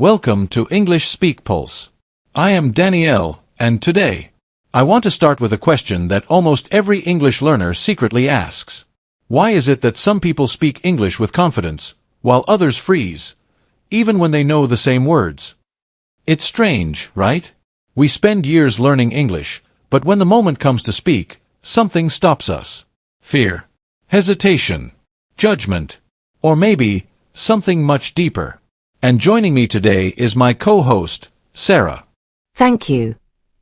Welcome to English Speak Pulse. I am Danielle, and today, I want to start with a question that almost every English learner secretly asks. Why is it that some people speak English with confidence, while others freeze, even when they know the same words? It's strange, right? We spend years learning English, but when the moment comes to speak, something stops us. Fear, hesitation, judgment, or maybe something much deeper. And joining me today is my co-host, Sarah. Thank you,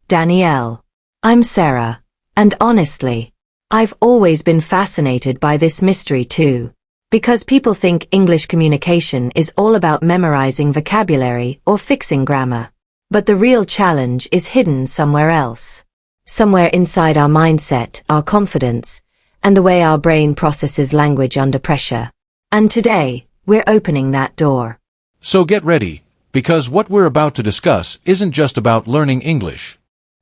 Danielle. I'm Sarah, and honestly, I've always been fascinated by this mystery too. Because people think English communication is all about memorizing vocabulary or fixing grammar. But the real challenge is hidden somewhere else. Somewhere inside our mindset, our confidence, and the way our brain processes language under pressure. And today, we're opening that door. So get ready, because what we're about to discuss isn't just about learning English.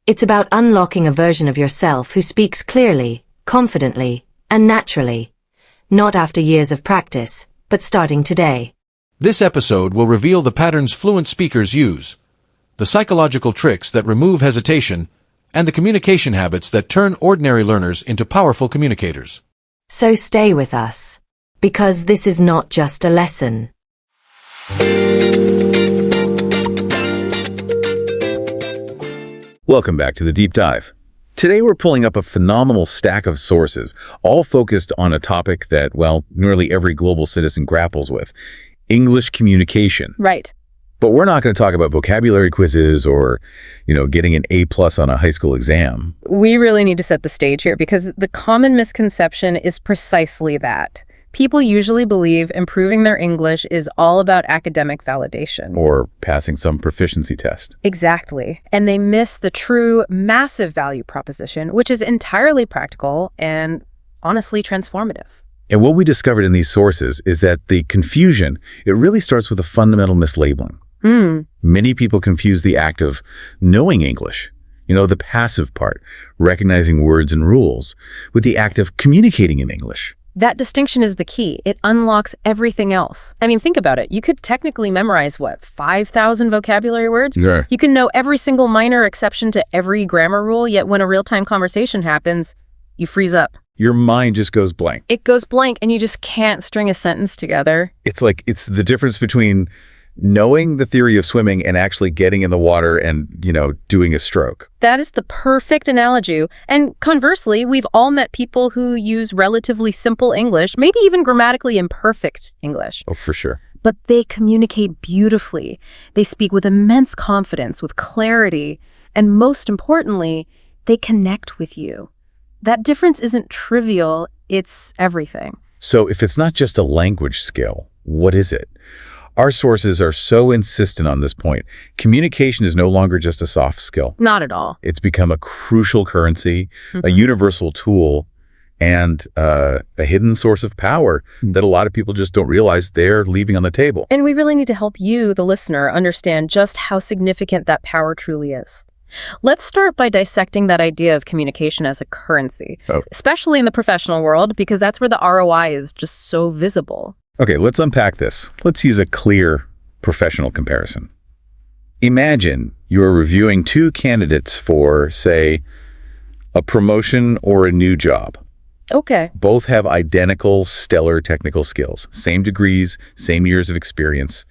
It's about unlocking a version of yourself who speaks clearly, confidently, and naturally. Not after years of practice, but starting today. This episode will reveal the patterns fluent speakers use, the psychological tricks that remove hesitation, and the communication habits that turn ordinary learners into powerful communicators. So stay with us, because this is not just a lesson. Welcome back to the Deep Dive. Today we're pulling up a phenomenal stack of sources, all focused on a topic that, well, nearly every global citizen grapples with: English communication. Right. But we're not going to talk about vocabulary quizzes or, getting an A+ on a high school exam. We really need to set the stage here because the common misconception is precisely that. People usually believe improving their English is all about academic validation. Or passing some proficiency test. Exactly. And they miss the true massive value proposition, which is entirely practical and honestly transformative. And what we discovered in these sources is that the confusion, it really starts with a fundamental mislabeling. Many people confuse the act of knowing English, the passive part, recognizing words and rules, with the act of communicating in English. That distinction is the key. It unlocks everything else. I mean, think about it. You could technically memorize, 5,000 vocabulary words? Sure. You can know every single minor exception to every grammar rule, yet when a real-time conversation happens, you freeze up. Your mind just goes blank. It goes blank, and you just can't string a sentence together. It's the difference between knowing the theory of swimming and actually getting in the water and, doing a stroke. That is the perfect analogy. And conversely, we've all met people who use relatively simple English, maybe even grammatically imperfect English. Oh, for sure. But they communicate beautifully. They speak with immense confidence, with clarity, and most importantly, they connect with you. That difference isn't trivial, it's everything. So if it's not just a language skill, what is it? Our sources are so insistent on this point. Communication is no longer just a soft skill. Not at all. It's become a crucial currency, a universal tool, and a hidden source of power that a lot of people just don't realize they're leaving on the table. And we really need to help you, the listener, understand just how significant that power truly is. Let's start by dissecting that idea of communication as a currency, especially in the professional world, because that's where the ROI is just so visible. Okay, let's unpack this. Let's use a clear professional comparison. Imagine you're reviewing two candidates for, say, a promotion or a new job. Okay. Both have identical stellar technical skills, same degrees, same years of experience.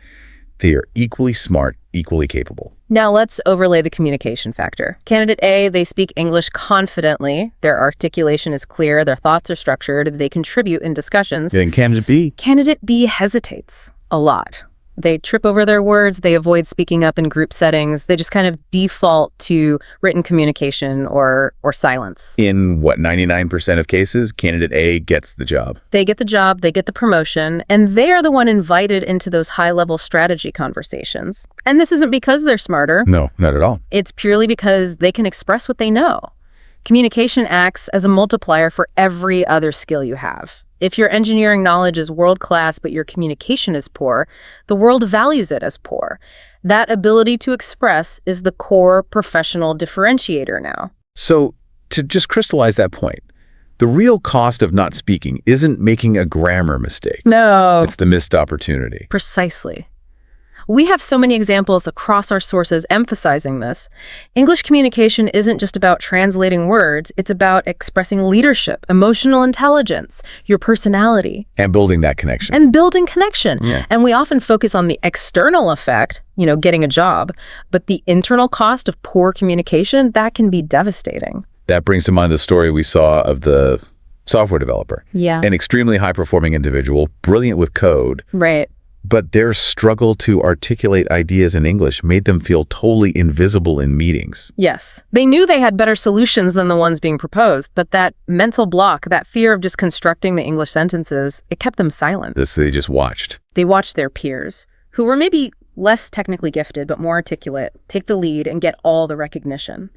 They are equally smart, equally capable. Now let's overlay the communication factor. Candidate A, they speak English confidently. Their articulation is clear. Their thoughts are structured. They contribute in discussions. And candidate B? Candidate B hesitates a lot. They trip over their words. They avoid speaking up in group settings. They just kind of default to written communication or silence. In 99% of cases, candidate A gets the job. They get the job, they get the promotion, and they are the one invited into those high-level strategy conversations. And this isn't because they're smarter. No, not at all. It's purely because they can express what they know. Communication acts as a multiplier for every other skill you have. If your engineering knowledge is world-class but your communication is poor, the world values it as poor. That ability to express is the core professional differentiator now. So, to just crystallize that point, the real cost of not speaking isn't making a grammar mistake. No. It's the missed opportunity. Precisely. We have so many examples across our sources emphasizing this. English communication isn't just about translating words, it's about expressing leadership, emotional intelligence, your personality. And building that connection. And building connection. Yeah. And we often focus on the external effect, getting a job, but the internal cost of poor communication, that can be devastating. That brings to mind the story we saw of the software developer. Yeah. An extremely high-performing individual, brilliant with code. Right. But their struggle to articulate ideas in English made them feel totally invisible in meetings. Yes. They knew they had better solutions than the ones being proposed, but that mental block, that fear of just constructing the English sentences, it kept them silent. They just watched. They watched their peers, who were maybe less technically gifted but more articulate, take the lead and get all the recognition.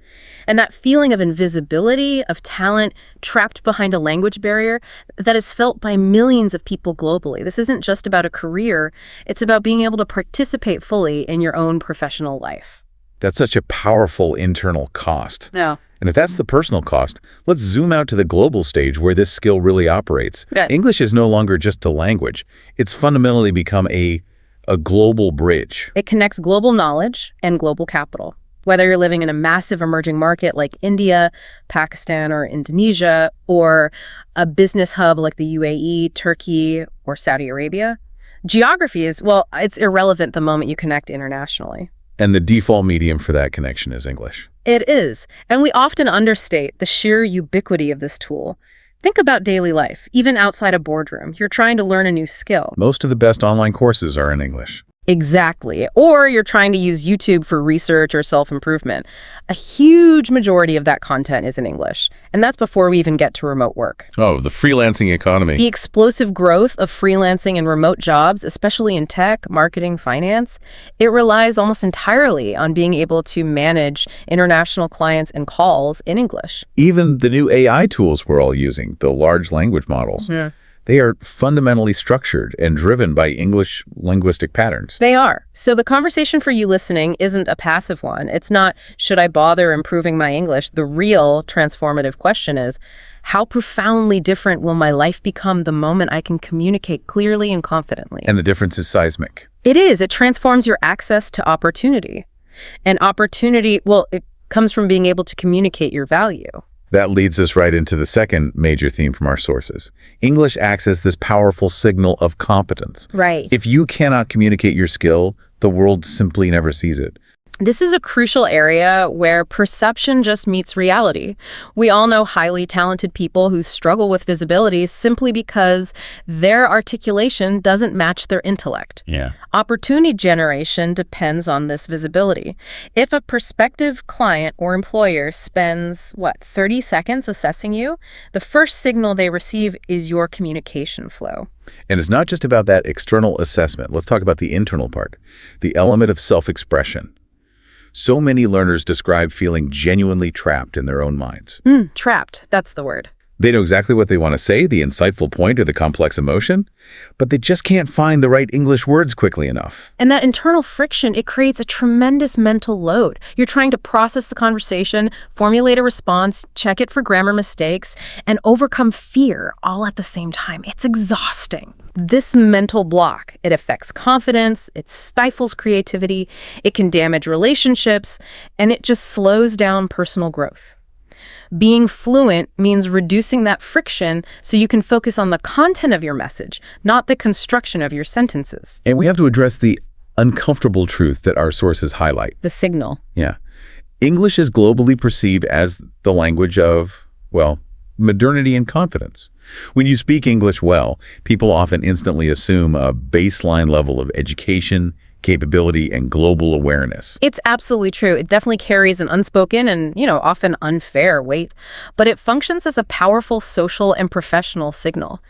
And that feeling of invisibility, of talent trapped behind a language barrier, that is felt by millions of people globally. This isn't just about a career, it's about being able to participate fully in your own professional life. That's such a powerful internal cost. No. And if that's the personal cost, let's zoom out to the global stage where this skill really operates. Yeah. English is no longer just a language. It's fundamentally become a global bridge. It connects global knowledge and global capital. Whether you're living in a massive emerging market like India, Pakistan, or Indonesia, or a business hub like the UAE, Turkey, or Saudi Arabia, geography is, it's irrelevant the moment you connect internationally. And the default medium for that connection is English. It is. And we often understate the sheer ubiquity of this tool. Think about daily life, even outside a boardroom. You're trying to learn a new skill. Most of the best online courses are in English. Exactly. Or you're trying to use YouTube for research or self-improvement. A huge majority of that content is in English. And that's before we even get to remote work. Oh, the freelancing economy. The explosive growth of freelancing and remote jobs, especially in tech, marketing, finance, it relies almost entirely on being able to manage international clients and calls in English. Even the new AI tools we're all using, the large language models, they are fundamentally structured and driven by English linguistic patterns. They are. So the conversation for you listening isn't a passive one. It's not, should I bother improving my English? The real transformative question is, how profoundly different will my life become the moment I can communicate clearly and confidently? And the difference is seismic. It is. It transforms your access to opportunity. And opportunity, it comes from being able to communicate your value. That leads us right into the second major theme from our sources. English acts as this powerful signal of competence. Right. If you cannot communicate your skill, the world simply never sees it. This is a crucial area where perception just meets reality. We all know highly talented people who struggle with visibility simply because their articulation doesn't match their intellect. Yeah. Opportunity generation depends on this visibility. If a prospective client or employer spends, 30 seconds assessing you, the first signal they receive is your communication flow. And it's not just about that external assessment. Let's talk about the internal part, the element of self-expression. So many learners describe feeling genuinely trapped in their own minds. Trapped, that's the word. They know exactly what they want to say, the insightful point or the complex emotion, but they just can't find the right English words quickly enough. And that internal friction, it creates a tremendous mental load. You're trying to process the conversation, formulate a response, check it for grammar mistakes, and overcome fear all at the same time. It's exhausting. This mental block, it affects confidence, it stifles creativity, it can damage relationships, and it just slows down personal growth. Being fluent means reducing that friction so you can focus on the content of your message, not the construction of your sentences. And we have to address the uncomfortable truth that our sources highlight. The signal. Yeah. English is globally perceived as the language of, modernity and confidence. When you speak English well, people often instantly assume a baseline level of education, capability, and global awareness. It's absolutely true. It definitely carries an unspoken and, often unfair weight, but it functions as a powerful social and professional signal.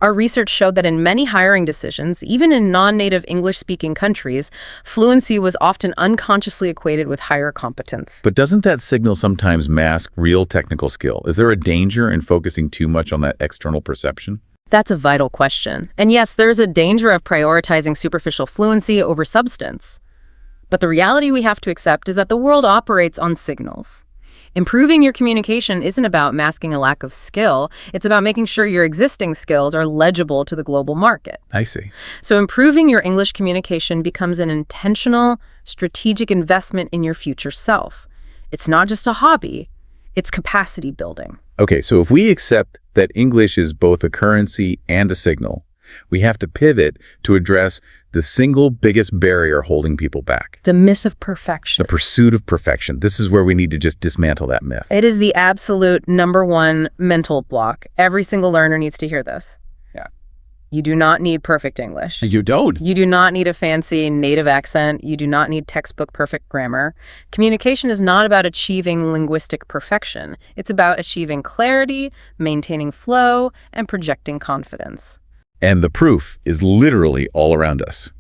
Our research showed that in many hiring decisions, even in non-native English-speaking countries, fluency was often unconsciously equated with higher competence. But doesn't that signal sometimes mask real technical skill? Is there a danger in focusing too much on that external perception? That's a vital question. And yes, there's a danger of prioritizing superficial fluency over substance. But the reality we have to accept is that the world operates on signals. Improving your communication isn't about masking a lack of skill. It's about making sure your existing skills are legible to the global market. I see. So improving your English communication becomes an intentional, strategic investment in your future self. It's not just a hobby, it's capacity building. Okay, so if we accept that English is both a currency and a signal, we have to pivot to address the single biggest barrier holding people back. The myth of perfection. The pursuit of perfection. This is where we need to just dismantle that myth. It is the absolute #1 mental block. Every single learner needs to hear this. Yeah. You do not need perfect English. You don't. You do not need a fancy native accent. You do not need textbook perfect grammar. Communication is not about achieving linguistic perfection. It's about achieving clarity, maintaining flow, and projecting confidence. And the proof is literally all around us.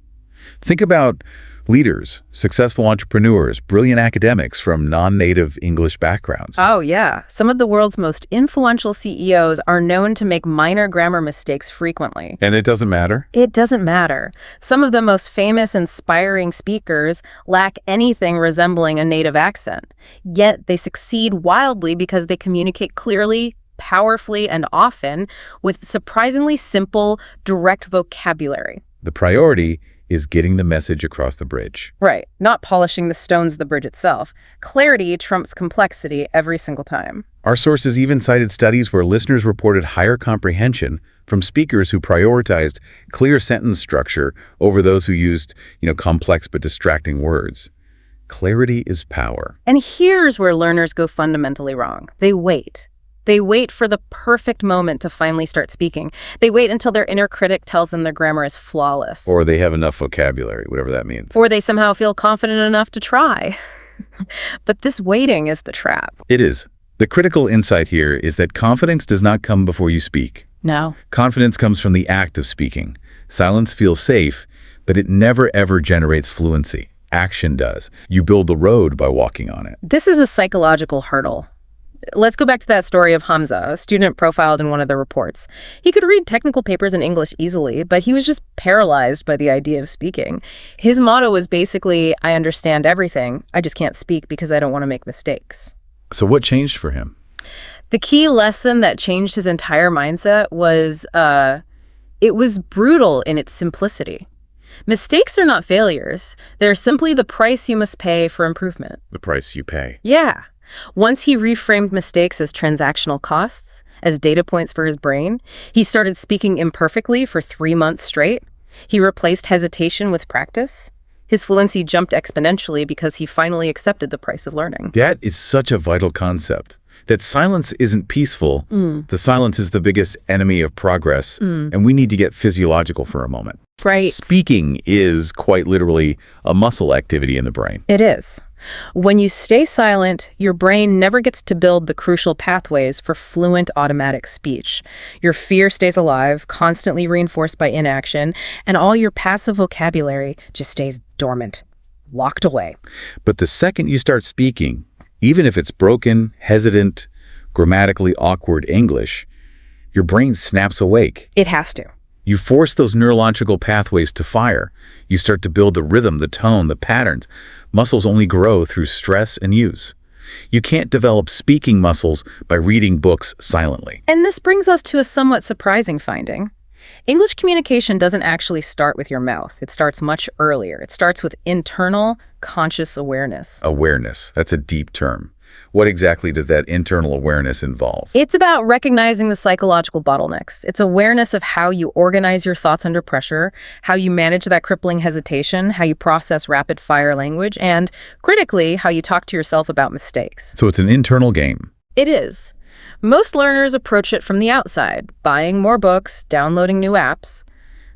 Think about leaders, successful entrepreneurs, brilliant academics from non-native English backgrounds. Oh, yeah. Some of the world's most influential CEOs are known to make minor grammar mistakes frequently. And it doesn't matter? It doesn't matter. Some of the most famous, inspiring speakers lack anything resembling a native accent. Yet they succeed wildly because they communicate clearly, powerfully, and often with surprisingly simple, direct vocabulary. The priority is getting the message across the bridge. Right. Not polishing the stones of the bridge itself. Clarity trumps complexity every single time. Our sources even cited studies where listeners reported higher comprehension from speakers who prioritized clear sentence structure over those who used, complex but distracting words. Clarity is power. And here's where learners go fundamentally wrong. They wait. They wait for the perfect moment to finally start speaking. They wait until their inner critic tells them their grammar is flawless. Or they have enough vocabulary, whatever that means. Or they somehow feel confident enough to try. But this waiting is the trap. It is. The critical insight here is that confidence does not come before you speak. No. Confidence comes from the act of speaking. Silence feels safe, but it never ever generates fluency. Action does. You build the road by walking on it. This is a psychological hurdle. Let's go back to that story of Hamza, a student profiled in one of the reports. He could read technical papers in English easily, but he was just paralyzed by the idea of speaking. His motto was basically, I understand everything, I just can't speak because I don't want to make mistakes. So what changed for him? The key lesson that changed his entire mindset was, it was brutal in its simplicity. Mistakes are not failures. They're simply the price you must pay for improvement. The price you pay. Yeah. Once he reframed mistakes as transactional costs, as data points for his brain, he started speaking imperfectly for 3 months straight. He replaced hesitation with practice. His fluency jumped exponentially because he finally accepted the price of learning. That is such a vital concept. That silence isn't peaceful. The silence is the biggest enemy of progress, and we need to get physiological for a moment. Right. Speaking is quite literally a muscle activity in the brain. It is. When you stay silent, your brain never gets to build the crucial pathways for fluent automatic speech. Your fear stays alive, constantly reinforced by inaction, and all your passive vocabulary just stays dormant, locked away. But the second you start speaking, even if it's broken, hesitant, grammatically awkward English, your brain snaps awake. It has to. You force those neurological pathways to fire. You start to build the rhythm, the tone, the patterns. Muscles only grow through stress and use. You can't develop speaking muscles by reading books silently. And this brings us to a somewhat surprising finding. English communication doesn't actually start with your mouth. It starts much earlier. It starts with internal, conscious awareness. Awareness. That's a deep term. What exactly does that internal awareness involve? It's about recognizing the psychological bottlenecks. It's awareness of how you organize your thoughts under pressure, how you manage that crippling hesitation, how you process rapid-fire language, and, critically, how you talk to yourself about mistakes. So it's an internal game. It is. Most learners approach it from the outside, buying more books, downloading new apps.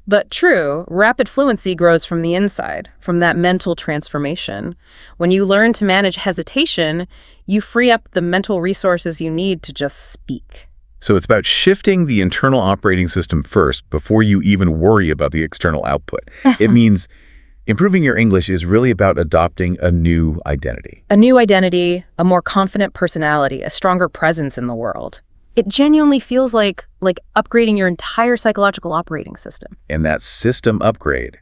But true, rapid fluency grows from the inside, from that mental transformation. When you learn to manage hesitation, you free up the mental resources you need to just speak. So it's about shifting the internal operating system first before you even worry about the external output. It means improving your English is really about adopting a new identity. A new identity, a more confident personality, a stronger presence in the world. It genuinely feels like upgrading your entire psychological operating system. And that system upgrade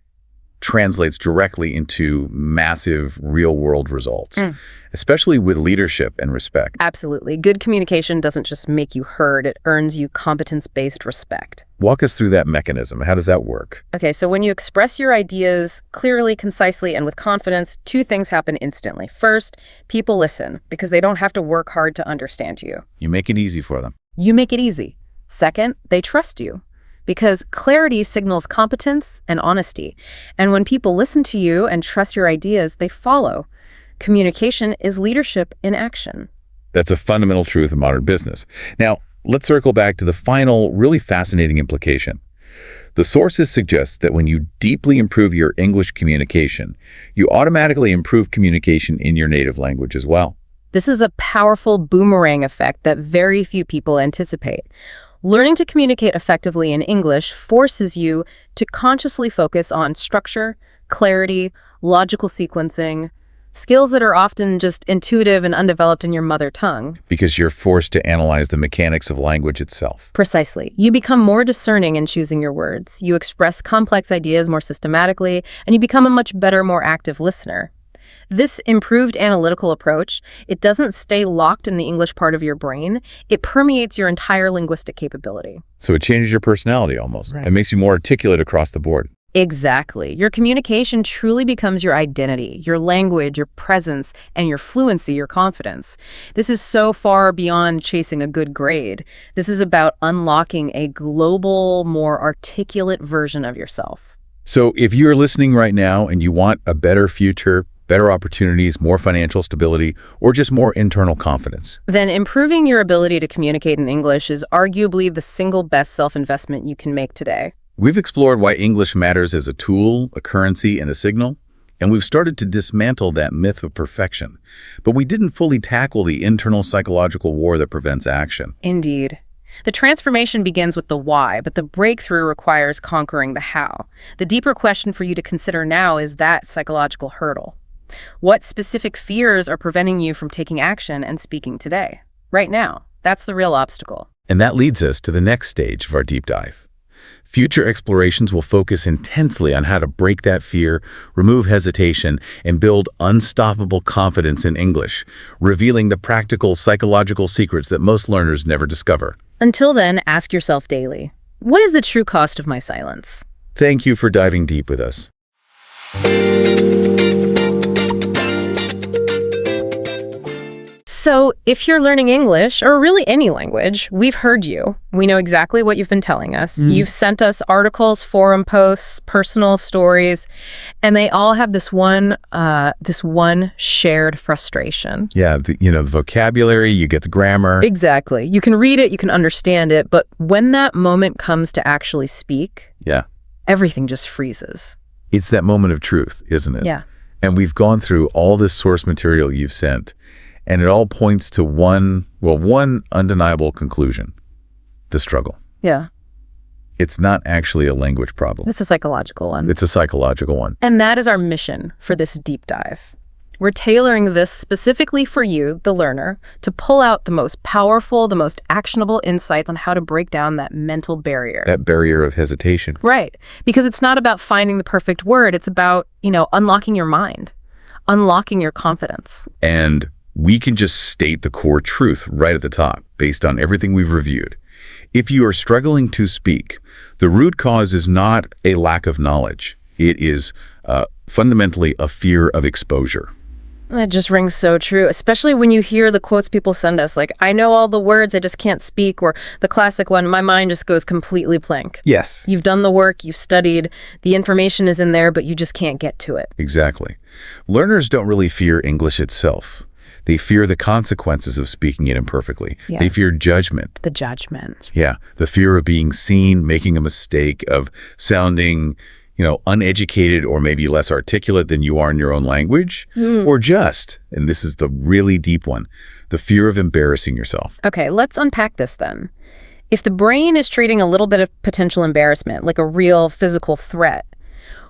translates directly into massive real-world results, especially with leadership and respect. Absolutely. Good communication doesn't just make you heard, it earns you competence-based respect. Walk us through that mechanism. How does that work? Okay, so when you express your ideas clearly, concisely, and with confidence, two things happen instantly. First, people listen because they don't have to work hard to understand you. You make it easy for them. You make it easy. Second, they trust you because clarity signals competence and honesty. And when people listen to you and trust your ideas, they follow. Communication is leadership in action. That's a fundamental truth of modern business. Now, let's circle back to the final, really fascinating implication. The sources suggest that when you deeply improve your English communication, you automatically improve communication in your native language as well. This is a powerful boomerang effect that very few people anticipate. Learning to communicate effectively in English forces you to consciously focus on structure, clarity, logical sequencing, skills that are often just intuitive and undeveloped in your mother tongue. Because you're forced to analyze the mechanics of language itself. Precisely. You become more discerning in choosing your words. You express complex ideas more systematically, and you become a much better, more active listener. This improved analytical approach, it doesn't stay locked in the English part of your brain. It permeates your entire linguistic capability. So it changes your personality almost. Right. It makes you more articulate across the board. Exactly. Your communication truly becomes your identity, your language, your presence, and your fluency, your confidence. This is so far beyond chasing a good grade. This is about unlocking a global, more articulate version of yourself. So if you're listening right now and you want a better future, better opportunities, more financial stability, or just more internal confidence, then improving your ability to communicate in English is arguably the single best self-investment you can make today. we've explored why English matters as a tool, a currency, and a signal, and we've started to dismantle that myth of perfection. But we didn't fully tackle the internal psychological war that prevents action. Indeed. The transformation begins with the why, but the breakthrough requires conquering the how. The deeper question for you to consider now is that psychological hurdle. What specific fears are preventing you from taking action and speaking today? Right now. That's the real obstacle. And that leads us to the next stage of our deep dive. Future explorations will focus intensely on how to break that fear, remove hesitation, and build unstoppable confidence in English, revealing the practical psychological secrets that most learners never discover. Until then, ask yourself daily, what is the true cost of my silence? Thank you for diving deep with us. So if you're learning English, or really any language, we've heard you. We know exactly what you've been telling us. You've sent us articles, forum posts, personal stories, and they all have this one shared frustration. Yeah, the vocabulary, you get the grammar. Exactly. You can read it, you can understand it, but when that moment comes to actually speak, Yeah, everything just freezes. it's that moment of truth, isn't it? Yeah. And we've gone through all this source material you've sent, and it all points to one undeniable conclusion: the struggle. Yeah. It's not actually a language problem. It's a psychological one. It's a psychological one. And that is our mission for this deep dive. We're tailoring this specifically for you, the learner, to pull out the most powerful, the most actionable insights on how to break down that mental barrier. That barrier of hesitation. Right. Because it's not about finding the perfect word. It's about, unlocking your mind, unlocking your confidence. And we can just state the core truth right at the top, based on everything we've reviewed. If you are struggling to speak, the root cause is not a lack of knowledge. It is fundamentally a fear of exposure. That just rings so true, especially when you hear the quotes people send us, like, I know all the words, I just can't speak, or the classic one, my mind just goes completely blank. Yes. You've done the work, you've studied, the information is in there, but you just can't get to it. Exactly. Learners don't really fear English itself. They fear the consequences of speaking it imperfectly. Yeah. They fear judgment. The judgment. Yeah, the fear of being seen, making a mistake, of sounding, uneducated or maybe less articulate than you are in your own language, or just, and this is the really deep one, the fear of embarrassing yourself. Okay, let's unpack this then. If the brain is treating a little bit of potential embarrassment like a real physical threat,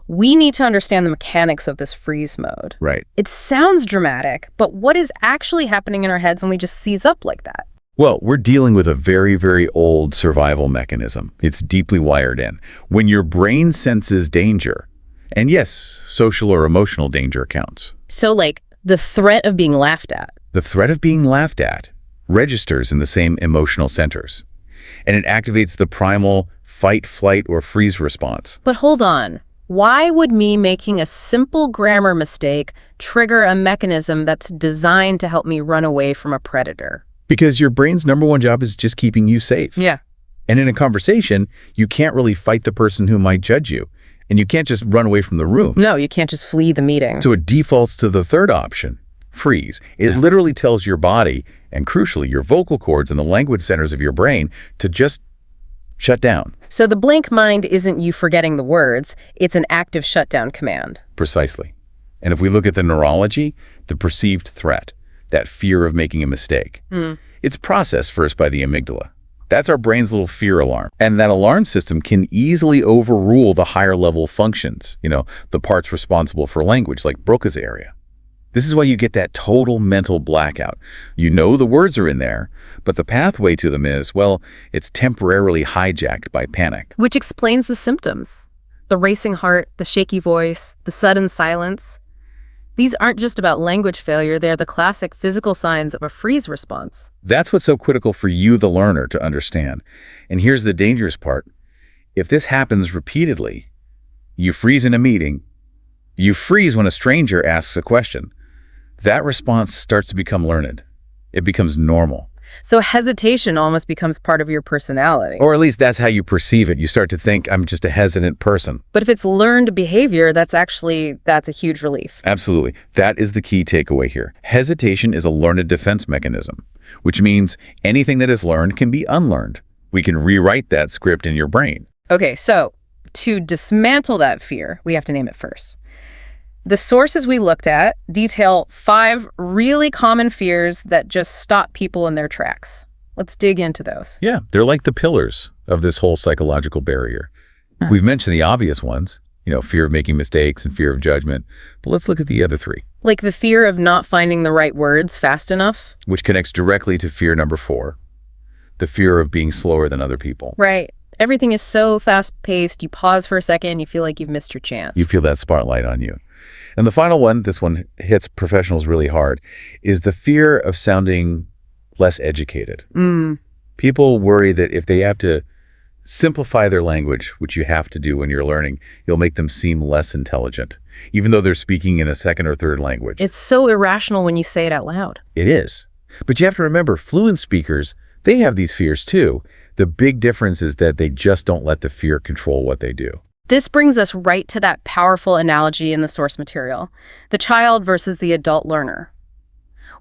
we need to understand the mechanics of this freeze mode. Right. It sounds dramatic, but what is actually happening in our heads when we just seize up like that? Well, we're dealing with a very, very old survival mechanism. It's deeply wired in. When your brain senses danger, And yes, social or emotional danger counts. So like the threat of being laughed at. The threat of being laughed at registers in the same emotional centers, and it activates the primal fight, flight, or freeze response. But hold on. Why would me making a simple grammar mistake trigger a mechanism that's designed to help me run away from a predator? Because your brain's number one job is just keeping you safe. Yeah. And in a conversation, you can't really fight the person who might judge you, and you can't just run away from the room. No, you can't just flee the meeting. So it defaults to the third option, freeze. It literally tells your body, and crucially, your vocal cords and the language centers of your brain to just shut down. So the blank mind isn't you forgetting the words, it's an active shutdown command. Precisely. And if we look at the neurology, the perceived threat, that fear of making a mistake, it's processed first by the amygdala. That's our brain's little fear alarm. And that alarm system can easily overrule the higher level functions, the parts responsible for language, like Broca's area. This is why you get that total mental blackout. You know the words are in there, but the pathway to them is, it's temporarily hijacked by panic. Which explains the symptoms. The racing heart, the shaky voice, the sudden silence. These aren't just about language failure, they're the classic physical signs of a freeze response. That's what's so critical for you, the learner, to understand. And here's the dangerous part. If this happens repeatedly, you freeze in a meeting, you freeze when a stranger asks a question, that response starts to become learned. It becomes normal. So hesitation almost becomes part of your personality. Or at least that's how you perceive it. You start to think, I'm just a hesitant person. But if it's learned behavior, that's a huge relief. Absolutely. That is the key takeaway here. Hesitation is a learned defense mechanism, which means anything that is learned can be unlearned. We can rewrite that script in your brain. Okay, so to dismantle that fear, we have to name it first. The sources we looked at detail 5 really common fears that just stop people in their tracks. Let's dig into those. Yeah, they're like the pillars of this whole psychological barrier. We've mentioned the obvious ones, fear of making mistakes and fear of judgment, but let's look at the other 3. Like the fear of not finding the right words fast enough. Which connects directly to fear number 4, the fear of being slower than other people. Right. Everything is so fast-paced, you pause for a second, you feel like you've missed your chance. You feel that spotlight on you. And the final one, this one hits professionals really hard, is the fear of sounding less educated. People worry that if they have to simplify their language, which you have to do when you're learning, you'll make them seem less intelligent, even though they're speaking in a second or third language. It's so irrational when you say it out loud. It is. But you have to remember, fluent speakers, they have these fears too. The big difference is that they just don't let the fear control what they do. This brings us right to that powerful analogy in the source material, the child versus the adult learner.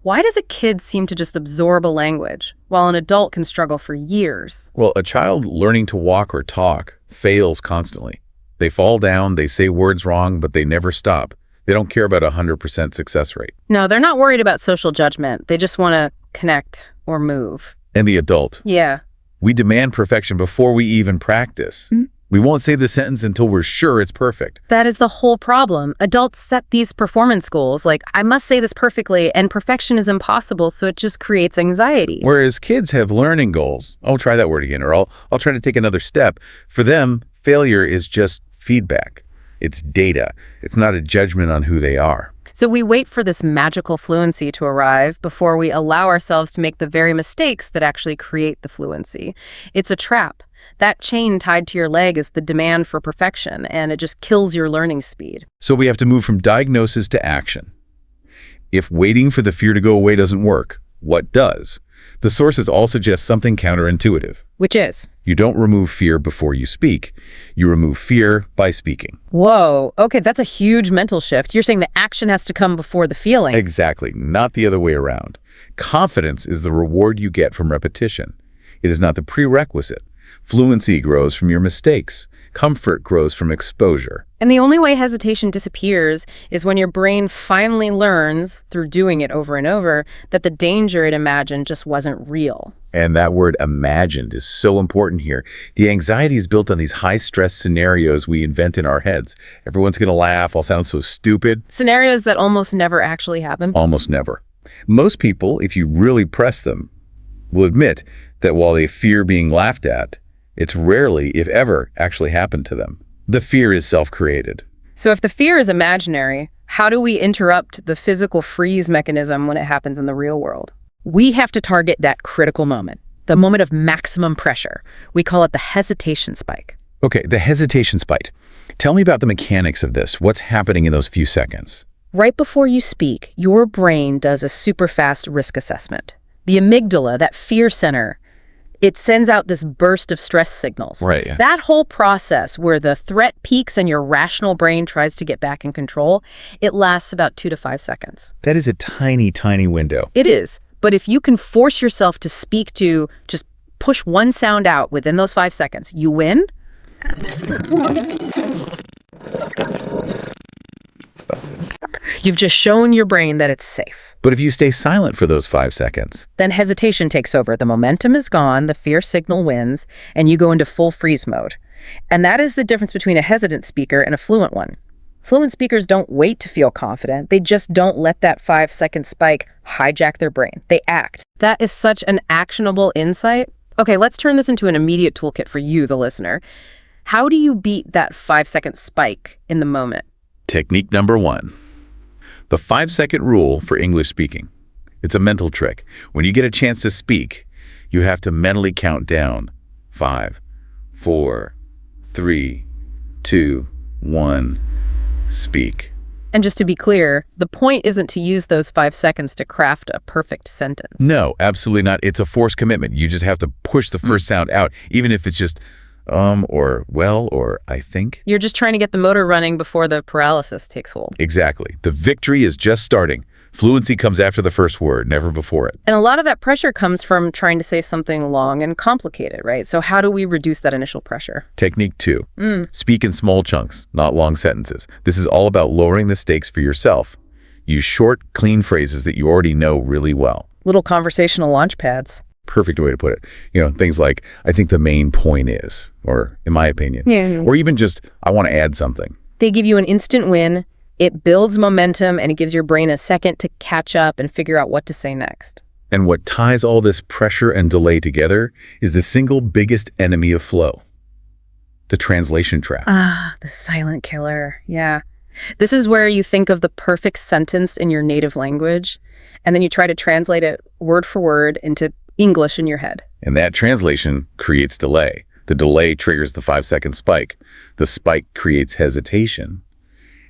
Why does a kid seem to just absorb a language, while an adult can struggle for years? Well, a child learning to walk or talk fails constantly. They fall down, they say words wrong, but they never stop. They don't care about 100% success rate. No, they're not worried about social judgment. They just want to connect or move. And the adult? Yeah. We demand perfection before we even practice. We won't say the sentence until we're sure it's perfect. That is the whole problem. Adults set these performance goals, like, I must say this perfectly, and perfection is impossible, so it just creates anxiety. Whereas kids have learning goals. Oh, try that word again, or I'll try to take another step. For them, failure is just feedback. It's data. It's not a judgment on who they are. So we wait for this magical fluency to arrive before we allow ourselves to make the very mistakes that actually create the fluency. It's a trap. That chain tied to your leg is the demand for perfection, and it just kills your learning speed. So we have to move from diagnosis to action. If waiting for the fear to go away doesn't work, what does? The sources all suggest something counterintuitive. Which is? You don't remove fear before you speak. You remove fear by speaking. Whoa, okay, that's a huge mental shift. You're saying the action has to come before the feeling. Exactly, not the other way around. Confidence is the reward you get from repetition. It is not the prerequisite. Fluency grows from your mistakes. Comfort grows from exposure. And the only way hesitation disappears is when your brain finally learns, through doing it over and over, that the danger it imagined just wasn't real. And that word imagined is so important here. The anxiety is built on these high-stress scenarios we invent in our heads. Everyone's going to laugh. I'll sound so stupid. Scenarios that almost never actually happen. Almost never. Most people, if you really press them, will admit that while they fear being laughed at, it's rarely, if ever, actually happened to them. The fear is self-created. So if the fear is imaginary, how do we interrupt the physical freeze mechanism when it happens in the real world? We have to target that critical moment, the moment of maximum pressure. We call it the hesitation spike. Okay, the hesitation spike. Tell me about the mechanics of this. What's happening in those few seconds? Right before you speak, your brain does a super fast risk assessment. The amygdala, that fear center, it sends out this burst of stress signals. Right, yeah. That whole process where the threat peaks and your rational brain tries to get back in control, it lasts about 2 to 5 seconds. That is a tiny, tiny window. It is. But if you can force yourself to speak to, just push one sound out within those 5 seconds, you win. You've just shown your brain that it's safe. But if you stay silent for those 5 seconds, Then hesitation takes over. The momentum is gone, the fear signal wins, and you go into full freeze mode. And that is the difference between a hesitant speaker and a fluent one. Fluent speakers don't wait to feel confident. They just don't let that 5-second spike hijack their brain. They act. That is such an actionable insight. Okay, let's turn this into an immediate toolkit for you, the listener. How do you beat that 5-second spike in the moment? technique number 1. The 5-second rule for English speaking. It's a mental trick. When you get a chance to speak, you have to mentally count down. 5, 4, 3, 2, 1, speak. And just to be clear, the point isn't to use those 5 seconds to craft a perfect sentence. No, absolutely not. It's a forced commitment. You just have to push the first sound out, even if it's just or well, or I think. You're just trying to get the motor running before the paralysis takes hold. Exactly. The victory is just starting. Fluency comes after the first word, never before it. And a lot of that pressure comes from trying to say something long and complicated, right? So how do we reduce that initial pressure? Technique 2. Speak in small chunks, not long sentences. This is all about lowering the stakes for yourself. Use short, clean phrases that you already know really well. Little conversational launch pads. Perfect way to put it. You know, things like, I think the main point is, or in my opinion. Yeah. Or even just, I want to add something. They give you an instant win. It builds momentum, and it gives your brain a second to catch up and figure out what to say next. And what ties all this pressure and delay together is the single biggest enemy of flow. The translation trap. Ah, the silent killer. Yeah. This is where you think of the perfect sentence in your native language, and then you try to translate it word for word into English in your head. And that translation creates delay. The delay triggers the 5-second spike. The spike creates hesitation.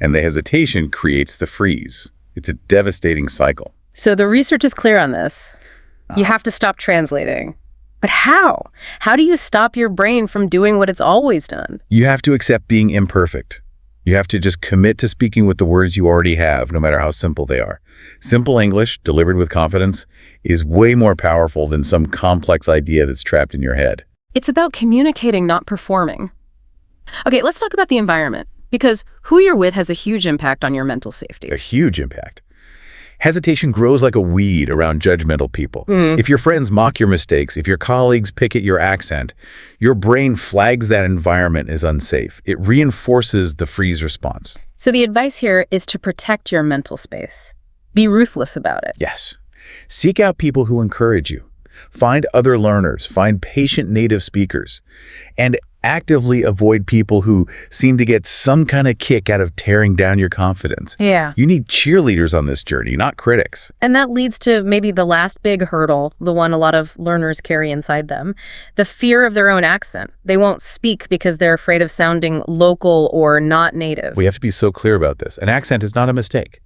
And the hesitation creates the freeze. It's a devastating cycle. So the research is clear on this. You have to stop translating. But how? How do you stop your brain from doing what it's always done? You have to accept being imperfect. You have to just commit to speaking with the words you already have, no matter how simple they are. Simple English, delivered with confidence, is way more powerful than some complex idea that's trapped in your head. It's about communicating, not performing. Okay, let's talk about the environment, because who you're with has a huge impact on your mental safety. A huge impact. Hesitation grows like a weed around judgmental people. If your friends mock your mistakes, if your colleagues pick at your accent, your brain flags that environment as unsafe. It reinforces the freeze response. So the advice here is to protect your mental space. Be ruthless about it. Yes. Seek out people who encourage you. Find other learners. Find patient native speakers. And actively avoid people who seem to get some kind of kick out of tearing down your confidence. Yeah. You need cheerleaders on this journey, not critics. And that leads to maybe the last big hurdle, the one a lot of learners carry inside them, the fear of their own accent. They won't speak because they're afraid of sounding local or not native. We have to be so clear about this. An accent is not a mistake.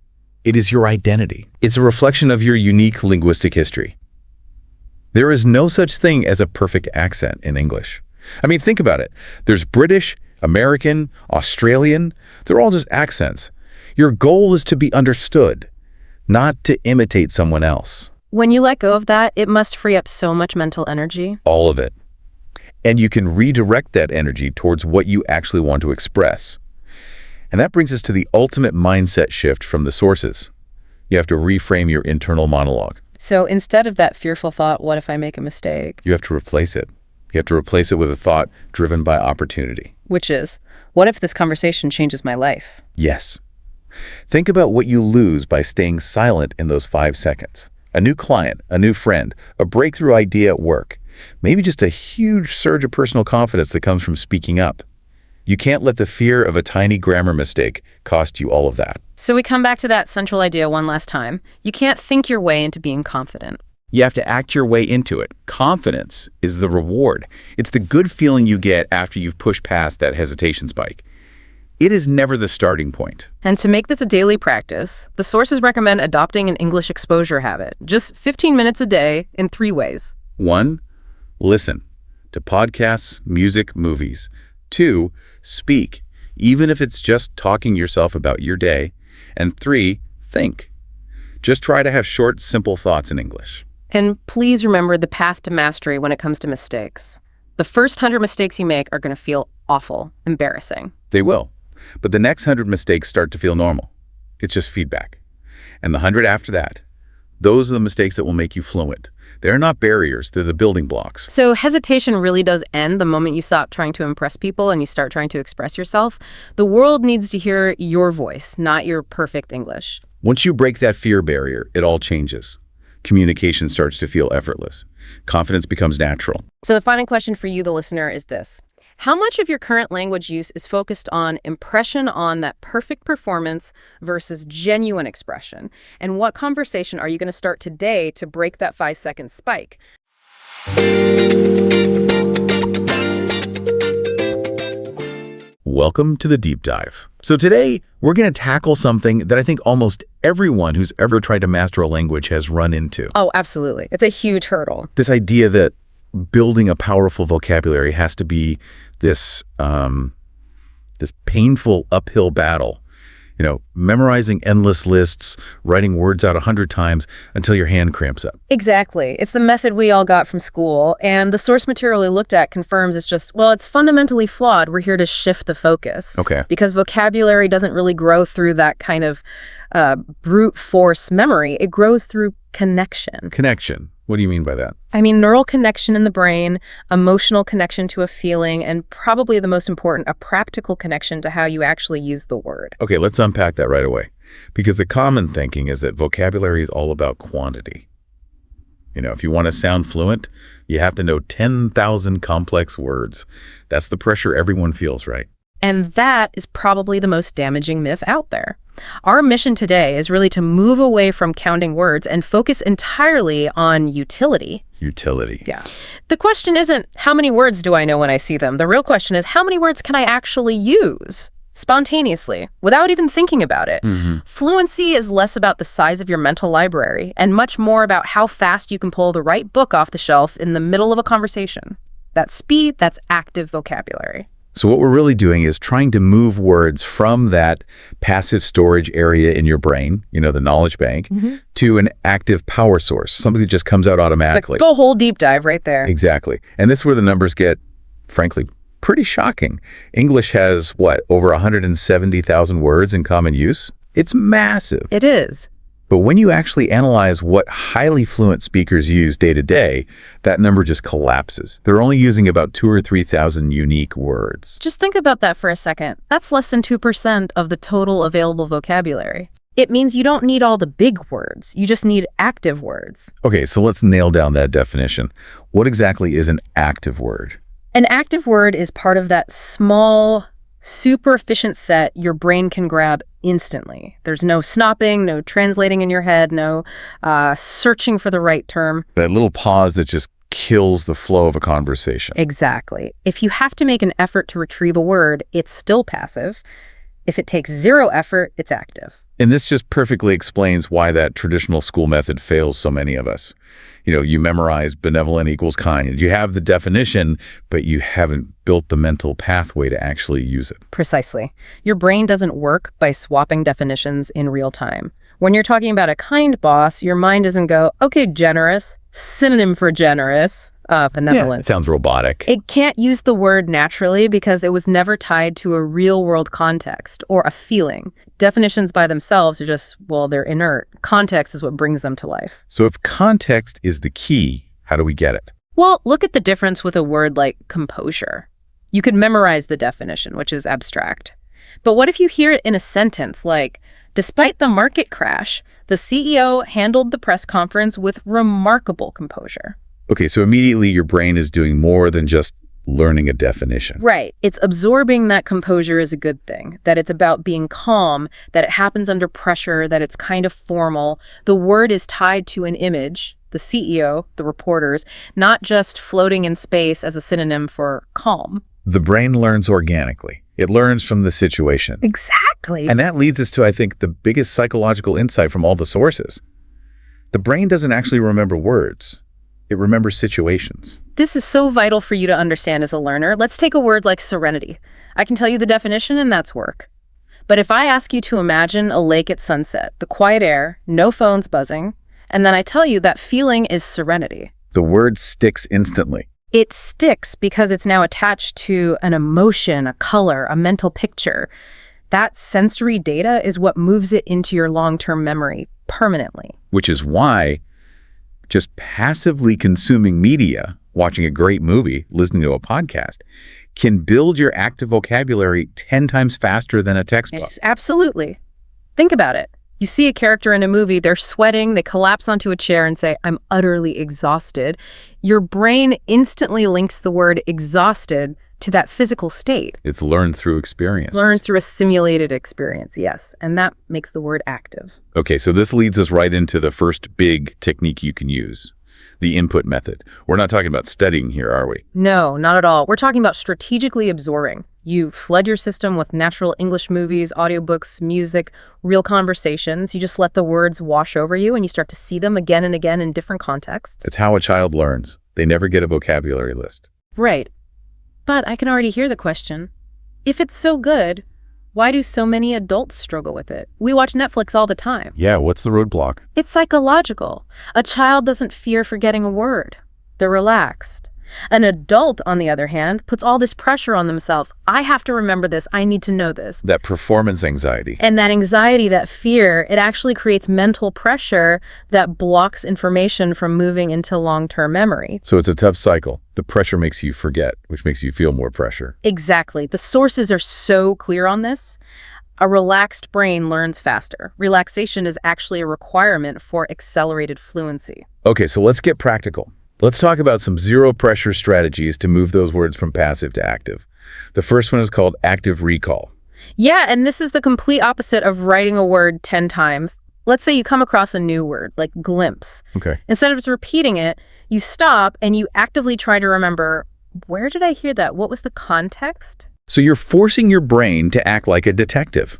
It is your identity. It's a reflection of your unique linguistic history. There is no such thing as a perfect accent in English. I mean, think about it. There's British, American, Australian. They're all just accents. Your goal is to be understood, not to imitate someone else. When you let go of that, it must free up so much mental energy. All of it. And you can redirect that energy towards what you actually want to express. And that brings us to the ultimate mindset shift from the sources. You have to reframe your internal monologue. So instead of that fearful thought, what if I make a mistake? You have to replace it. You have to replace it with a thought driven by opportunity. Which is, what if this conversation changes my life? Yes. Think about what you lose by staying silent in those 5 seconds. A new client, a new friend, a breakthrough idea at work, maybe just a huge surge of personal confidence that comes from speaking up. You can't let the fear of a tiny grammar mistake cost you all of that. So we come back to that central idea one last time. You can't think your way into being confident. You have to act your way into it. Confidence is the reward. It's the good feeling you get after you've pushed past that hesitation spike. It is never the starting point. And to make this a daily practice, the sources recommend adopting an English exposure habit. Just 15 minutes a day in 3 ways. 1, listen to podcasts, music, movies. 2, speak, even if it's just talking yourself about your day. And 3, think. Just try to have short, simple thoughts in English. And please remember the path to mastery when it comes to mistakes. The first 100 mistakes you make are going to feel awful, embarrassing. They will. But the next 100 mistakes start to feel normal. It's just feedback. And the 100 after that, those are the mistakes that will make you fluent. They're not barriers, they're the building blocks. So hesitation really does end the moment you stop trying to impress people and you start trying to express yourself. The world needs to hear your voice, not your perfect English. Once you break that fear barrier, it all changes. Communication starts to feel effortless. Confidence becomes natural. So the final question for you, the listener, is this. How much of your current language use is focused on impression on that perfect performance versus genuine expression? And what conversation are you going to start today to break that 5-second spike? Welcome to the Deep Dive. So today, we're going to tackle something that I think almost everyone who's ever tried to master a language has run into. Oh, absolutely. It's a huge hurdle. This idea that building a powerful vocabulary has to be this painful uphill battle. You know, memorizing endless lists, writing words out 100 times until your hand cramps up. Exactly. It's the method we all got from school, and the source material we looked at confirms it's just, well, it's fundamentally flawed. We're here to shift the focus. Okay. Because vocabulary doesn't really grow through that kind of brute force memory. It grows through connection. Connection. What do you mean by that? I mean, neural connection in the brain, emotional connection to a feeling, and probably the most important, a practical connection to how you actually use the word. Okay, let's unpack that right away. Because the common thinking is that vocabulary is all about quantity. You know, if you want to sound fluent, you have to know 10,000 complex words. That's the pressure everyone feels, right? And that is probably the most damaging myth out there. Our mission today is really to move away from counting words and focus entirely on utility. Utility. Yeah. The question isn't, how many words do I know when I see them? The real question is, how many words can I actually use spontaneously without even thinking about it? Fluency is less about the size of your mental library and much more about how fast you can pull the right book off the shelf in the middle of a conversation. That's speed, that's active vocabulary. So what we're really doing is trying to move words from that passive storage area in your brain, you know, the knowledge bank, to an active power source, something that just comes out automatically. Like the whole deep dive right there. Exactly. And this is where the numbers get, frankly, pretty shocking. English has, what, over 170,000 words in common use? It's massive. It is. But when you actually analyze what highly fluent speakers use day to day, that number just collapses. They're only using about 2,000 or 3,000 unique words. Just think about that for a second. That's less than 2% of the total available vocabulary. It means you don't need all the big words. You just need active words. Okay, so let's nail down that definition. What exactly is an active word? An active word is part of that small, super efficient set your brain can grab instantly. There's no snopping, no translating in your head, no searching for the right term. That little pause that just kills the flow of a conversation. Exactly. If you have to make an effort to retrieve a word, it's still passive. If it takes zero effort, it's active. And this just perfectly explains why that traditional school method fails so many of us. You know, you memorize benevolent equals kind. You have the definition, but you haven't built the mental pathway to actually use it. Precisely. Your brain doesn't work by swapping definitions in real time. When you're talking about a kind boss, your mind doesn't go, okay, generous, synonym for generous, benevolent. Yeah, it sounds robotic. It can't use the word naturally because it was never tied to a real-world context or a feeling. Definitions by themselves are just, well, they're inert. Context is what brings them to life. So if context is the key, how do we get it? Well, look at the difference with a word like composure. You could memorize the definition, which is abstract. But what if you hear it in a sentence like, despite the market crash, the CEO handled the press conference with remarkable composure? Okay, so immediately your brain is doing more than just learning a definition. Right. It's absorbing that composure is a good thing, that it's about being calm, that it happens under pressure, that it's kind of formal. The word is tied to an image, the CEO, the reporters, not just floating in space as a synonym for calm. The brain learns organically. It learns from the situation. Exactly. And that leads us to, I think, the biggest psychological insight from all the sources. The brain doesn't actually remember words. It remembers situations. This is so vital for you to understand as a learner. Let's take a word like serenity. I can tell you the definition, and that's work. But if I ask you to imagine a lake at sunset, the quiet air, no phones buzzing, and then I tell you that feeling is serenity. The word sticks instantly. It sticks because it's now attached to an emotion, a color, a mental picture. That sensory data is what moves it into your long-term memory permanently. Which is why just passively consuming media, watching a great movie, listening to a podcast, can build your active vocabulary 10 times faster than a textbook. Yes, absolutely. Think about it. You see a character in a movie, they're sweating, they collapse onto a chair and say, "I'm utterly exhausted." Your brain instantly links the word exhausted to that physical state. It's learned through experience. Learned through a simulated experience, yes. And that makes the word active. Okay, so this leads us right into the first big technique you can use, the input method. We're not talking about studying here, are we? No, not at all. We're talking about strategically absorbing. You flood your system with natural English movies, audiobooks, music, real conversations. You just let the words wash over you and you start to see them again and again in different contexts. It's how a child learns. They never get a vocabulary list. Right. But I can already hear the question. If it's so good, why do so many adults struggle with it? We watch Netflix all the time. Yeah, what's the roadblock? It's psychological. A child doesn't fear forgetting a word. They're relaxed. An adult, on the other hand, puts all this pressure on themselves. I have to remember this. I need to know this. That performance anxiety. And that anxiety, that fear, it actually creates mental pressure that blocks information from moving into long-term memory. So it's a tough cycle. The pressure makes you forget, which makes you feel more pressure. Exactly. The sources are so clear on this. A relaxed brain learns faster. Relaxation is actually a requirement for accelerated fluency. Okay, so let's get practical. Let's talk about some zero-pressure strategies to move those words from passive to active. The first one is called active recall. Yeah, and this is the complete opposite of writing a word 10 times. Let's say you come across a new word, like glimpse. Okay. Instead of just repeating it, you stop and you actively try to remember, where did I hear that? What was the context? So you're forcing your brain to act like a detective.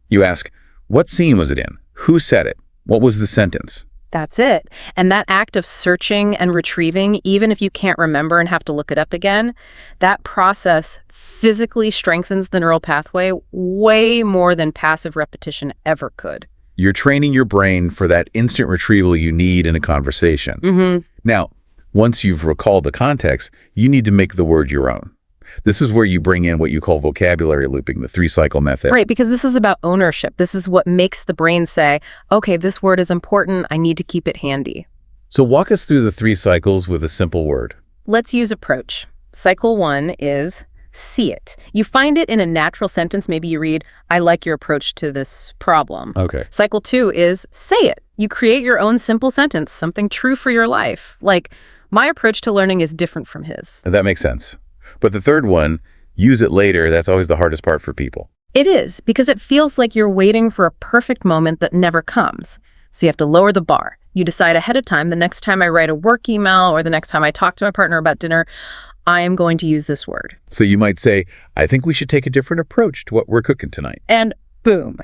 You ask, what scene was it in? Who said it? What was the sentence? That's it. And that act of searching and retrieving, even if you can't remember and have to look it up again, that process physically strengthens the neural pathway way more than passive repetition ever could. You're training your brain for that instant retrieval you need in a conversation. Mm-hmm. Now, once you've recalled the context, you need to make the word your own. This is where you bring in what you call vocabulary looping, the 3-cycle method. Right, because this is about ownership. This is what makes the brain say, okay, this word is important. I need to keep it handy. So walk us through the 3 cycles with a simple word. Let's use approach. Cycle 1 is see it. You find it in a natural sentence. Maybe you read, I like your approach to this problem. Okay. Cycle 2 is say it. You create your own simple sentence, something true for your life. Like, my approach to learning is different from his. That makes sense. But the third one, use it later, that's always the hardest part for people. It is, because it feels like you're waiting for a perfect moment that never comes. So you have to lower the bar. You decide ahead of time, the next time I write a work email or the next time I talk to my partner about dinner, I am going to use this word. So you might say, I think we should take a different approach to what we're cooking tonight. And boom,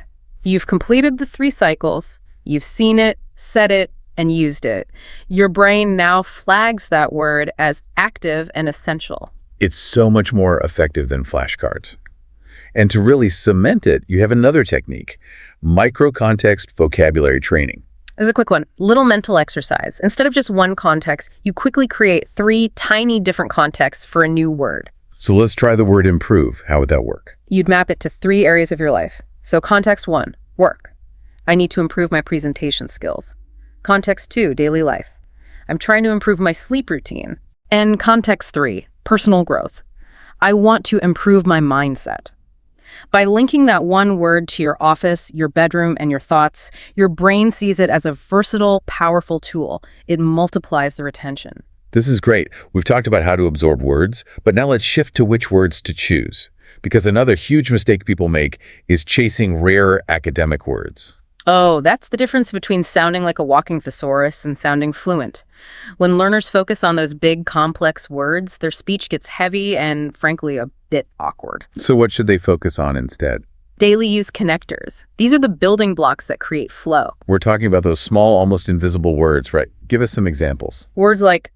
you've completed the 3 cycles, you've seen it, said it, and used it. Your brain now flags that word as active and essential. It's so much more effective than flashcards. And to really cement it, you have another technique, micro-context vocabulary training. As a quick one, little mental exercise. Instead of just one context, you quickly create 3 tiny different contexts for a new word. So let's try the word improve. How would that work? You'd map it to 3 areas of your life. So context 1, work. I need to improve my presentation skills. Context 2, daily life. I'm trying to improve my sleep routine. And context 3, personal growth. I want to improve my mindset. By linking that one word to your office, your bedroom, and your thoughts, your brain sees it as a versatile, powerful tool. It multiplies the retention. This is great. We've talked about how to absorb words, but now let's shift to which words to choose. Because another huge mistake people make is chasing rare academic words. Oh, that's the difference between sounding like a walking thesaurus and sounding fluent. When learners focus on those big, complex words, their speech gets heavy and, frankly, a bit awkward. So what should they focus on instead? Daily use connectors. These are the building blocks that create flow. We're talking about those small, almost invisible words, right? Give us some examples. Words like,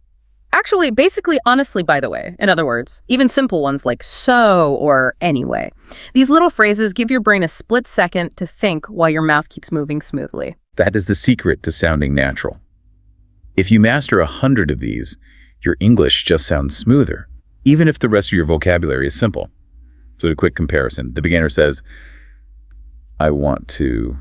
actually, basically, honestly, by the way. In other words, even simple ones like so or anyway. These little phrases give your brain a split second to think while your mouth keeps moving smoothly. That is the secret to sounding natural. If you master 100 of these, your English just sounds smoother, even if the rest of your vocabulary is simple. So a quick comparison. The beginner says, I want to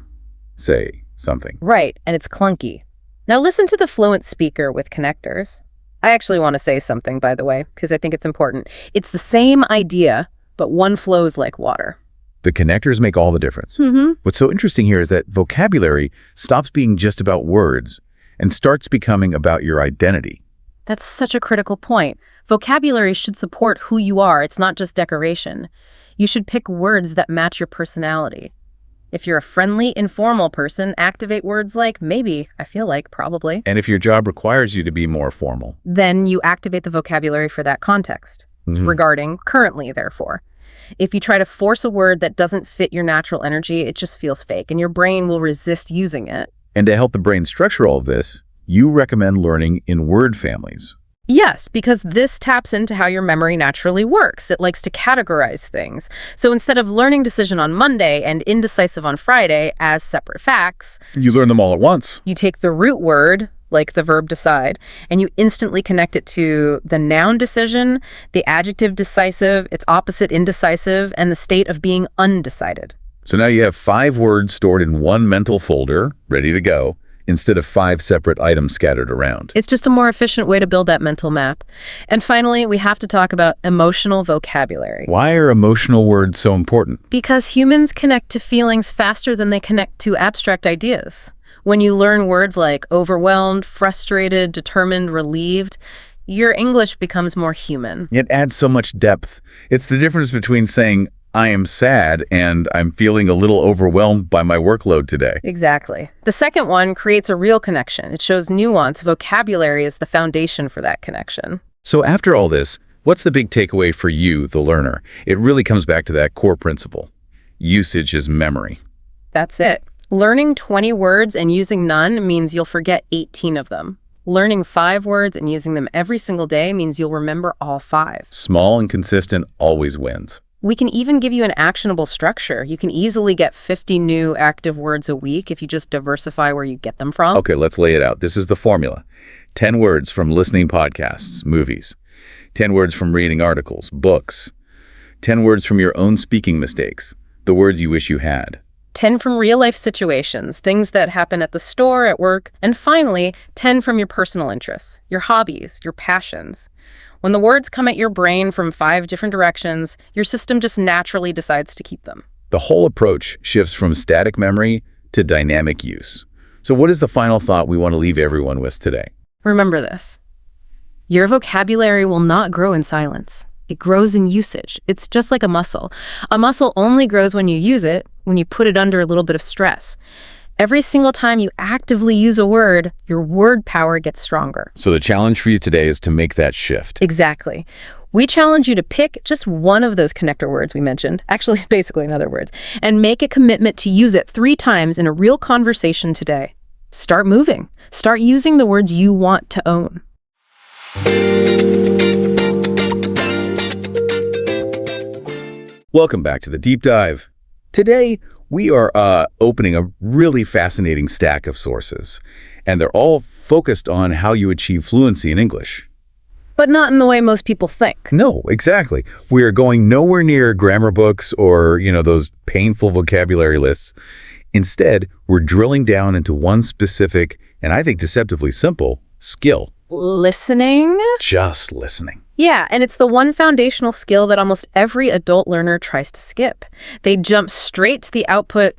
say something. Right, and it's clunky. Now listen to the fluent speaker with connectors. I actually want to say something, by the way, because I think it's important. It's the same idea, but one flows like water. The connectors make all the difference. What's so interesting here is that vocabulary stops being just about words and starts becoming about your identity. That's such a critical point. Vocabulary should support who you are. It's not just decoration. You should pick words that match your personality. If you're a friendly, informal person, activate words like maybe, I feel like, probably. And if your job requires you to be more formal, then you activate the vocabulary for that context. Regarding currently, therefore. If you try to force a word that doesn't fit your natural energy, it just feels fake, and your brain will resist using it. And to help the brain structure all of this, you recommend learning in word families. Yes, because this taps into how your memory naturally works. It likes to categorize things. So instead of learning decision on Monday and indecisive on Friday as separate facts, You learn them all at once. you take the root word, like the verb decide, and you instantly connect it to the noun decision, the adjective decisive, its opposite indecisive, and the state of being undecided. So now you have 5 words stored in one mental folder, ready to go, instead of 5 separate items scattered around. It's just a more efficient way to build that mental map. And finally, we have to talk about emotional vocabulary. Why are emotional words so important? Because humans connect to feelings faster than they connect to abstract ideas. When you learn words like overwhelmed, frustrated, determined, relieved, your English becomes more human. It adds so much depth. It's the difference between saying, I am sad and I'm feeling a little overwhelmed by my workload today. Exactly. The second one creates a real connection. It shows nuance. Vocabulary is the foundation for that connection. So after all this, what's the big takeaway for you, the learner? It really comes back to that core principle. Usage is memory. That's it. Learning 20 words and using none means you'll forget 18 of them. Learning 5 words and using them every single day means you'll remember all 5. Small and consistent always wins. We can even give you an actionable structure. You can easily get 50 new active words a week if you just diversify where you get them from. Okay, let's lay it out. This is the formula. 10 words from listening podcasts, movies. 10 words from reading articles, books. 10 words from your own speaking mistakes, the words you wish you had. 10 from real-life situations, things that happen at the store, at work. And finally, 10 from your personal interests, your hobbies, your passions. When the words come at your brain from 5 different directions, your system just naturally decides to keep them. The whole approach shifts from static memory to dynamic use. So what is the final thought we want to leave everyone with today? Remember this. Your vocabulary will not grow in silence. It grows in usage. It's just like a muscle. A muscle only grows when you use it, when you put it under a little bit of stress. Every single time you actively use a word, your word power gets stronger. So the challenge for you today is to make that shift. Exactly. We challenge you to pick just one of those connector words we mentioned, actually basically in other words, and make a commitment to use it 3 times in a real conversation today. Start moving. Start using the words you want to own. Welcome back to the Deep Dive. Today, we are opening a really fascinating stack of sources, and they're all focused on how you achieve fluency in English. But not in the way most people think. No, exactly. We are going nowhere near grammar books or, those painful vocabulary lists. Instead, we're drilling down into one specific, and I think deceptively simple, skill. Listening? Just listening. Yeah, and it's the one foundational skill that almost every adult learner tries to skip. They jump straight to the output,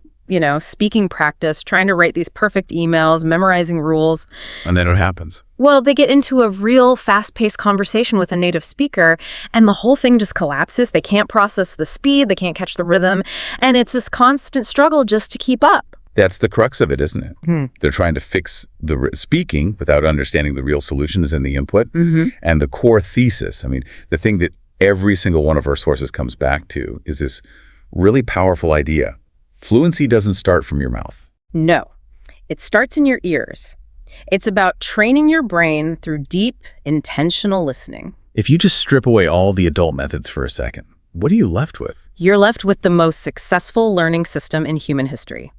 speaking practice, trying to write these perfect emails, memorizing rules. And then what happens? Well, they get into a real fast-paced conversation with a native speaker, and the whole thing just collapses. They can't process the speed, they can't catch the rhythm, and it's this constant struggle just to keep up. That's the crux of it, isn't it? They're trying to fix the speaking without understanding the real solution is in the input. And the core thesis, I mean, the thing that every single one of our sources comes back to is this really powerful idea. Fluency doesn't start from your mouth. No, it starts in your ears. It's about training your brain through deep, intentional listening. If you just strip away all the adult methods for a second, what are you left with? You're left with the most successful learning system in human history.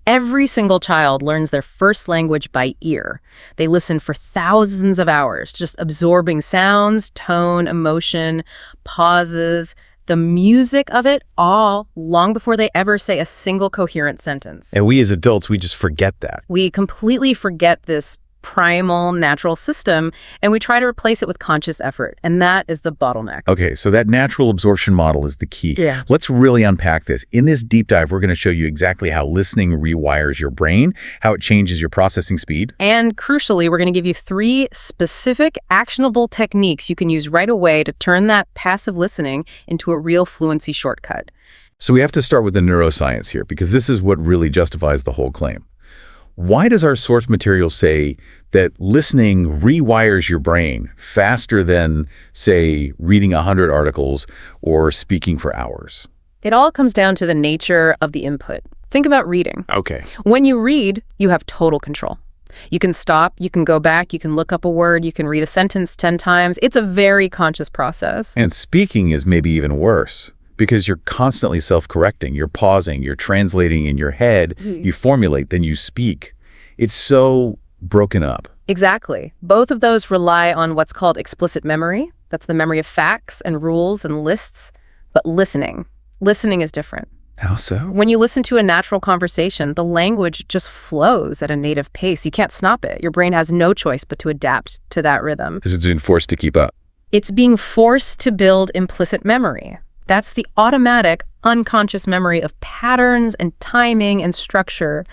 Every single child learns their first language by ear. They listen for thousands of hours, just absorbing sounds, tone, emotion, pauses, the music of it all long before they ever say a single coherent sentence. And we as adults, we just forget that. We completely forget this primal natural system, and we try to replace it with conscious effort, and that is the bottleneck. Okay, so that natural absorption model is the key. Yeah. Let's really unpack this. In this deep dive, we're going to show you exactly how listening rewires your brain, how it changes your processing speed. And crucially, we're going to give you 3 specific, actionable techniques you can use right away to turn that passive listening into a real fluency shortcut. So we have to start with the neuroscience here, because this is what really justifies the whole claim. Why does our source material say that listening rewires your brain faster than, say, reading 100 articles or speaking for hours? It all comes down to the nature of the input. Think about reading. Okay. When you read, you have total control. You can stop, you can go back, you can look up a word, you can read a sentence 10 times. It's a very conscious process. And speaking is maybe even worse, because you're constantly self-correcting. You're pausing, you're translating in your head, you formulate, then you speak. It's so broken up. Exactly. Both of those rely on what's called explicit memory. That's the memory of facts and rules and lists. But listening is different. How so? When you listen to a natural conversation, the language just flows at a native pace. You can't stop it. Your brain has no choice but to adapt to that rhythm. Because it's being forced to keep up. It's being forced to build implicit memory. That's the automatic, unconscious memory of patterns and timing and structure.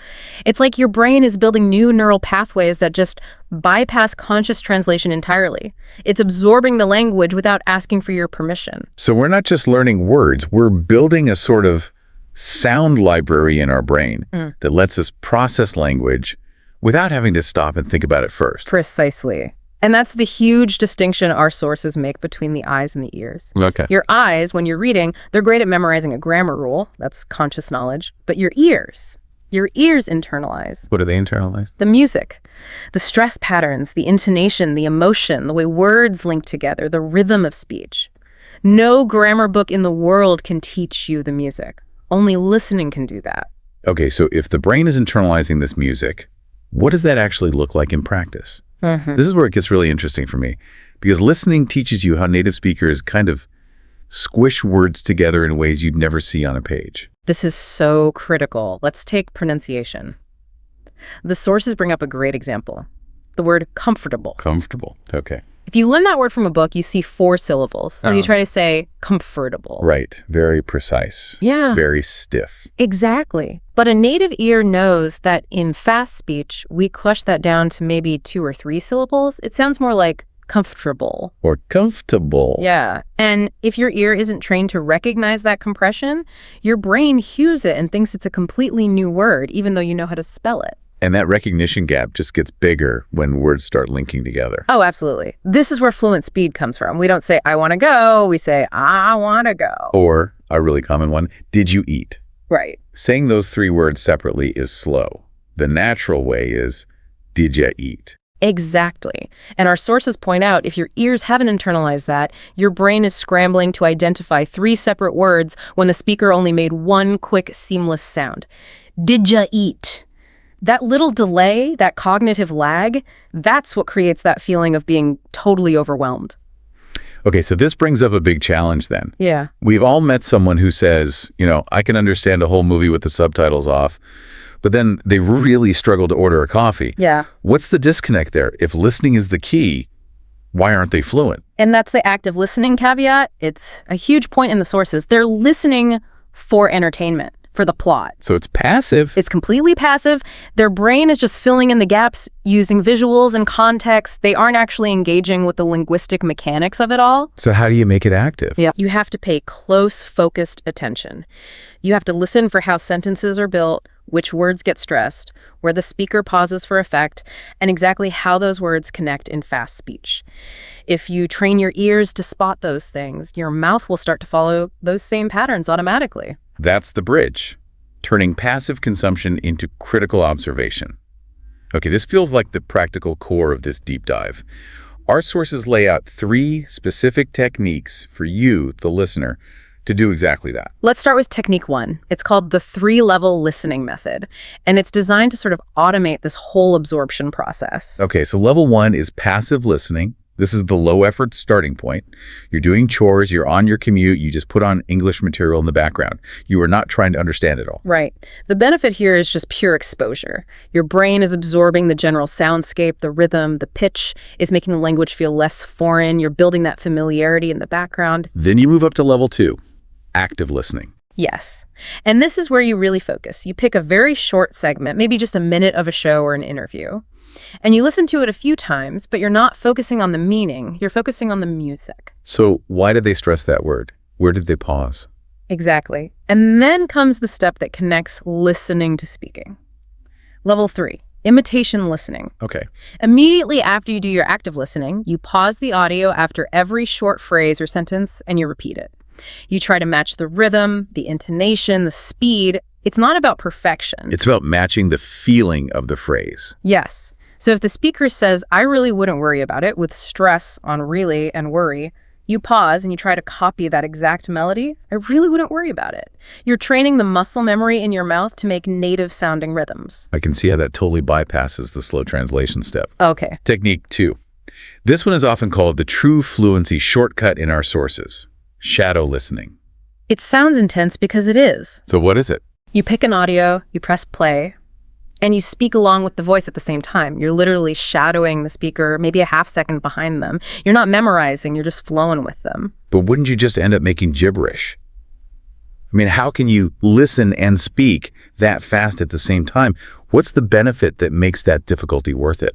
It's like your brain is building new neural pathways that just bypass conscious translation entirely. It's absorbing the language without asking for your permission. So we're not just learning words, we're building a sort of sound library in our brain that lets us process language without having to stop and think about it first. Precisely. And that's the huge distinction our sources make between the eyes and the ears. Okay. Your eyes, when you're reading, they're great at memorizing a grammar rule. That's conscious knowledge. But your ears internalize. What do they internalize? The music, the stress patterns, the intonation, the emotion, the way words link together, the rhythm of speech. No grammar book in the world can teach you the music. Only listening can do that. Okay, so if the brain is internalizing this music, what does that actually look like in practice? This is where it gets really interesting for me, because listening teaches you how native speakers kind of squish words together in ways you'd never see on a page. This is so critical. Let's take pronunciation. The sources bring up a great example. The word comfortable. Comfortable. Okay. If you learn that word from a book, you see 4 syllables. So you try to say comfortable. Right. Very precise. Yeah. Very stiff. Exactly. But a native ear knows that in fast speech, we clutch that down to maybe 2 or 3 syllables. It sounds more like comfortable. Or comfortable. Yeah. And if your ear isn't trained to recognize that compression, your brain hears it and thinks it's a completely new word, even though you know how to spell it. And that recognition gap just gets bigger when words start linking together. Oh, absolutely. This is where fluent speed comes from. We don't say, I want to go. We say, I want to go. Or, a really common one, did you eat? Right. Saying those 3 words separately is slow. The natural way is, did ya eat? Exactly. And our sources point out if your ears haven't internalized that, your brain is scrambling to identify 3 separate words when the speaker only made one quick, seamless sound. Did ya eat? That little delay, that cognitive lag, that's what creates that feeling of being totally overwhelmed. Okay, so this brings up a big challenge then. Yeah. We've all met someone who says, I can understand a whole movie with the subtitles off, but then they really struggle to order a coffee. Yeah. What's the disconnect there? If listening is the key, why aren't they fluent? And that's the active listening caveat. It's a huge point in the sources. They're listening for entertainment, for the plot. So it's passive. It's completely passive. Their brain is just filling in the gaps using visuals and context. They aren't actually engaging with the linguistic mechanics of it all. So how do you make it active? Yeah. You have to pay close, focused attention. You have to listen for how sentences are built, which words get stressed, where the speaker pauses for effect, and exactly how those words connect in fast speech. If you train your ears to spot those things, your mouth will start to follow those same patterns automatically. That's the bridge, turning passive consumption into critical observation. Okay, this feels like the practical core of this deep dive. Our sources lay out 3 specific techniques for you, the listener, to do exactly that. Let's start with technique 1. It's called the 3-level listening method, and it's designed to sort of automate this whole absorption process. Okay, so level 1 is passive listening. This is the low-effort starting point. You're doing chores, you're on your commute, you just put on English material in the background. You are not trying to understand it all. Right. The benefit here is just pure exposure. Your brain is absorbing the general soundscape, the rhythm, the pitch. It's making the language feel less foreign. You're building that familiarity in the background. Then you move up to level 2, active listening. Yes. And this is where you really focus. You pick a very short segment, maybe just a minute of a show or an interview. And you listen to it a few times, but you're not focusing on the meaning. You're focusing on the music. So why did they stress that word? Where did they pause? Exactly. And then comes the step that connects listening to speaking. Level 3, imitation listening. Okay. Immediately after you do your active listening, you pause the audio after every short phrase or sentence and you repeat it. You try to match the rhythm, the intonation, the speed. It's not about perfection. It's about matching the feeling of the phrase. Yes. So if the speaker says, I really wouldn't worry about it, with stress on really and worry, you pause and you try to copy that exact melody. I really wouldn't worry about it. You're training the muscle memory in your mouth to make native sounding rhythms. I can see how that totally bypasses the slow translation step. Okay. Technique 2. This one is often called the true fluency shortcut in our sources. Shadow listening. It sounds intense because it is. So what is it? You pick an audio, you press play, and you speak along with the voice at the same time. You're literally shadowing the speaker, maybe a half second behind them. You're not memorizing, you're just flowing with them. But wouldn't you just end up making gibberish? I mean, how can you listen and speak that fast at the same time? What's the benefit that makes that difficulty worth it?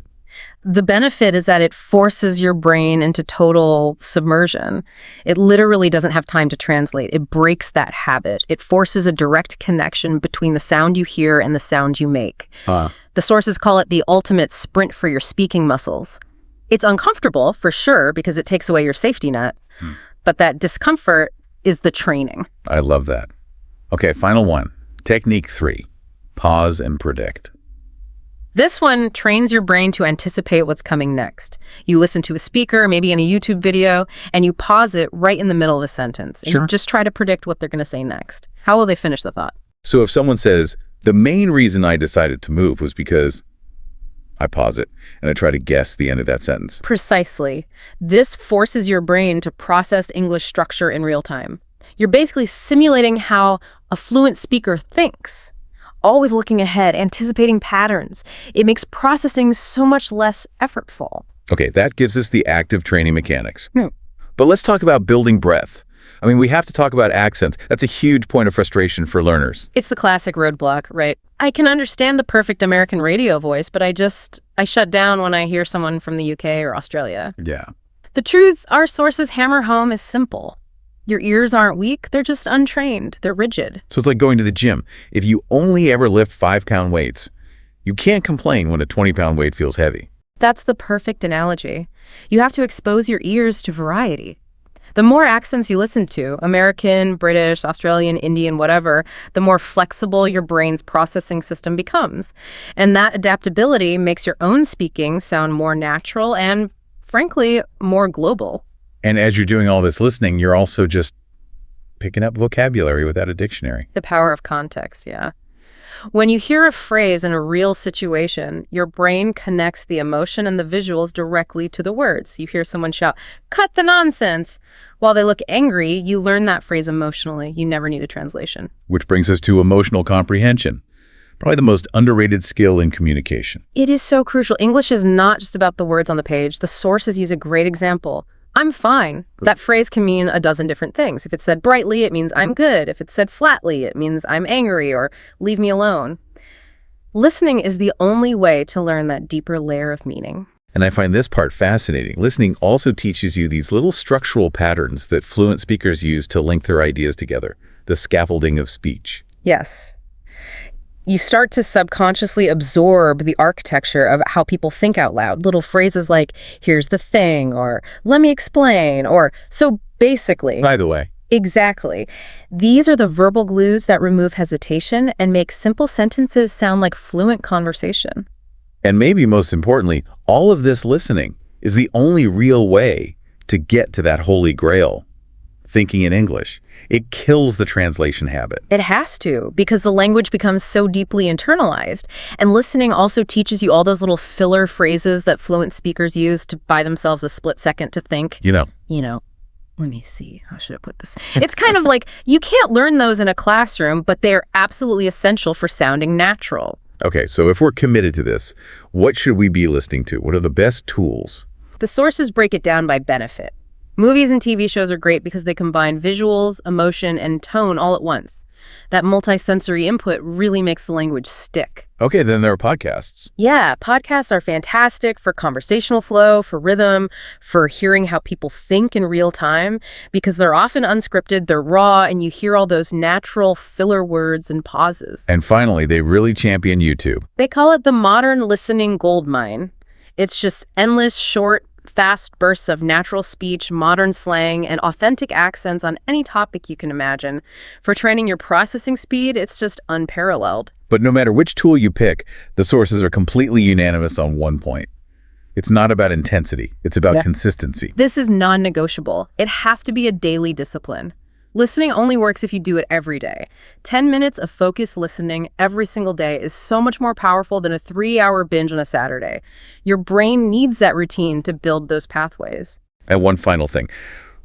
The benefit is that it forces your brain into total submersion. It literally doesn't have time to translate. It breaks that habit. It forces a direct connection between the sound you hear and the sound you make. The sources call it the ultimate sprint for your speaking muscles. It's uncomfortable, for sure, because it takes away your safety net. But that discomfort is the training. I love that. Okay, final one. Technique 3. Pause and predict. This one trains your brain to anticipate what's coming next. You listen to a speaker, maybe in a YouTube video, and you pause it right in the middle of a sentence. And you just try to predict what they're going to say next. How will they finish the thought? So if someone says, the main reason I decided to move was because, I pause it and I try to guess the end of that sentence. Precisely. This forces your brain to process English structure in real time. You're basically simulating how a fluent speaker thinks. Always looking ahead, anticipating patterns. It makes processing so much less effortful. Okay, that gives us the active training mechanics. But let's talk about building breadth. I mean, we have to talk about accents. That's a huge point of frustration for learners. It's the classic roadblock, right? I can understand the perfect American radio voice, but I shut down when I hear someone from the UK or Australia. Yeah. The truth our sources hammer home is simple. Your ears aren't weak, they're just untrained. They're rigid. So it's like going to the gym. If you only ever lift 5-pound weights, you can't complain when a 20-pound weight feels heavy. That's the perfect analogy. You have to expose your ears to variety. The more accents you listen to, American, British, Australian, Indian, whatever, the more flexible your brain's processing system becomes. And that adaptability makes your own speaking sound more natural and, frankly, more global. And as you're doing all this listening, you're also just picking up vocabulary without a dictionary. The power of context, yeah. When you hear a phrase in a real situation, your brain connects the emotion and the visuals directly to the words. You hear someone shout, "Cut the nonsense!" While they look angry, you learn that phrase emotionally. You never need a translation. Which brings us to emotional comprehension. Probably the most underrated skill in communication. It is so crucial. English is not just about the words on the page. The sources use a great example. I'm fine. That phrase can mean a dozen different things. If it's said brightly, it means I'm good. If it's said flatly, it means I'm angry or leave me alone. Listening is the only way to learn that deeper layer of meaning. And I find this part fascinating. Listening also teaches you these little structural patterns that fluent speakers use to link their ideas together, the scaffolding of speech. Yes. You start to subconsciously absorb the architecture of how people think out loud. Little phrases like, here's the thing, or let me explain, or so basically. By the way. Exactly. These are the verbal glues that remove hesitation and make simple sentences sound like fluent conversation. And maybe most importantly, all of this listening is the only real way to get to that holy grail, thinking in English. It kills the translation habit. It has to, because the language becomes so deeply internalized. And listening also teaches you all those little filler phrases that fluent speakers use to buy themselves a split second to think. You know, let me see, how should I put this? It's kind of like, you can't learn those in a classroom, but they're absolutely essential for sounding natural. Okay, so if we're committed to this, what should we be listening to? What are the best tools? The sources break it down by benefit. Movies and TV shows are great because they combine visuals, emotion, and tone all at once. That multisensory input really makes the language stick. Okay, then there are podcasts. Yeah, podcasts are fantastic for conversational flow, for rhythm, for hearing how people think in real time, because they're often unscripted, they're raw, and you hear all those natural filler words and pauses. And finally, they really champion YouTube. They call it the modern listening goldmine. It's just endless, short, fast bursts of natural speech, modern slang, and authentic accents on any topic you can imagine. For training your processing speed, it's just unparalleled. But no matter which tool you pick, the sources are completely unanimous on one point. It's not about intensity. It's about consistency. This is non-negotiable. It has to be a daily discipline. Listening only works if you do it every day. 10 minutes of focused listening every single day is so much more powerful than a 3-hour binge on a Saturday. Your brain needs that routine to build those pathways. And one final thing.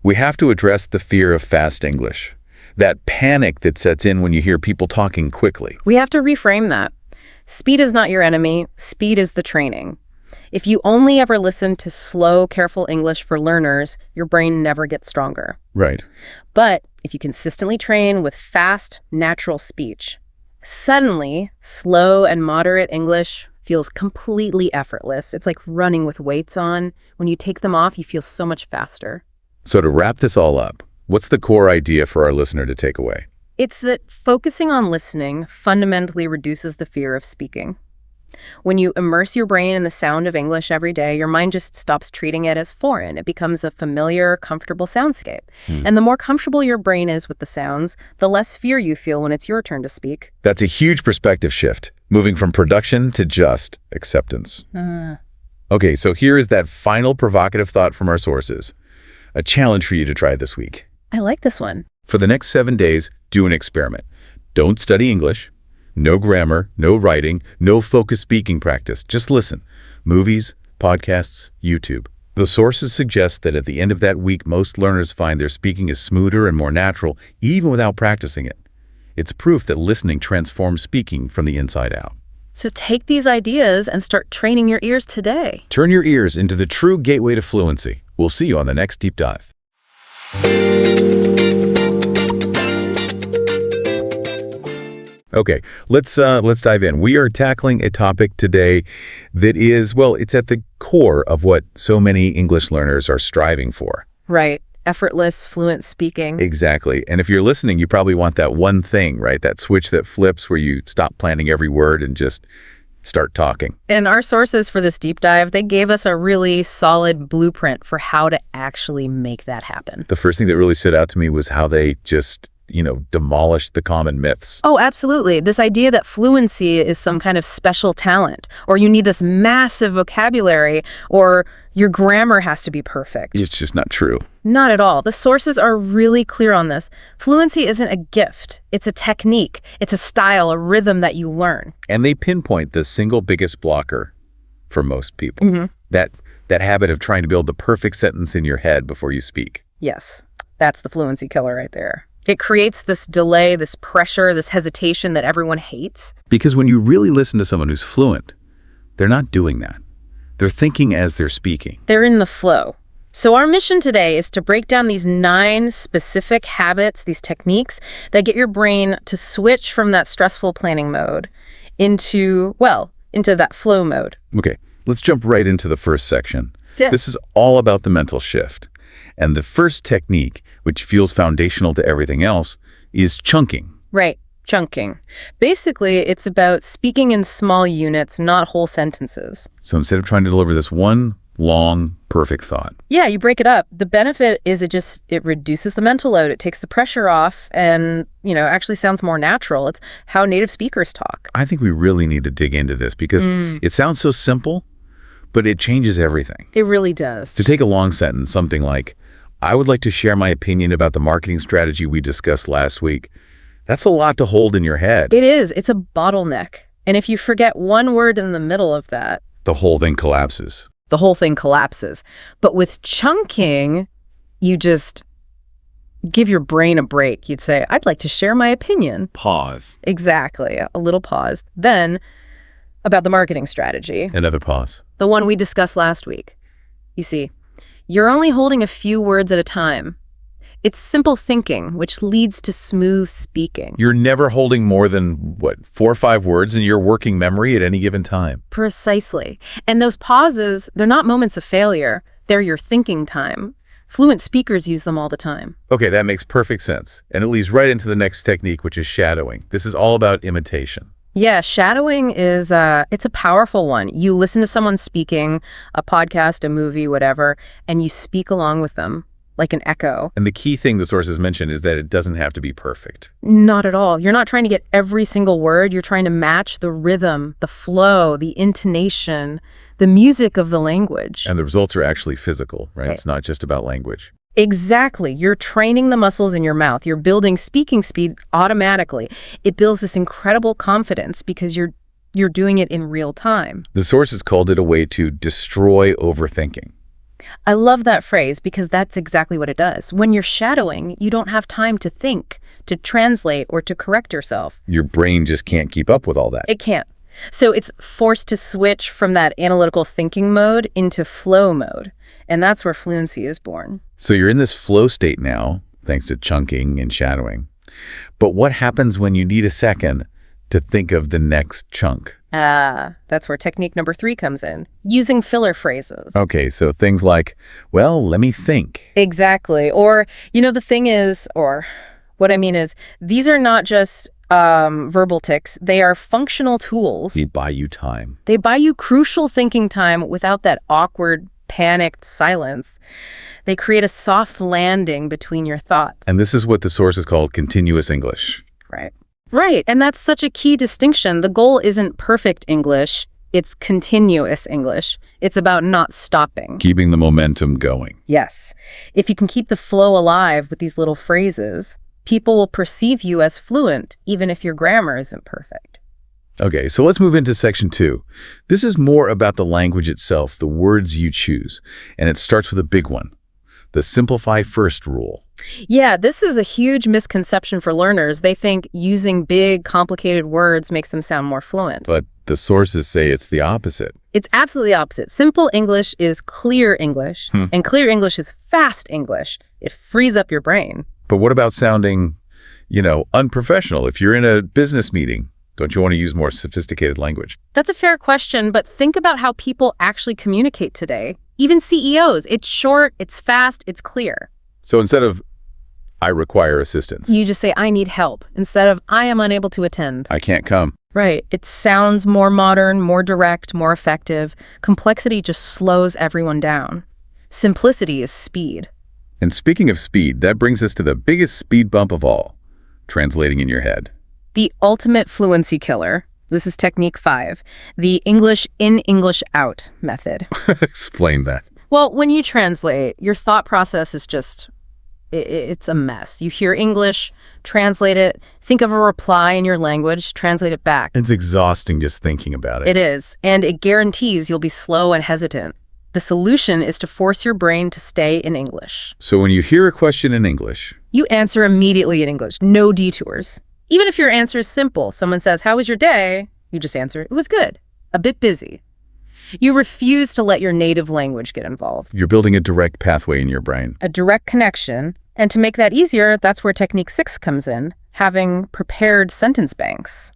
We have to address the fear of fast English. That panic that sets in when you hear people talking quickly. We have to reframe that. Speed is not your enemy. Speed is the training. If you only ever listen to slow, careful English for learners, your brain never gets stronger. Right. But if you consistently train with fast, natural speech, suddenly, slow and moderate English feels completely effortless. It's like running with weights on. When you take them off, you feel so much faster. So to wrap this all up, what's the core idea for our listener to take away? It's that focusing on listening fundamentally reduces the fear of speaking. When you immerse your brain in the sound of English every day, your mind just stops treating it as foreign. It becomes a familiar, comfortable soundscape. And the more comfortable your brain is with the sounds, the less fear you feel when it's your turn to speak. That's a huge perspective shift, moving from production to just acceptance. Okay, so here is that final provocative thought from our sources. A challenge for you to try this week. I like this one. For the next 7 days, do an experiment. Don't study English. No grammar, no writing, no focused speaking practice. Just listen. Movies, podcasts, YouTube. The sources suggest that at the end of that week, most learners find their speaking is smoother and more natural, even without practicing it. It's proof that listening transforms speaking from the inside out. So take these ideas and start training your ears today. Turn your ears into the true gateway to fluency. We'll see you on the next Deep Dive. Okay, let's dive in. We are tackling a topic today that is, well, it's at the core of what so many English learners are striving for. Right. Effortless, fluent speaking. Exactly. And if you're listening, you probably want that one thing, right? That switch that flips where you stop planning every word and just start talking. And our sources for this deep dive, they gave us a really solid blueprint for how to actually make that happen. The first thing that really stood out to me was how they just demolished the common myths. Oh, absolutely. This idea that fluency is some kind of special talent, or you need this massive vocabulary, or your grammar has to be perfect. It's just not true. Not at all. The sources are really clear on this. Fluency isn't a gift. It's a technique. It's a style, a rhythm that you learn. And they pinpoint the single biggest blocker for most people. That habit of trying to build the perfect sentence in your head before you speak. Yes, that's the fluency killer right there. It creates this delay, this pressure, this hesitation that everyone hates. Because when you really listen to someone who's fluent, they're not doing that. They're thinking as they're speaking. They're in the flow. So our mission today is to break down these 9 specific habits, these techniques that get your brain to switch from that stressful planning mode into that flow mode. Okay, let's jump right into the first section. Yeah. This is all about the mental shift. And the first technique, which feels foundational to everything else, is chunking. Right, chunking. Basically, it's about speaking in small units, not whole sentences. So instead of trying to deliver this one long, perfect thought. Yeah, you break it up. The benefit is it reduces the mental load. It takes the pressure off and, actually sounds more natural. It's how native speakers talk. I think we really need to dig into this because it sounds so simple, but it changes everything. It really does. To take a long sentence, something like, I would like to share my opinion about the marketing strategy we discussed last week. That's a lot to hold in your head. It is. It's a bottleneck. And if you forget one word in the middle of that, The whole thing collapses. the whole thing collapses. But with chunking, you just give your brain a break. You'd say, I'd like to share my opinion. Pause. Exactly. A little pause. Then, about the marketing strategy, Another pause. the one we discussed last week. You see, you're only holding a few words at a time. It's simple thinking, which leads to smooth speaking. You're never holding more than, 4 or 5 words in your working memory at any given time. Precisely. And those pauses, they're not moments of failure. They're your thinking time. Fluent speakers use them all the time. Okay, that makes perfect sense. And it leads right into the next technique, which is shadowing. This is all about imitation. Yeah, shadowing is, it's a powerful one. You listen to someone speaking, a podcast, a movie, whatever, and you speak along with them like an echo. And the key thing the sources mention is that it doesn't have to be perfect. Not at all. You're not trying to get every single word. You're trying to match the rhythm, the flow, the intonation, the music of the language. And the results are actually physical, right? Right. It's not just about language. Exactly. You're training the muscles in your mouth. You're building speaking speed automatically. It builds this incredible confidence because you're doing it in real time. The sources called it a way to destroy overthinking. I love that phrase because that's exactly what it does. When you're shadowing, you don't have time to think, to translate, or to correct yourself. Your brain just can't keep up with all that. It can't. So it's forced to switch from that analytical thinking mode into flow mode. And that's where fluency is born. So you're in this flow state now, thanks to chunking and shadowing. But what happens when you need a second to think of the next chunk? That's where technique number 3 comes in. Using filler phrases. Okay, so things like, well, let me think. Exactly. Or, the thing is, or what I mean is, these are not just verbal tics. They are functional tools. They buy you time. They buy you crucial thinking time without that awkward, panicked silence. They create a soft landing between your thoughts. And this is what the sources called continuous English. Right. Right. And that's such a key distinction. The goal isn't perfect English. It's continuous English. It's about not stopping. Keeping the momentum going. Yes. If you can keep the flow alive with these little phrases, people will perceive you as fluent, even if your grammar isn't perfect. Okay, so let's move into section 2. This is more about the language itself, the words you choose. And it starts with a big one, the simplify first rule. Yeah, this is a huge misconception for learners. They think using big, complicated words makes them sound more fluent. But the sources say it's the opposite. It's absolutely opposite. Simple English is clear English, and clear English is fast English. It frees up your brain. But what about sounding, unprofessional? If you're in a business meeting, don't you want to use more sophisticated language? That's a fair question, but think about how people actually communicate today. Even CEOs. It's short, it's fast, it's clear. So instead of, I require assistance, You just say, I need help, instead of, I am unable to attend. I can't come. Right. It sounds more modern, more direct, more effective. Complexity just slows everyone down. Simplicity is speed. And speaking of speed, that brings us to the biggest speed bump of all, translating in your head. The ultimate fluency killer. This is technique 5, the English in, English out method. Explain that. Well, when you translate, your thought process is just, it's a mess. You hear English, translate it, think of a reply in your language, translate it back. It's exhausting just thinking about it. It is, and it guarantees you'll be slow and hesitant. The solution is to force your brain to stay in English. So when you hear a question in English, You answer immediately in English, no detours. Even if your answer is simple, someone says, how was your day? You just answer, it was good, a bit busy. You refuse to let your native language get involved. You're building a direct pathway in your brain. A direct connection. And to make that easier, that's where Technique 6 comes in, having prepared sentence banks.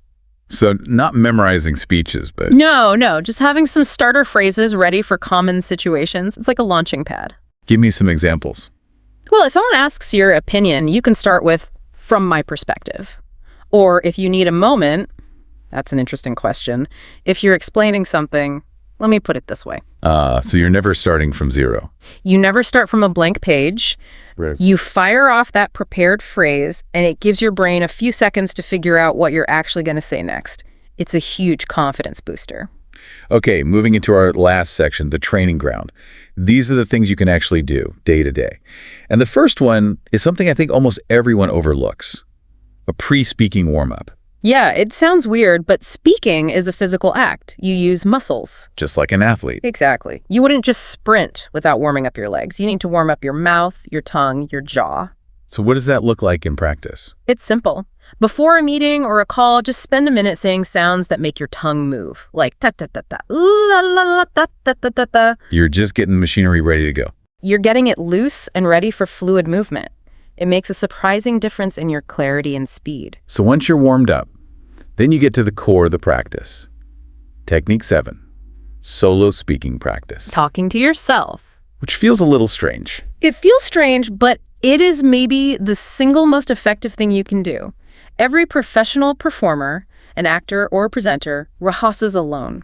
So not memorizing speeches, but... No, just having some starter phrases ready for common situations. It's like a launching pad. Give me some examples. Well, if someone asks your opinion, you can start with, from my perspective. Or if you need a moment, that's an interesting question. If you're explaining something, let me put it this way. So you're never starting from zero. You never start from a blank page. Right. You fire off that prepared phrase, and it gives your brain a few seconds to figure out what you're actually going to say next. It's a huge confidence booster. Okay, moving into our last section, the training ground. These are the things you can actually do day to day. And the first one is something I think almost everyone overlooks, a pre-speaking warm-up. Yeah, it sounds weird, but speaking is a physical act. You use muscles. Just like an athlete. Exactly. You wouldn't just sprint without warming up your legs. You need to warm up your mouth, your tongue, your jaw. So what does that look like in practice? It's simple. Before a meeting or a call, just spend a minute saying sounds that make your tongue move, like ta-ta-ta-ta, la-la-la-ta-ta-ta-ta. You're just getting the machinery ready to go. You're getting it loose and ready for fluid movement. It makes a surprising difference in your clarity and speed. So once you're warmed up, then you get to the core of the practice. Technique 7, solo speaking practice. Talking to yourself. Which feels a little strange. It feels strange, but it is maybe the single most effective thing you can do. Every professional performer, an actor or a presenter, rehearses alone.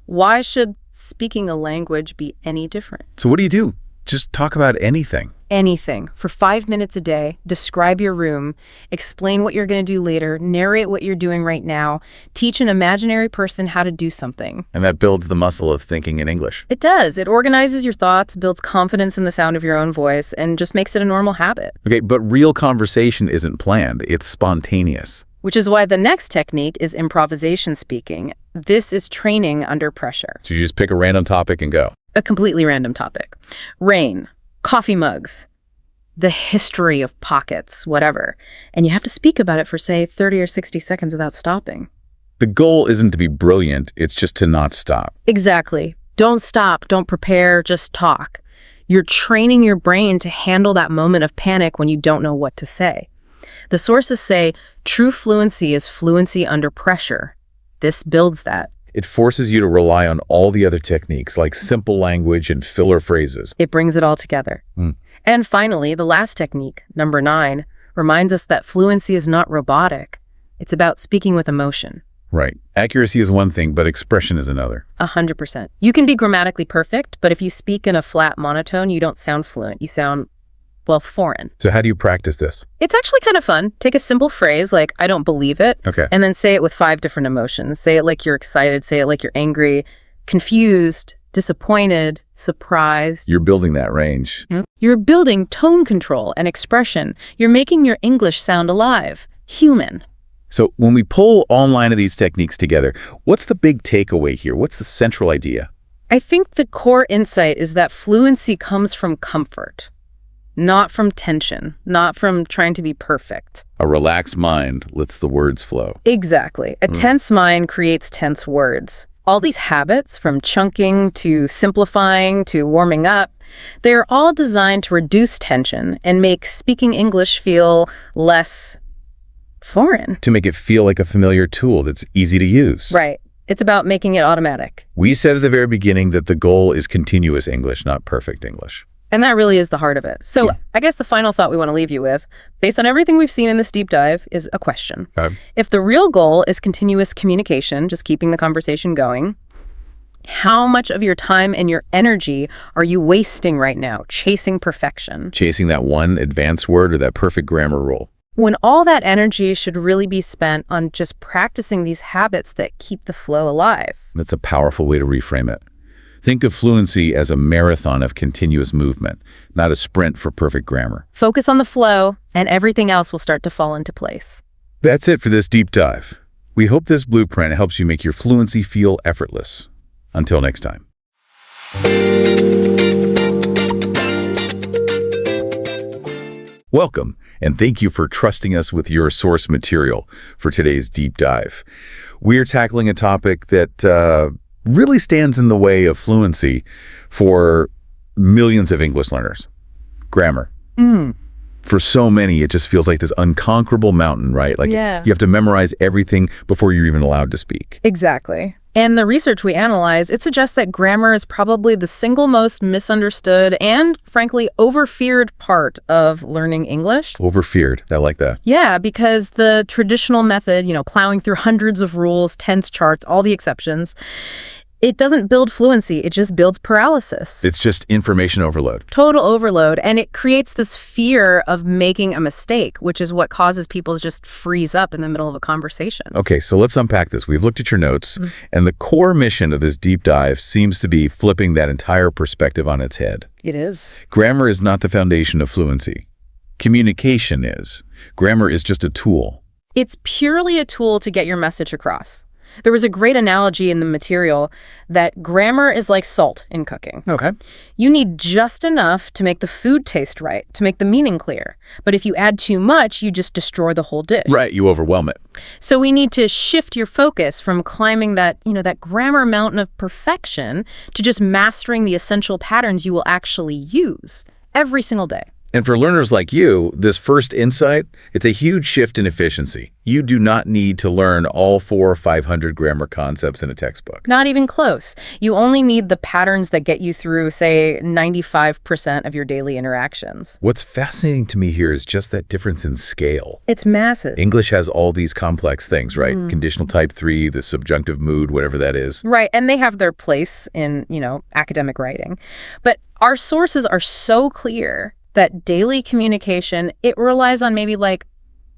Why should speaking a language be any different? So what do? Just talk about anything. Anything. For 5 minutes a day, describe your room, explain what you're going to do later, narrate what you're doing right now, teach an imaginary person how to do something. And that builds the muscle of thinking in English. It does. It organizes your thoughts, builds confidence in the sound of your own voice, and just makes it a normal habit. Okay, but real conversation isn't planned. It's spontaneous. Which is why the next technique is improvisation speaking. This is training under pressure. So you just pick a random topic and go. A completely random topic. Rain, coffee mugs, the history of pockets, whatever. And you have to speak about it for, say, 30 or 60 seconds without stopping. The goal isn't to be brilliant, it's just to not stop. Exactly. Don't stop, don't prepare, just talk. You're training your brain to handle that moment of panic when you don't know what to say. The sources say true fluency is fluency under pressure. This builds that. It forces you to rely on all the other techniques like simple language and filler phrases. It brings it all together. And finally, the last technique, number 9, reminds us that fluency is not robotic. It's about speaking with emotion. Right. Accuracy is one thing, but expression is another. 100%. You can be grammatically perfect, but if you speak in a flat monotone, you don't sound fluent. You sound, well, foreign. So how do you practice this? It's actually kind of fun. Take a simple phrase like, I don't believe it, Okay. and then say it with 5 different emotions. Say it like you're excited, say it like you're angry, confused, disappointed, surprised. You're building that range. You're building tone control and expression. You're making your English sound alive, human. So when we pull all 9 of these techniques together, what's the big takeaway here? What's the central idea? I think the core insight is that fluency comes from comfort, not from tension, not from trying to be perfect. A relaxed mind lets the words flow. Exactly. A tense mind creates tense words. All these habits, from chunking to simplifying to warming up, they're all designed to reduce tension and make speaking English feel less foreign. To make it feel like a familiar tool that's easy to use. Right. It's about making it automatic. We said at the very beginning that the goal is continuous English, not perfect English. And that really is the heart of it. So I guess the final thought we want to leave you with, based on everything we've seen in this deep dive, is a question. Okay. If the real goal is continuous communication, just keeping the conversation going, how much of your time and your energy are you wasting right now chasing perfection? Chasing that one advanced word or that perfect grammar rule. When all that energy should really be spent on just practicing these habits that keep the flow alive. That's a powerful way to reframe it. Think of fluency as a marathon of continuous movement, not a sprint for perfect grammar. Focus on the flow, and everything else will start to fall into place. That's it for this deep dive. We hope this blueprint helps you make your fluency feel effortless. Until next time. Welcome, and thank you for trusting us with your source material for today's deep dive. We're tackling a topic that really stands in the way of fluency for millions of English learners. Grammar. For so many, it just feels like this unconquerable mountain, right? Like Yeah. you have to memorize everything before you're even allowed to speak. Exactly. And the research we analyze, it suggests that grammar is probably the single most misunderstood and, frankly, overfeared part of learning English. Overfeared. I like that. Yeah, because the traditional method, plowing through hundreds of rules, tense charts, all the exceptions, it doesn't build fluency, it just builds paralysis. It's just information overload. Total overload, and it creates this fear of making a mistake, which is what causes people to just freeze up in the middle of a conversation. Okay, so let's unpack this. We've looked at your notes, and the core mission of this deep dive seems to be flipping that entire perspective on its head. It is. Grammar is not the foundation of fluency. Communication is. Grammar is just a tool. It's purely a tool to get your message across. There was a great analogy in the material that grammar is like salt in cooking. Okay. You need just enough to make the food taste right, to make the meaning clear. But if you add too much, you just destroy the whole dish. Right, you overwhelm it. So we need to shift your focus from climbing that grammar mountain of perfection to just mastering the essential patterns you will actually use every single day. And for learners like you, this first insight, it's a huge shift in efficiency. You do not need to learn all 400 or 500 grammar concepts in a textbook. Not even close. You only need the patterns that get you through, say, 95% of your daily interactions. What's fascinating to me here is just that difference in scale. It's massive. English has all these complex things, right? Conditional type 3, the subjunctive mood, whatever that is. Right, and they have their place in, academic writing. But our sources are so clear that daily communication, it relies on maybe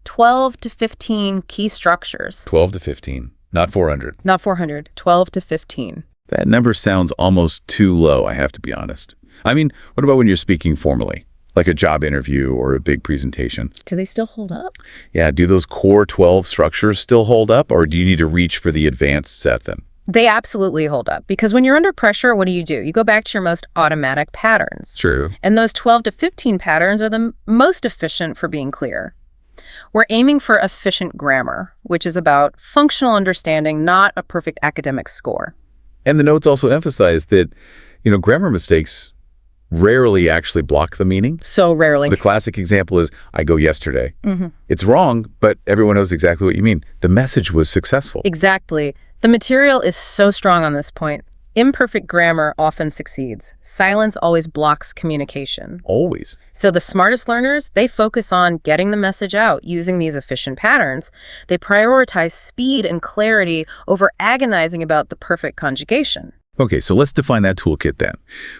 12 to 15 key structures. 12 to 15, not 400. Not 400, 12 to 15. That number sounds almost too low, I have to be honest. I mean, what about when you're speaking formally, like a job interview or a big presentation? Do they still hold up? Yeah, do those core 12 structures still hold up, or do you need to reach for the advanced set then? They absolutely hold up, because when you're under pressure, what do? You go back to your most automatic patterns. True. And those 12 to 15 patterns are the most efficient for being clear. We're aiming for efficient grammar, which is about functional understanding, not a perfect academic score. And the notes also emphasize that, grammar mistakes rarely actually block the meaning. So rarely. The classic example is, I go yesterday. It's wrong, but everyone knows exactly what you mean. The message was successful. Exactly. The material is so strong on this point. Imperfect grammar often succeeds. Silence always blocks communication. Always. So the smartest learners, they focus on getting the message out using these efficient patterns. They prioritize speed and clarity over agonizing about the perfect conjugation. Okay, so let's define that toolkit then.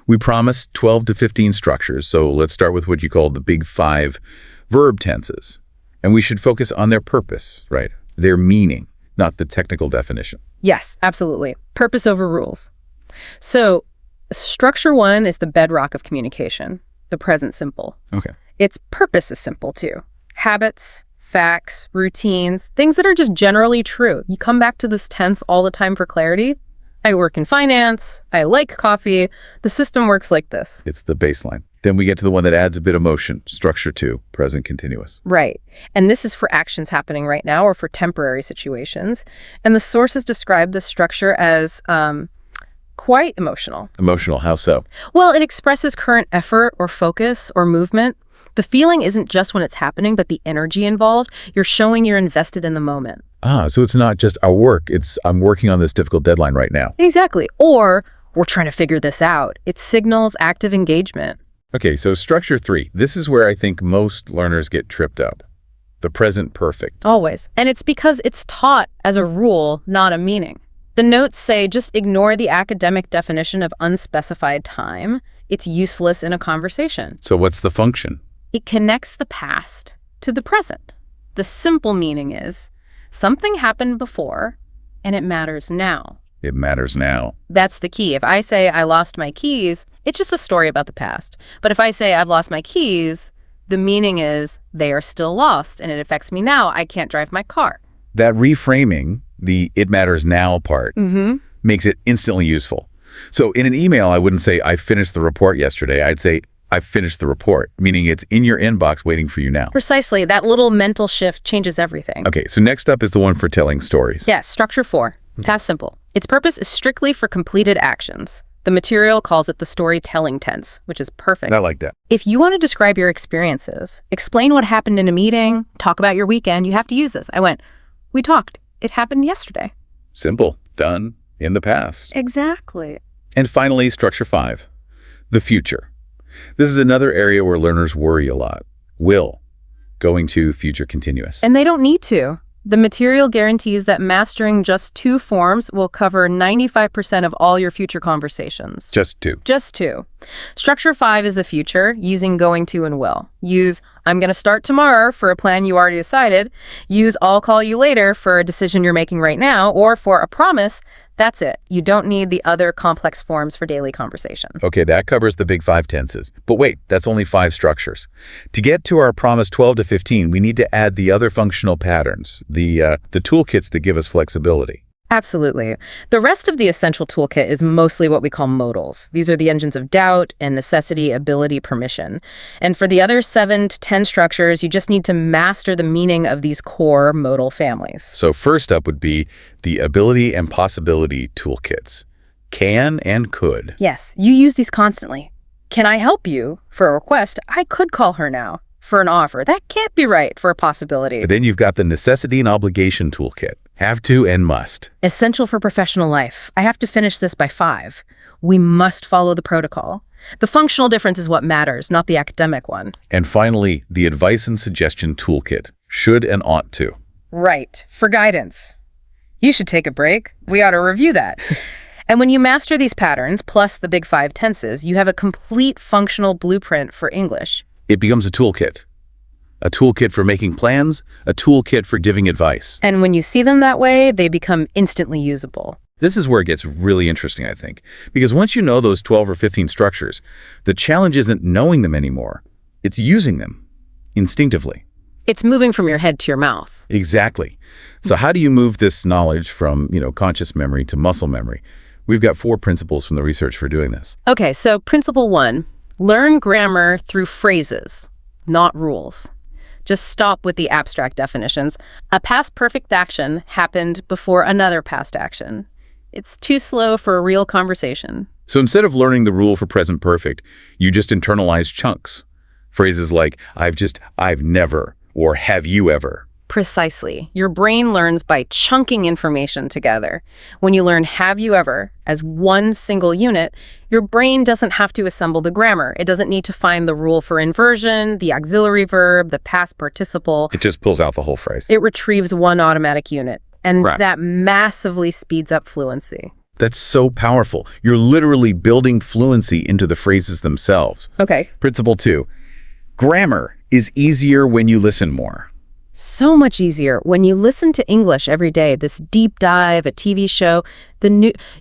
We promised 12 to 15 structures, so let's start with what you call the big 5 verb tenses. And we should focus on their purpose, right? Their meaning, not the technical definition. Yes, absolutely. Purpose over rules. So structure 1 is the bedrock of communication, the present simple. Okay. Its purpose is simple too. Habits, facts, routines, things that are just generally true. You come back to this tense all the time for clarity. I work in finance. I like coffee. The system works like this. It's the baseline. Then we get to the one that adds a bit of motion, structure 2, present continuous. Right. And this is for actions happening right now or for temporary situations. And the sources describe this structure as quite emotional. Emotional, how so? Well, it expresses current effort or focus or movement. The feeling isn't just when it's happening, but the energy involved. You're showing you're invested in the moment. So it's not just our work, it's I'm working on this difficult deadline right now. Exactly. Or we're trying to figure this out. It signals active engagement. Okay, so structure 3. This is where I think most learners get tripped up. The present perfect. Always. And it's because it's taught as a rule, not a meaning. The notes say just ignore the academic definition of unspecified time. It's useless in a conversation. So what's the function? It connects the past to the present. The simple meaning is something happened before and it matters now. It matters now. That's the key. If I say I lost my keys, it's just a story about the past. But if I say I've lost my keys, the meaning is they are still lost and it affects me now. I can't drive my car. That reframing, the it matters now part, makes it instantly useful. So in an email, I wouldn't say I finished the report yesterday. I'd say I finished the report, meaning it's in your inbox waiting for you now. Precisely. That little mental shift changes everything. Okay, so next up is the one for telling stories. Yes, structure 4. Past simple. Its purpose is strictly for completed actions. The material calls it the storytelling tense, which is perfect. I like that. If you want to describe your experiences, explain what happened in a meeting, talk about your weekend, you have to use this. We talked. It happened yesterday. Simple. Done. In the past. Exactly. And finally, structure 5, the future. This is another area where learners worry a lot. Will, going to future continuous. And they don't need to. The material guarantees that mastering just 2 forms will cover 95% of all your future conversations. Just 2. Just 2. Structure 5 is the future, using going to and will. Use I'm going to start tomorrow for a plan you already decided. Use I'll call you later for a decision you're making right now, or for a promise. That's it. You don't need the other complex forms for daily conversation. Okay, that covers the big 5 tenses. But wait, that's only 5 structures. To get to our promised 12 to 15, we need to add the other functional patterns, the toolkits that give us flexibility. Absolutely. The rest of the essential toolkit is mostly what we call modals. These are the engines of doubt and necessity, ability, permission. And for the other 7 to 10 structures, you just need to master the meaning of these core modal families. So first up would be the ability and possibility toolkits. Can and could. Yes, you use these constantly. Can I help you? For a request, I could call her now. For an offer, that can't be right. For a possibility. But then you've got the necessity and obligation toolkit. Have to and must. Essential for professional life. I have to finish this by 5. We must follow the protocol. The functional difference is what matters, not the academic one. And finally, the advice and suggestion toolkit. Should and ought to. Right. For guidance. You should take a break. We ought to review that. And when you master these patterns, plus the big 5 tenses, you have a complete functional blueprint for English. It becomes a toolkit. A toolkit for making plans, a toolkit for giving advice. And when you see them that way, they become instantly usable. This is where it gets really interesting, I think. Because once you know those 12 or 15 structures, the challenge isn't knowing them anymore. It's using them instinctively. It's moving from your head to your mouth. Exactly. So how do you move this knowledge from, conscious memory to muscle memory? We've got 4 principles from the research for doing this. Okay, so principle 1, learn grammar through phrases, not rules. Just stop with the abstract definitions. A past perfect action happened before another past action. It's too slow for a real conversation. So instead of learning the rule for present perfect, you just internalize chunks. Phrases like, I've never, or have you ever. Precisely. Your brain learns by chunking information together. When you learn have you ever as one single unit, your brain doesn't have to assemble the grammar. It doesn't need to find the rule for inversion, the auxiliary verb, the past participle. It just pulls out the whole phrase. It retrieves one automatic unit, and Right. that massively speeds up fluency. That's so powerful. You're literally building fluency into the phrases themselves. Okay. Principle 2, grammar is easier when you listen more. So much easier. When you listen to English every day, this deep dive, a TV show,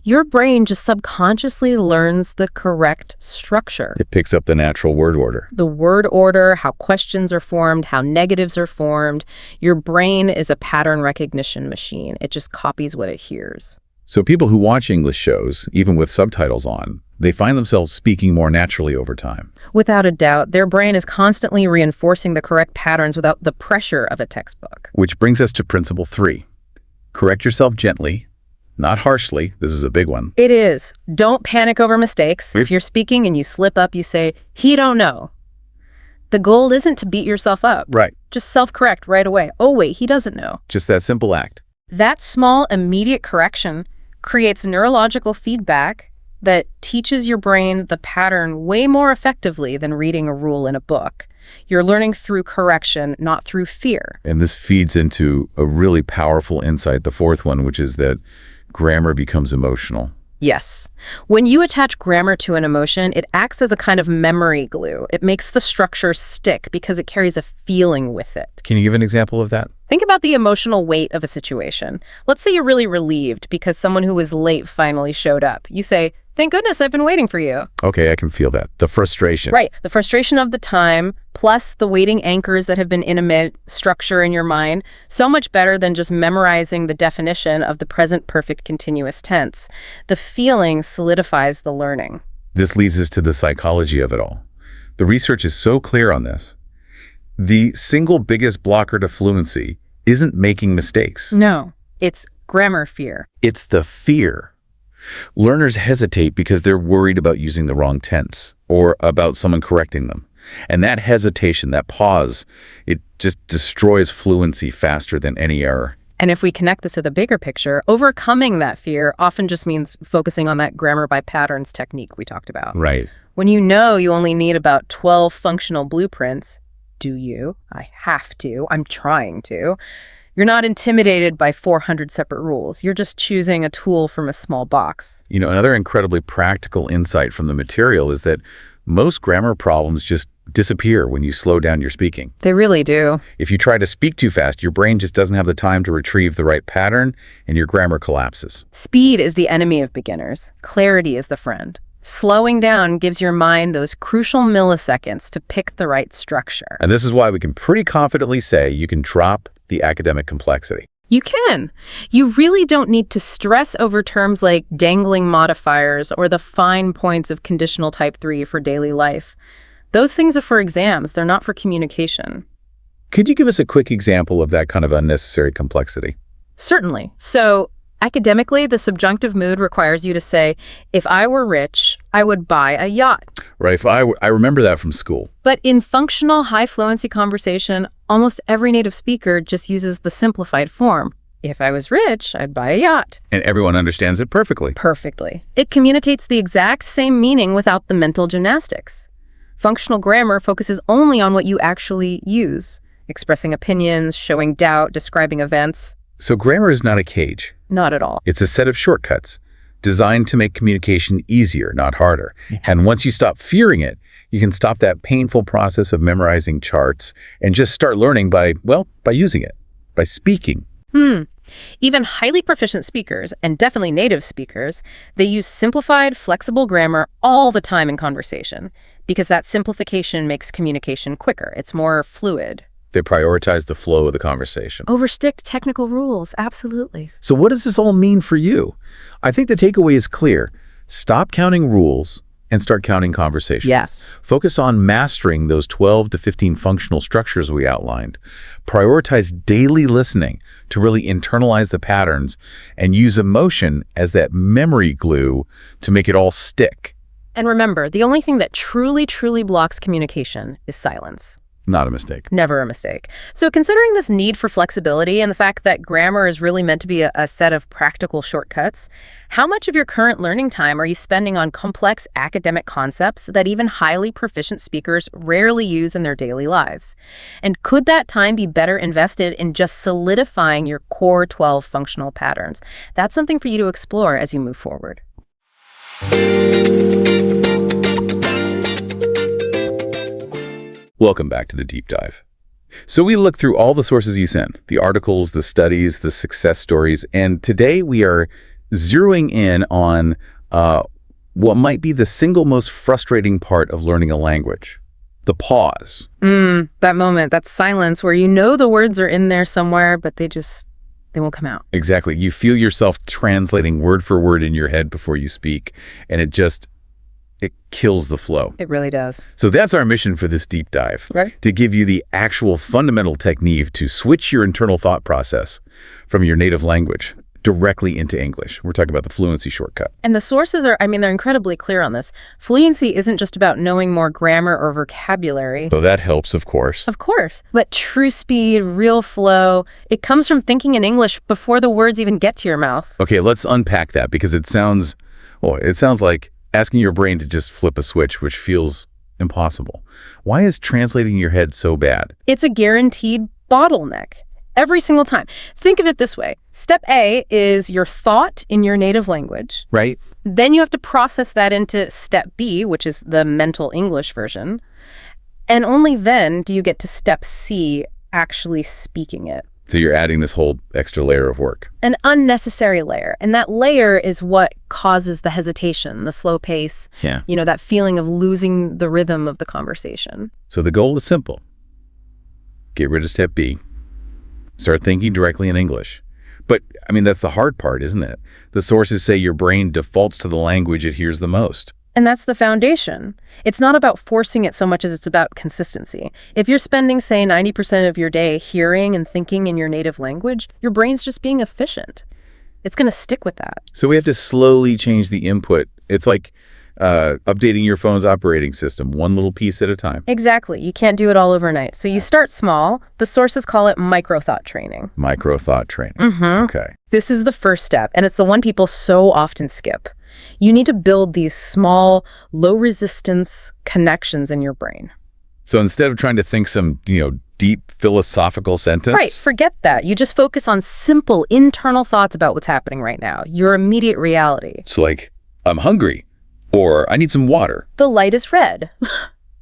your brain just subconsciously learns the correct structure. It picks up the natural word order. The word order, how questions are formed, how negatives are formed. Your brain is a pattern recognition machine. It just copies what it hears. So people who watch English shows, even with subtitles on, they find themselves speaking more naturally over time. Without a doubt, their brain is constantly reinforcing the correct patterns without the pressure of a textbook. Which brings us to principle 3. Correct yourself gently, not harshly. This is a big one. It is. Don't panic over mistakes. If you're speaking and you slip up, you say, he don't know. The goal isn't to beat yourself up. Right. Just self-correct right away. Oh, wait, he doesn't know. Just that simple act. That small, immediate correction creates neurological feedback that teaches your brain the pattern way more effectively than reading a rule in a book. You're learning through correction, not through fear. And this feeds into a really powerful insight, the 4th one, which is that grammar becomes emotional. Yes. When you attach grammar to an emotion, it acts as a kind of memory glue. It makes the structure stick because it carries a feeling with it. Can you give an example of that? Think about the emotional weight of a situation. Let's say you're really relieved because someone who was late finally showed up. You say, thank goodness I've been waiting for you. Okay, I can feel that. The frustration. Right. The frustration of the time, plus the waiting anchors that have been in a structure in your mind, so much better than just memorizing the definition of the present perfect continuous tense. The feeling solidifies the learning. This leads us to the psychology of it all. The research is so clear on this. The single biggest blocker to fluency isn't making mistakes. No. It's grammar fear. It's the fear. Learners hesitate because they're worried about using the wrong tense or about someone correcting them. And that hesitation, that pause, it just destroys fluency faster than any error. And if we connect this to the bigger picture, overcoming that fear often just means focusing on that grammar by patterns technique we talked about. Right. When you know you only need about 12 functional blueprints, do you? I have to. I'm trying to. You're not intimidated by 400 separate rules. You're just choosing a tool from a small box. You know, another incredibly practical insight from the material is that most grammar problems just disappear when you slow down your speaking. They really do. If you try to speak too fast, your brain just doesn't have the time to retrieve the right pattern, and your grammar collapses. Speed is the enemy of beginners. Clarity is the friend. Slowing down gives your mind those crucial milliseconds to pick the right structure. And this is why we can pretty confidently say you can drop the academic complexity. You can. You really don't need to stress over terms like dangling modifiers or the fine points of conditional type 3 for daily life. Those things are for exams. They're not for communication. Could you give us a quick example of that kind of unnecessary complexity? Certainly. So, academically, the subjunctive mood requires you to say, if I were rich, I would buy a yacht. Right. I remember that from school. But in functional, high-fluency conversation, almost every native speaker just uses the simplified form. If I was rich, I'd buy a yacht. And everyone understands it perfectly. Perfectly. It communicates the exact same meaning without the mental gymnastics. Functional grammar focuses only on what you actually use, expressing opinions, showing doubt, describing events. So grammar is not a cage. Not at all. It's a set of shortcuts designed to make communication easier, not harder. Yeah. And once you stop fearing it, you can stop that painful process of memorizing charts and just start learning by using it, by speaking. Even highly proficient speakers, and definitely native speakers, they use simplified, flexible grammar all the time in conversation because that simplification makes communication quicker. It's more fluid. They prioritize the flow of the conversation. Over strict technical rules, absolutely. So what does this all mean for you? I think the takeaway is clear. Stop counting rules and start counting conversation. Yes. Focus on mastering those 12 to 15 functional structures we outlined. Prioritize daily listening to really internalize the patterns and use emotion as that memory glue to make it all stick. And remember, the only thing that truly, truly blocks communication is silence. Not a mistake. Never a mistake. So considering this need for flexibility and the fact that grammar is really meant to be a set of practical shortcuts, how much of your current learning time are you spending on complex academic concepts that even highly proficient speakers rarely use in their daily lives? And could that time be better invested in just solidifying your core 12 functional patterns? That's something for you to explore as you move forward. Welcome back to the deep dive. So we looked through all the sources you sent, the articles, the studies, the success stories, and today we are zeroing in on what might be the single most frustrating part of learning a language, the pause. That moment, that silence where you know the words are in there somewhere, but they won't come out. Exactly. You feel yourself translating word for word in your head before you speak, and it kills the flow. It really does. So that's our mission for this deep dive, right? To give you the actual fundamental technique to switch your internal thought process from your native language directly into English. We're talking about the Fluency shortcut. And the sources are, they're incredibly clear on this. Fluency isn't just about knowing more grammar or vocabulary. So that helps, of course. Of course. But true speed, real flow, it comes from thinking in English before the words even get to your mouth. Okay, let's unpack that because it sounds like asking your brain to just flip a switch, which feels impossible. Why is translating in your head so bad? It's a guaranteed bottleneck. Every single time. Think of it this way. Step A is your thought in your native language. Right. Then you have to process that into step B, which is the mental English version. And only then do you get to step C, actually speaking it. So you're adding this whole extra layer of work. An unnecessary layer. And that layer is what causes the hesitation, the slow pace, that feeling of losing the rhythm of the conversation. So the goal is simple. Get rid of step B. Start thinking directly in English. But, that's the hard part, isn't it? The sources say your brain defaults to the language it hears the most. And that's the foundation. It's not about forcing it so much as it's about consistency. If you're spending, say, 90% of your day hearing and thinking in your native language, your brain's just being efficient. It's going to stick with that. So we have to slowly change the input. It's like updating your phone's operating system, one little piece at a time. Exactly. You can't do it all overnight. So you start small. The sources call it micro-thought training. Micro-thought training. Okay. This is the first step, and it's the one people so often skip. You need to build these small, low-resistance connections in your brain. So instead of trying to think some, deep philosophical sentence. Right, forget that. You just focus on simple internal thoughts about what's happening right now, your immediate reality. It's like, I'm hungry, or I need some water. The light is red.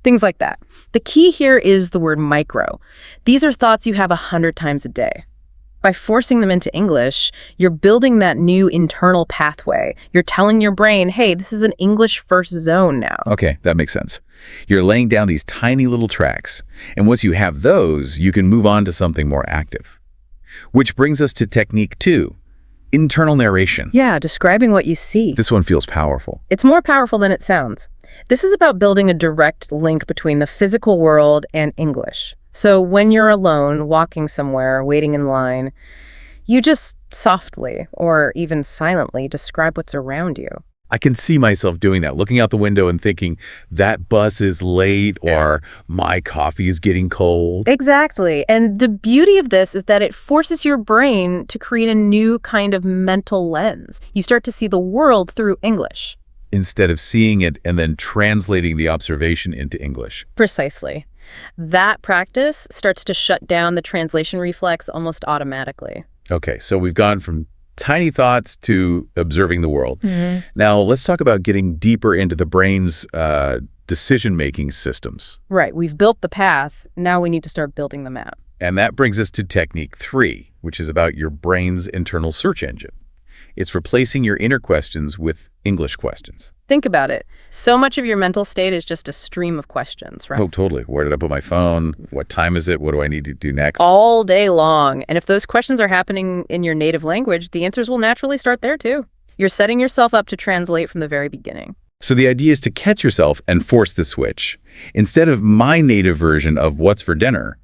Things like that. The key here is the word micro. These are thoughts you have 100 times a day. By forcing them into English, you're building that new internal pathway. You're telling your brain, hey, this is an English first zone now. Okay, that makes sense. You're laying down these tiny little tracks, and once you have those, you can move on to something more active. Which brings us to technique 2, internal narration. Yeah, describing what you see. This one feels powerful. It's more powerful than it sounds. This is about building a direct link between the physical world and English. So when you're alone, walking somewhere, waiting in line, you just softly or even silently describe what's around you. I can see myself doing that, looking out the window and thinking, that bus is late, or my coffee is getting cold. Exactly. And the beauty of this is that it forces your brain to create a new kind of mental lens. You start to see the world through English. Instead of seeing it and then translating the observation into English. Precisely. That practice starts to shut down the translation reflex almost automatically. Okay, so we've gone from tiny thoughts to observing the world. Now, let's talk about getting deeper into the brain's decision-making systems. Right, we've built the path. Now we need to start building the map. And that brings us to technique 3, which is about your brain's internal search engine. It's replacing your inner questions with English questions. Think about it. So much of your mental state is just a stream of questions, right? Oh, totally. Where did I put my phone? What time is it? What do I need to do next? All day long. And if those questions are happening in your native language, the answers will naturally start there too. You're setting yourself up to translate from the very beginning. So the idea is to catch yourself and force the switch. Instead of my native version of what's for dinner,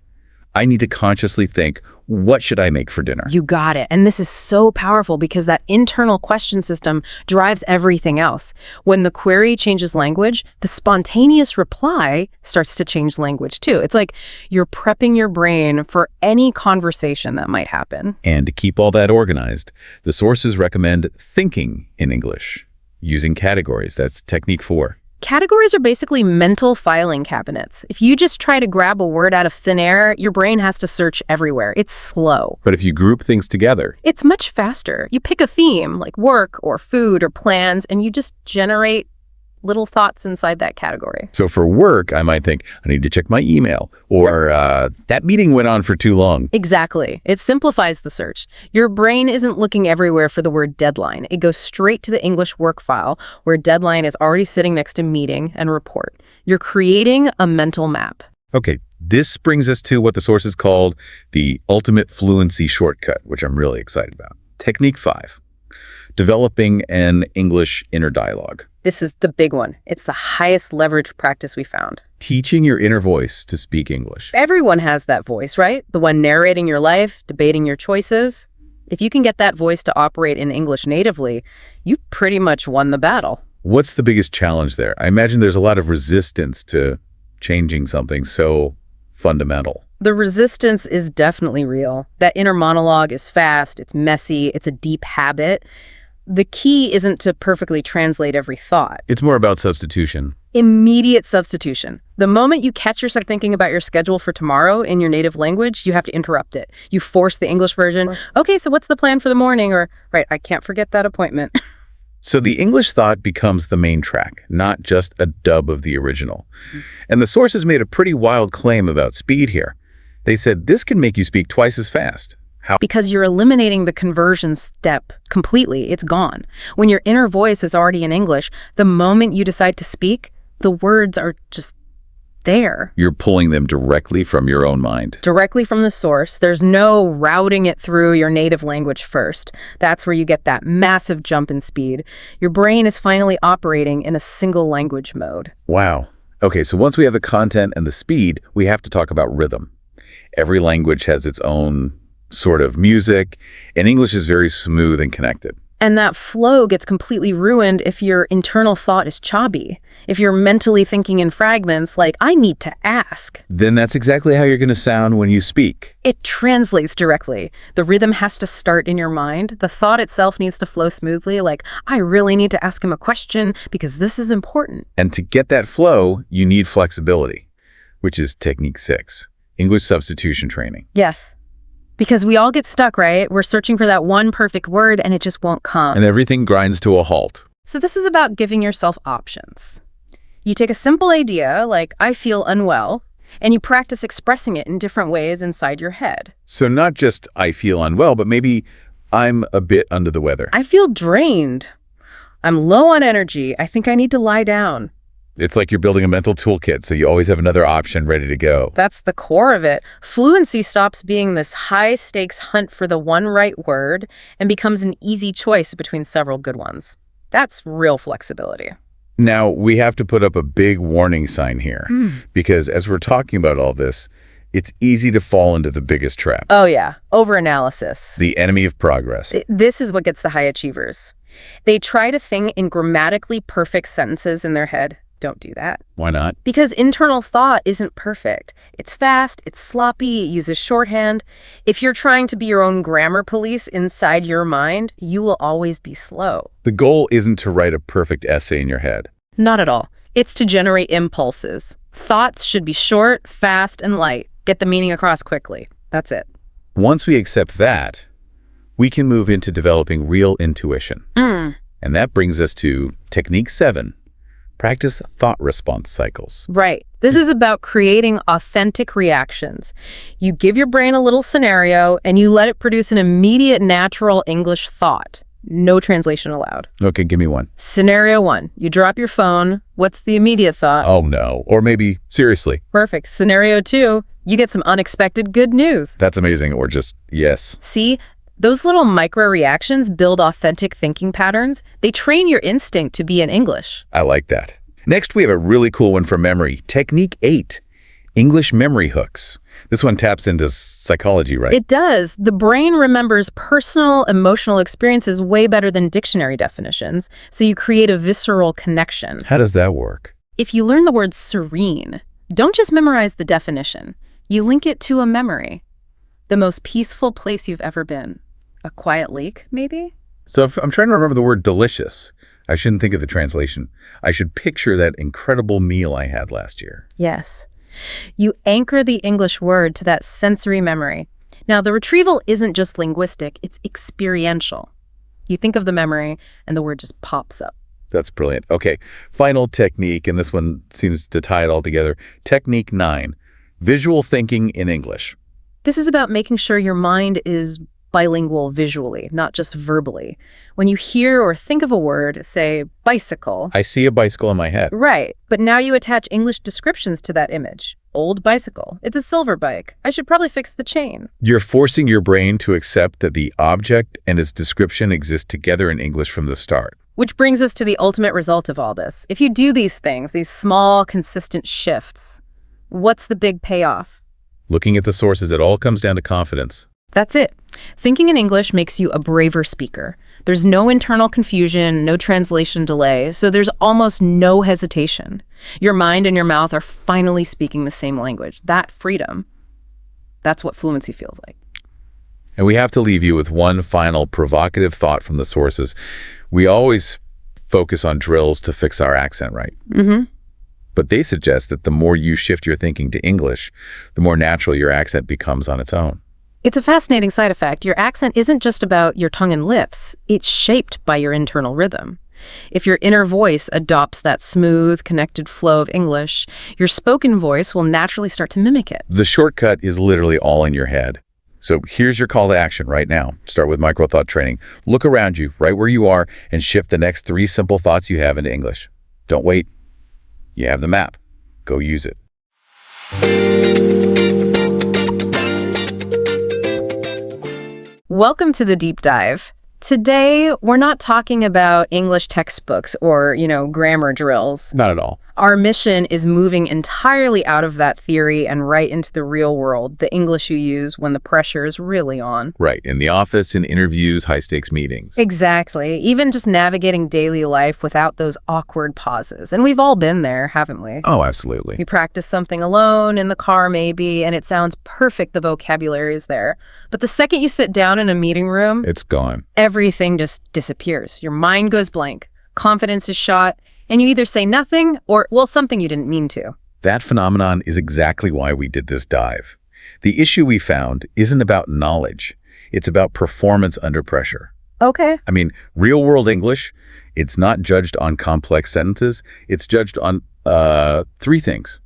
I need to consciously think, what should I make for dinner? You got it. And this is so powerful because that internal question system drives everything else. When the query changes language, the spontaneous reply starts to change language too. It's like you're prepping your brain for any conversation that might happen. And to keep all that organized, the sources recommend thinking in English, using categories. That's technique 4. Categories are basically mental filing cabinets. If you just try to grab a word out of thin air, your brain has to search everywhere. It's slow. But if you group things together, it's much faster. You pick a theme, like work or food or plans, and you just generate little thoughts inside that category. So for work, I might think, I need to check my email, or that meeting went on for too long. Exactly. It simplifies the search. Your brain isn't looking everywhere for the word deadline. It goes straight to the English work file, where deadline is already sitting next to meeting and report. You're creating a mental map. Okay, this brings us to what the sources called the ultimate fluency shortcut, which I'm really excited about. Technique 5, developing an English inner dialogue. This is the big one. It's the highest leverage practice we found. Teaching your inner voice to speak English. Everyone has that voice, right? The one narrating your life, debating your choices. If you can get that voice to operate in English natively, you've pretty much won the battle. What's the biggest challenge there? I imagine there's a lot of resistance to changing something so fundamental. The resistance is definitely real. That inner monologue is fast, it's messy, it's a deep habit. The key isn't to perfectly translate every thought. It's more about substitution. Immediate substitution. The moment you catch yourself thinking about your schedule for tomorrow in your native language, you have to interrupt it. You force the English version. Okay, so what's the plan for the morning? Or, right, I can't forget that appointment. So the English thought becomes the main track, not just a dub of the original. And the sources made a pretty wild claim about speed here. They said this can make you speak twice as fast. How? Because you're eliminating the conversion step completely. It's gone. When your inner voice is already in English, the moment you decide to speak, the words are just there. You're pulling them directly from your own mind. Directly from the source. There's no routing it through your native language first. That's where you get that massive jump in speed. Your brain is finally operating in a single language mode. Wow. Okay, so once we have the content and the speed, we have to talk about rhythm. Every language has its own sort of music, and English is very smooth and connected. And that flow gets completely ruined if your internal thought is choppy. If you're mentally thinking in fragments like, I need to ask. Then that's exactly how you're going to sound when you speak. It translates directly. The rhythm has to start in your mind. The thought itself needs to flow smoothly, like, I really need to ask him a question because this is important. And to get that flow, you need flexibility, which is technique 6, English substitution training. Yes. Because we all get stuck, right? We're searching for that one perfect word and it just won't come. And everything grinds to a halt. So this is about giving yourself options. You take a simple idea, like, I feel unwell, and you practice expressing it in different ways inside your head. So not just I feel unwell, but maybe I'm a bit under the weather. I feel drained. I'm low on energy. I think I need to lie down. It's like you're building a mental toolkit, so you always have another option ready to go. That's the core of it. Fluency stops being this high-stakes hunt for the one right word and becomes an easy choice between several good ones. That's real flexibility. Now, we have to put up a big warning sign here, because as we're talking about all this, it's easy to fall into the biggest trap. Oh yeah, overanalysis. The enemy of progress. This is what gets the high achievers. They try to think in grammatically perfect sentences in their head. Don't do that. Why not? Because internal thought isn't perfect. It's fast, it's sloppy, it uses shorthand. If you're trying to be your own grammar police inside your mind, you will always be slow. The goal isn't to write a perfect essay in your head. Not at all. It's to generate impulses. Thoughts should be short, fast, and light. Get the meaning across quickly. That's it. Once we accept that, we can move into developing real intuition. And that brings us to technique 7. Practice thought response cycles. Right. This is about creating authentic reactions. You give your brain a little scenario and you let it produce an immediate natural English thought. No translation allowed. Okay, give me one. Scenario 1. You drop your phone. What's the immediate thought? Oh no. Or maybe, seriously. Perfect. Scenario 2. You get some unexpected good news. That's amazing. Or just, yes. See? Those little micro reactions build authentic thinking patterns. They train your instinct to be in English. I like that. Next, we have a really cool one for memory. Technique 8, English memory hooks. This one taps into psychology, right? It does. The brain remembers personal, emotional experiences way better than dictionary definitions, so you create a visceral connection. How does that work? If you learn the word serene, don't just memorize the definition. You link it to a memory. The most peaceful place you've ever been. A quiet lake, maybe? So if I'm trying to remember the word delicious, I shouldn't think of the translation. I should picture that incredible meal I had last year. Yes. You anchor the English word to that sensory memory. Now, the retrieval isn't just linguistic, it's experiential. You think of the memory, and the word just pops up. That's brilliant. Okay, final technique, and this one seems to tie it all together. Technique 9, visual thinking in English. This is about making sure your mind is bilingual visually, not just verbally. When you hear or think of a word, say bicycle. I see a bicycle in my head. Right, but now you attach English descriptions to that image. Old bicycle. It's a silver bike. I should probably fix the chain. You're forcing your brain to accept that the object and its description exist together in English from the start. Which brings us to the ultimate result of all this. If you do these things, these small, consistent shifts, what's the big payoff? Looking at the sources, it all comes down to confidence. That's it. Thinking in English makes you a braver speaker. There's no internal confusion, no translation delay, so there's almost no hesitation. Your mind and your mouth are finally speaking the same language. That freedom, that's what fluency feels like. And we have to leave you with one final provocative thought from the sources. We always focus on drills to fix our accent, right? But they suggest that the more you shift your thinking to English, the more natural your accent becomes on its own. It's a fascinating side effect. Your accent isn't just about your tongue and lips. It's shaped by your internal rhythm. If your inner voice adopts that smooth, connected flow of English, your spoken voice will naturally start to mimic it. The shortcut is literally all in your head. So here's your call to action right now. Start with micro thought training. Look around you, right where you are, and shift the next 3 simple thoughts you have into English. Don't wait. You have the map. Go use it. Welcome to the deep dive. Today, we're not talking about English textbooks or, grammar drills. Not at all. Our mission is moving entirely out of that theory and right into the real world, the English you use when the pressure is really on. Right. In the office, in interviews, high-stakes meetings. Exactly. Even just navigating daily life without those awkward pauses. And we've all been there, haven't we? Oh, absolutely. You practice something alone, in the car maybe, and it sounds perfect, the vocabulary is there. But the second you sit down in a meeting room, It's gone. everything just disappears. Your mind goes blank, confidence is shot, and you either say nothing or, something you didn't mean to. That phenomenon is exactly why we did this dive. The issue we found isn't about knowledge. It's about performance under pressure. Okay. I mean, real-world English, it's not judged on complex sentences. It's judged on three things: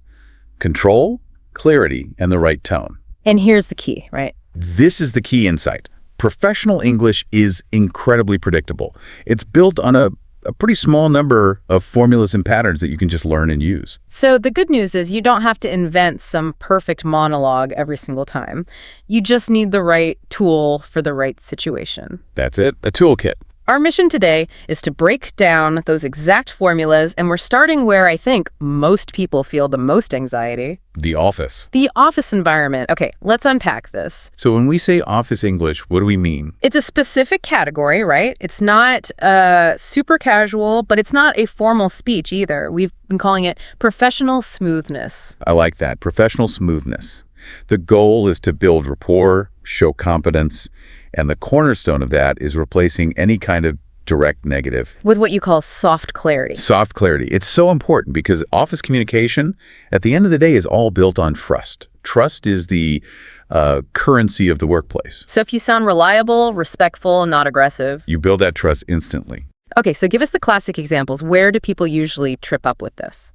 control, clarity, and the right tone. And here's the key, right? This is the key insight. Professional English is incredibly predictable. It's built on a pretty small number of formulas and patterns that you can just learn and use. So the good news is you don't have to invent some perfect monologue every single time. You just need the right tool for the right situation. That's it, a toolkit. Our mission today is to break down those exact formulas, and we're starting where I think most people feel the most anxiety. The office. The office environment. Okay, let's unpack this. So when we say office English, what do we mean? It's a specific category, right? It's not super casual, but it's not a formal speech either. We've been calling it professional smoothness. I like that, professional smoothness. The goal is to build rapport, show competence, and the cornerstone of that is replacing any kind of direct negative. With what you call soft clarity. Soft clarity. It's so important because office communication, at the end of the day, is all built on trust. Trust is the currency of the workplace. So if you sound reliable, respectful, not aggressive. You build that trust instantly. Okay, so give us the classic examples. Where do people usually trip up with this?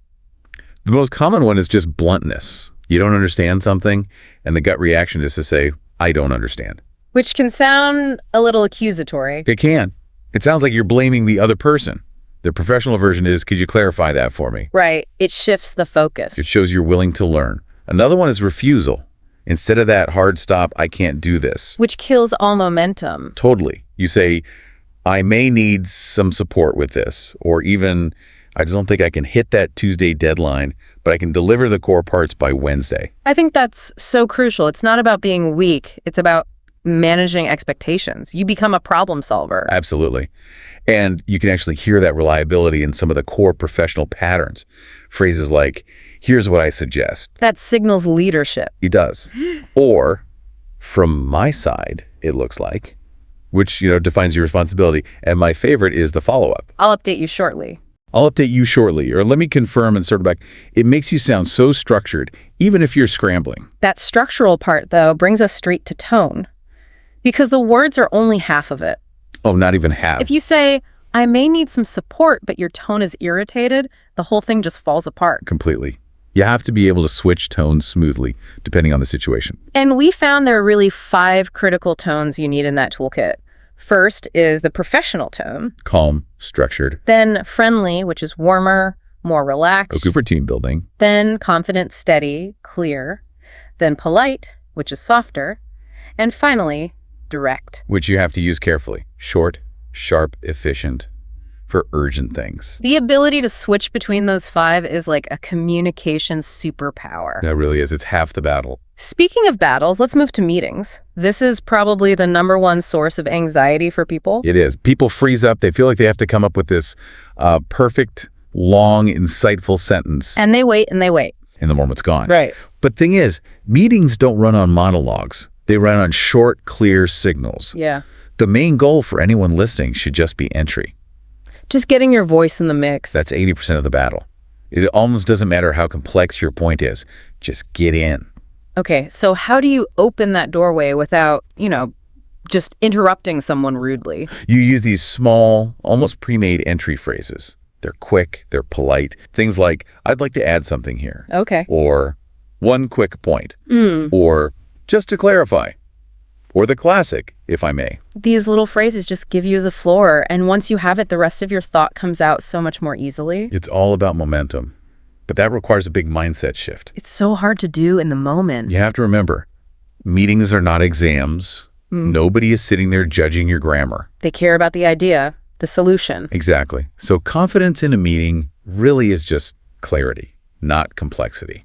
The most common one is just bluntness. You don't understand something, and the gut reaction is to say, I don't understand. Which can sound a little accusatory. It can. It sounds like you're blaming the other person. The professional version is, could you clarify that for me? Right. It shifts the focus. It shows you're willing to learn. Another one is refusal. Instead of that hard stop, I can't do this. Which kills all momentum. Totally. You say, I may need some support with this, or even, I just don't think I can hit that Tuesday deadline, but I can deliver the core parts by Wednesday. I think that's so crucial. It's not about being weak. It's about managing expectations. You become a problem solver. Absolutely. And you can actually hear that reliability in some of the core professional patterns. Phrases like, here's what I suggest. That signals leadership. It does. Or, from my side, it looks like, which, defines your responsibility. And my favorite is the follow-up. I'll update you shortly. I'll update you shortly, or let me confirm and circle back. It makes you sound so structured, even if you're scrambling. That structural part, though, brings us straight to tone. Because the words are only half of it. Oh, not even half. If you say, I may need some support, but your tone is irritated, the whole thing just falls apart. Completely. You have to be able to switch tones smoothly, depending on the situation. And we found there are really 5 critical tones you need in that toolkit. First is the professional tone. Calm, structured. Then friendly, which is warmer, more relaxed. Okay for team building. Then confident, steady, clear. Then polite, which is softer. And finally, direct. Which you have to use carefully. Short, sharp, efficient for urgent things. The ability to switch between those 5 is like a communication superpower. That really is. It's half the battle. Speaking of battles, let's move to meetings. This is probably the #1 source of anxiety for people. It is. People freeze up. They feel like they have to come up with this perfect, long, insightful sentence. And they wait and they wait. And the moment's gone. Right. But thing is, meetings don't run on monologues. They run on short, clear signals. Yeah. The main goal for anyone listening should just be entry. Just getting your voice in the mix. That's 80% of the battle. It almost doesn't matter how complex your point is. Just get in. Okay, so how do you open that doorway without, just interrupting someone rudely? You use these small, almost pre-made entry phrases. They're quick, they're polite. Things like, I'd like to add something here. Okay. Or, one quick point. Or, just to clarify. Or the classic, if I may. These little phrases just give you the floor, and once you have it, the rest of your thought comes out so much more easily. It's all about momentum. But that requires a big mindset shift. It's so hard to do in the moment. You have to remember, meetings are not exams. Nobody is sitting there judging your grammar. They care about the idea, the solution. Exactly. So confidence in a meeting really is just clarity, not complexity.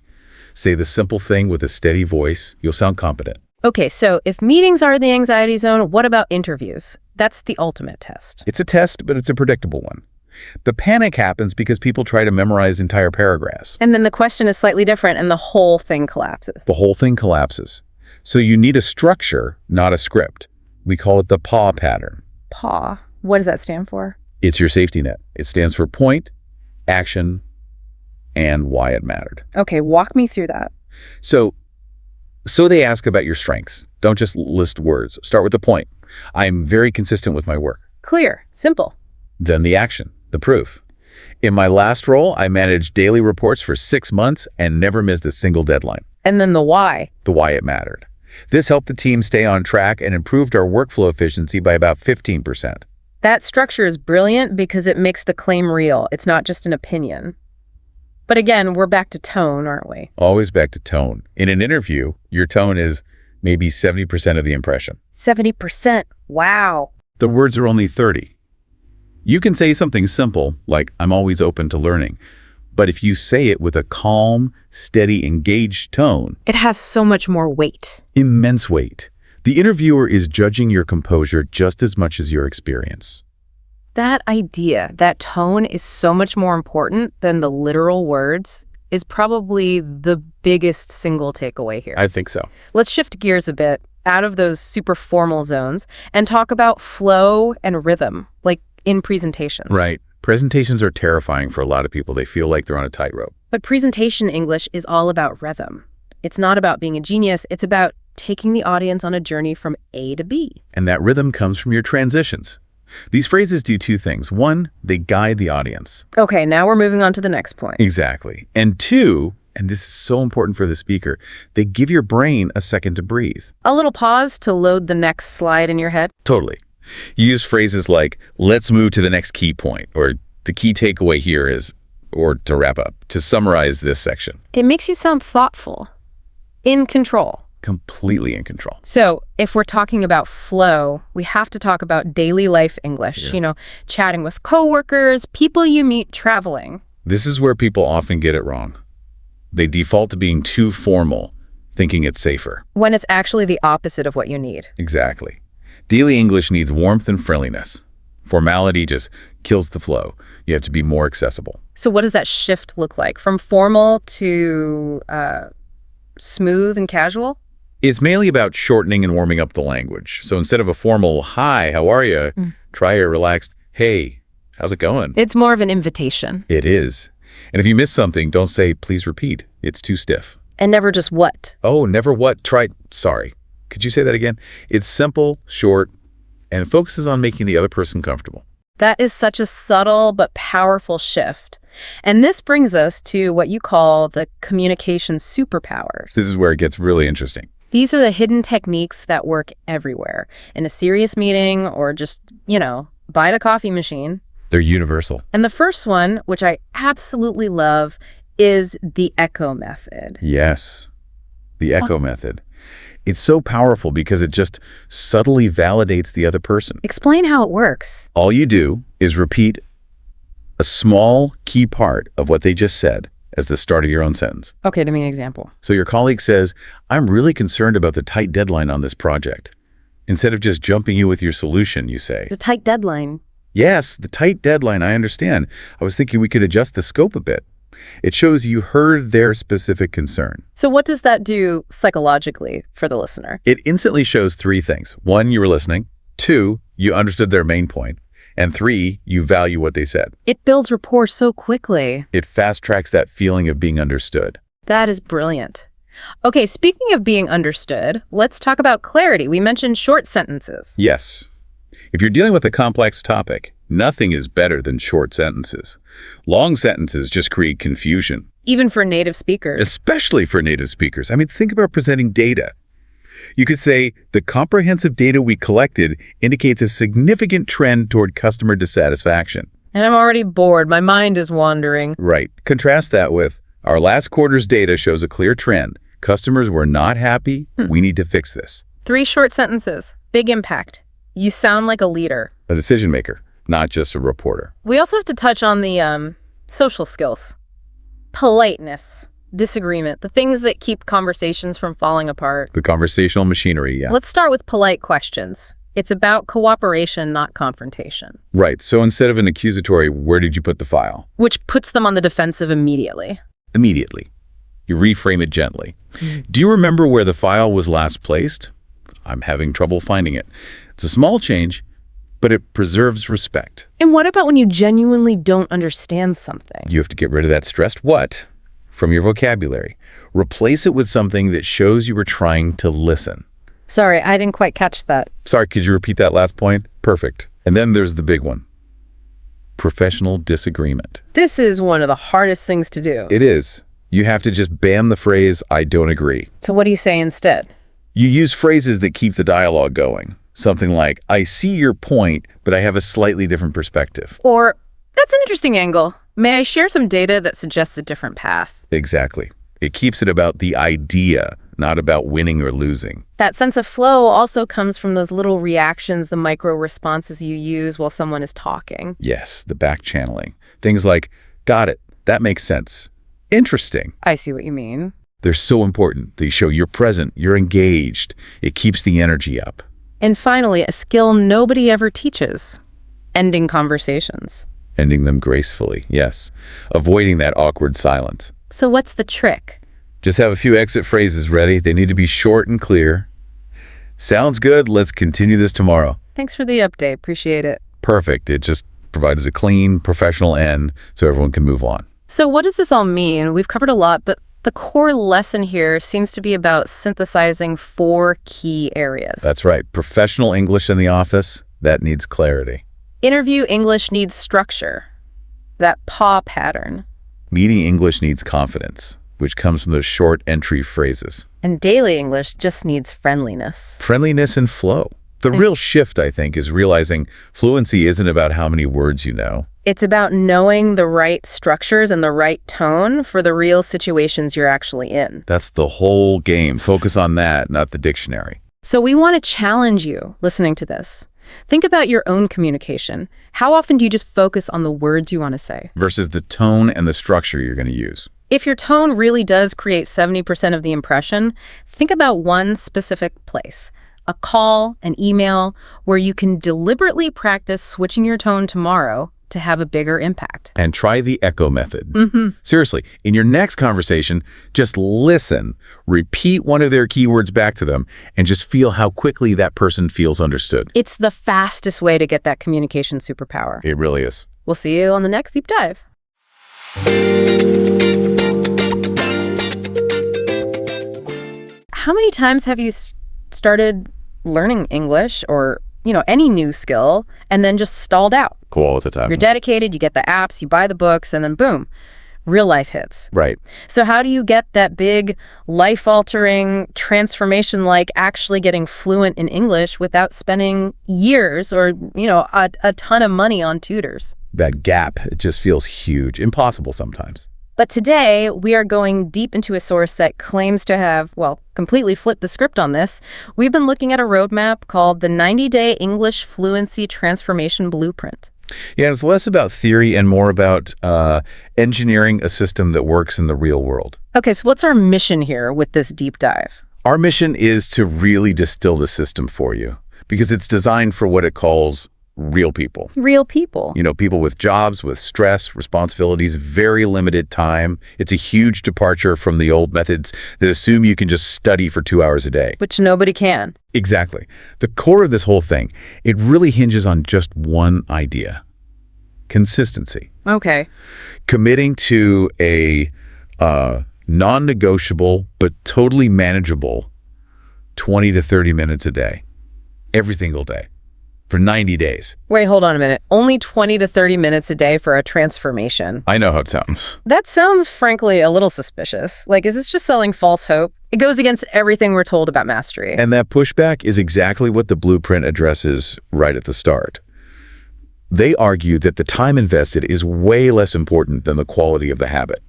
Say the simple thing with a steady voice, you'll sound competent. Okay, so if meetings are the anxiety zone, what about interviews? That's the ultimate test. It's a test, but it's a predictable one. The panic happens because people try to memorize entire paragraphs. And then the question is slightly different and the whole thing collapses. The whole thing collapses. So you need a structure, not a script. We call it the PAW pattern. PAW? What does that stand for? It's your safety net. It stands for point, action, and why it mattered. Okay, walk me through that. So they ask about your strengths. Don't just list words. Start with the point. I'm very consistent with my work. Clear, simple. Then the action, the proof. In my last role, I managed daily reports for 6 months and never missed a single deadline. And then the why. The why it mattered. This helped the team stay on track and improved our workflow efficiency by about 15%. That structure is brilliant because it makes the claim real. It's not just an opinion. But again, we're back to tone, aren't we? Always back to tone. In an interview, your tone is maybe 70% of the impression. 70%. Wow. The words are only 30. You can say something simple, like, I'm always open to learning. But if you say it with a calm, steady, engaged tone, It has so much more weight. immense weight. The interviewer is judging your composure just as much as your experience. That idea, that tone is so much more important than the literal words is probably the biggest single takeaway here. I think so. Let's shift gears a bit out of those super formal zones and talk about flow and rhythm, like in presentation. Right. Presentations are terrifying for a lot of people. They feel like they're on a tightrope. But presentation English is all about rhythm. It's not about being a genius. It's about taking the audience on a journey from A to B. And that rhythm comes from your transitions. These phrases do two things. One, they guide the audience. Okay, now we're moving on to the next point. Exactly. And two, and this is so important for the speaker, they give your brain a second to breathe. A little pause to load the next slide in your head. Totally. You use phrases like, let's move to the next key point, or the key takeaway here is, or to wrap up, to summarize this section. It makes you sound thoughtful, in control. Completely in control. So if we're talking about flow, we have to talk about daily life English, chatting with coworkers, people you meet traveling. This is where people often get it wrong. They default to being too formal, thinking it's safer. When it's actually the opposite of what you need. Exactly. Daily English needs warmth and friendliness. Formality just kills the flow. You have to be more accessible. So what does that shift look like? From formal to smooth and casual? It's mainly about shortening and warming up the language. So instead of a formal, hi, how are you? Try a relaxed, hey, how's it going? It's more of an invitation. It is. And if you miss something, don't say, please repeat. It's too stiff. And never just what? Oh, never what? Try, sorry. Could you say that again? It's simple, short, and focuses on making the other person comfortable. That is such a subtle but powerful shift. And this brings us to what you call the communication superpowers. This is where it gets really interesting. These are the hidden techniques that work everywhere. In a serious meeting or just, by the coffee machine. They're universal. And the first one, which I absolutely love, is the echo method. Yes, the echo method. It's so powerful because it just subtly validates the other person. Explain how it works. All you do is repeat a small key part of what they just said as the start of your own sentence. Okay, give me an example. So your colleague says, I'm really concerned about the tight deadline on this project. Instead of just jumping you with your solution, you say, The tight deadline. Yes, the tight deadline, I understand. I was thinking we could adjust the scope a bit. It shows you heard their specific concern. So what does that do psychologically for the listener? It instantly shows three things. One, you were listening. Two, you understood their main point. And three, you value what they said. It builds rapport so quickly. It fast tracks that feeling of being understood. That is brilliant. Okay, speaking of being understood, let's talk about clarity. We mentioned short sentences. Yes. If you're dealing with a complex topic, nothing is better than short sentences. Long sentences just create confusion. Even for native speakers. Especially for native speakers. I mean, think about presenting data. You could say, the comprehensive data we collected indicates a significant trend toward customer dissatisfaction. And I'm already bored. My mind is wandering. Right. Contrast that with, Our last quarter's data shows a clear trend. Customers were not happy. We need to fix this. 3 short sentences. Big impact. You sound like a leader. A decision maker, not just a reporter. We also have to touch on the social skills. Politeness. Disagreement. The things that keep conversations from falling apart. The conversational machinery, yeah. Let's start with polite questions. It's about cooperation, not confrontation. Right. So instead of an accusatory, where did you put the file? Which puts them on the defensive immediately. Immediately. You reframe it gently. Do you remember where the file was last placed? I'm having trouble finding it. It's a small change, but it preserves respect. And what about when you genuinely don't understand something? You have to get rid of that stressed what from your vocabulary. Replace it with something that shows you were trying to listen. Sorry, I didn't quite catch that. Sorry, could you repeat that last point? Perfect. And then there's the big one. Professional disagreement. This is one of the hardest things to do. It is. You have to just ban the phrase, I don't agree. So what do you say instead? You use phrases that keep the dialogue going. Something like, I see your point, but I have a slightly different perspective. Or, that's an interesting angle. May I share some data that suggests a different path? Exactly. It keeps it about the idea, not about winning or losing. That sense of flow also comes from those little reactions, the micro responses you use while someone is talking. Yes, the back channeling. Things like, got it, that makes sense. Interesting. I see what you mean. They're so important. They show you're present, you're engaged. It keeps the energy up. And finally, a skill nobody ever teaches. Ending conversations. Ending them gracefully, yes. Avoiding that awkward silence. So what's the trick? Just have a few exit phrases ready. They need to be short and clear. Sounds good. Let's continue this tomorrow. Thanks for the update. Appreciate it. Perfect. It just provides a clean, professional end so everyone can move on. So what does this all mean? We've covered a lot, but the core lesson here seems to be about synthesizing 4 key areas. That's right. Professional English in the office, that needs clarity. Interview English needs structure. That PAW pattern. Meeting English needs confidence, which comes from those short entry phrases. And daily English just needs friendliness. Friendliness and flow. The real shift, I think, is realizing fluency isn't about how many words you know. It's about knowing the right structures and the right tone for the real situations you're actually in. That's the whole game. Focus on that, not the dictionary. So we want to challenge you listening to this. Think about your own communication. How often do you just focus on the words you want to say? Versus the tone and the structure you're going to use. If your tone really does create 70% of the impression, think about one specific place. A call, an email, where you can deliberately practice switching your tone tomorrow to have a bigger impact. And try the echo method. Seriously, in your next conversation, just listen, repeat one of their keywords back to them, and just feel how quickly that person feels understood. It's the fastest way to get that communication superpower. It really is. We'll see you on the next deep dive. How many times have you started learning English or, any new skill and then just stalled out? All the time. You're dedicated, you get the apps, you buy the books, and then boom, real life hits. Right. So how do you get that big life-altering transformation like actually getting fluent in English without spending years or, a ton of money on tutors? That gap, it just feels huge, impossible sometimes. But today, we are going deep into a source that claims to have, completely flipped the script on this. We've been looking at a roadmap called the 90-Day English Fluency Transformation Blueprint. Yeah, it's less about theory and more about engineering a system that works in the real world. Okay, so what's our mission here with this deep dive? Our mission is to really distill the system for you because it's designed for what it calls real people. Real people. People with jobs, with stress, responsibilities, very limited time. It's a huge departure from the old methods that assume you can just study for 2 hours a day. Which nobody can. Exactly. The core of this whole thing, it really hinges on just one idea. Consistency. Okay. Committing to a non-negotiable but totally manageable 20 to 30 minutes a day. Every single day. For 90 days. Wait, hold on a minute. Only 20 to 30 minutes a day for a transformation. I know how it sounds. That sounds, frankly, a little suspicious. Is this just selling false hope? It goes against everything we're told about mastery. And that pushback is exactly what the blueprint addresses right at the start. They argue that the time invested is way less important than the quality of the habit.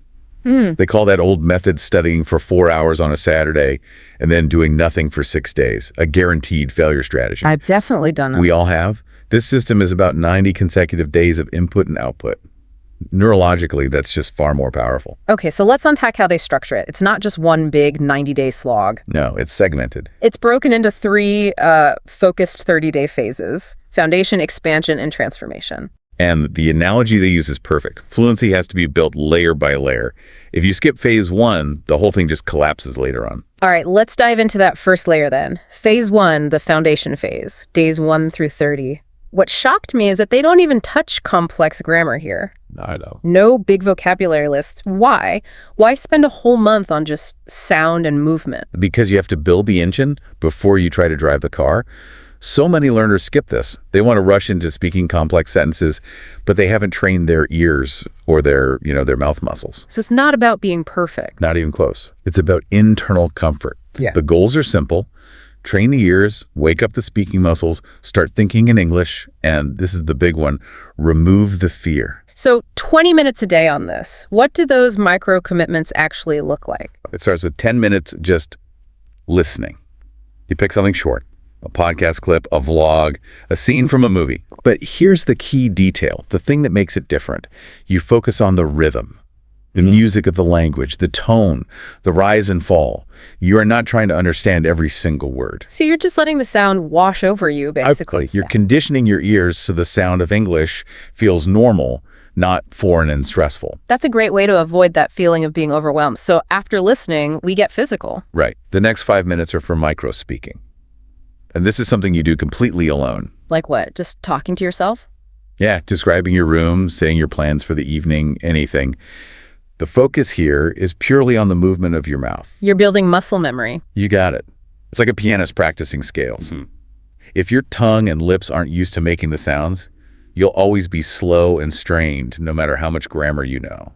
They call that old method studying for 4 hours on a Saturday and then doing nothing for 6 days, a guaranteed failure strategy. I've definitely done it. We all have. This system is about 90 consecutive days of input and output. Neurologically, that's just far more powerful. Okay, so let's unpack how they structure it. It's not just one big 90-day slog. No, it's segmented. It's broken into 3 focused 30-day phases: foundation, expansion, and transformation. And the analogy they use is perfect. Fluency has to be built layer by layer. If you skip phase 1, the whole thing just collapses later on. All right, let's dive into that first layer then. Phase 1, the foundation phase, days 1 through 30. What shocked me is that they don't even touch complex grammar here. I know. No big vocabulary lists. Why? Why spend a whole month on just sound and movement? Because you have to build the engine before you try to drive the car. So many learners skip this. They want to rush into speaking complex sentences, but they haven't trained their ears or their mouth muscles. So it's not about being perfect. Not even close. It's about internal comfort. Yeah. The goals are simple. Train the ears, wake up the speaking muscles, start thinking in English, and this is the big one, remove the fear. So 20 minutes a day on this. What do those micro commitments actually look like? It starts with 10 minutes just listening. You pick something short, a podcast clip, a vlog, a scene from a movie. But here's the key detail, the thing that makes it different. You focus on the rhythm, the music of the language, the tone, the rise and fall. You are not trying to understand every single word. So you're just letting the sound wash over you, basically. You're conditioning your ears so the sound of English feels normal, not foreign and stressful. That's a great way to avoid that feeling of being overwhelmed. So after listening, we get physical. Right. The next 5 minutes are for micro speaking. And this is something you do completely alone. Like what? Just talking to yourself? Yeah, describing your room, saying your plans for the evening, anything. The focus here is purely on the movement of your mouth. You're building muscle memory. You got it. It's like a pianist practicing scales. If your tongue and lips aren't used to making the sounds, you'll always be slow and strained no matter how much grammar you know.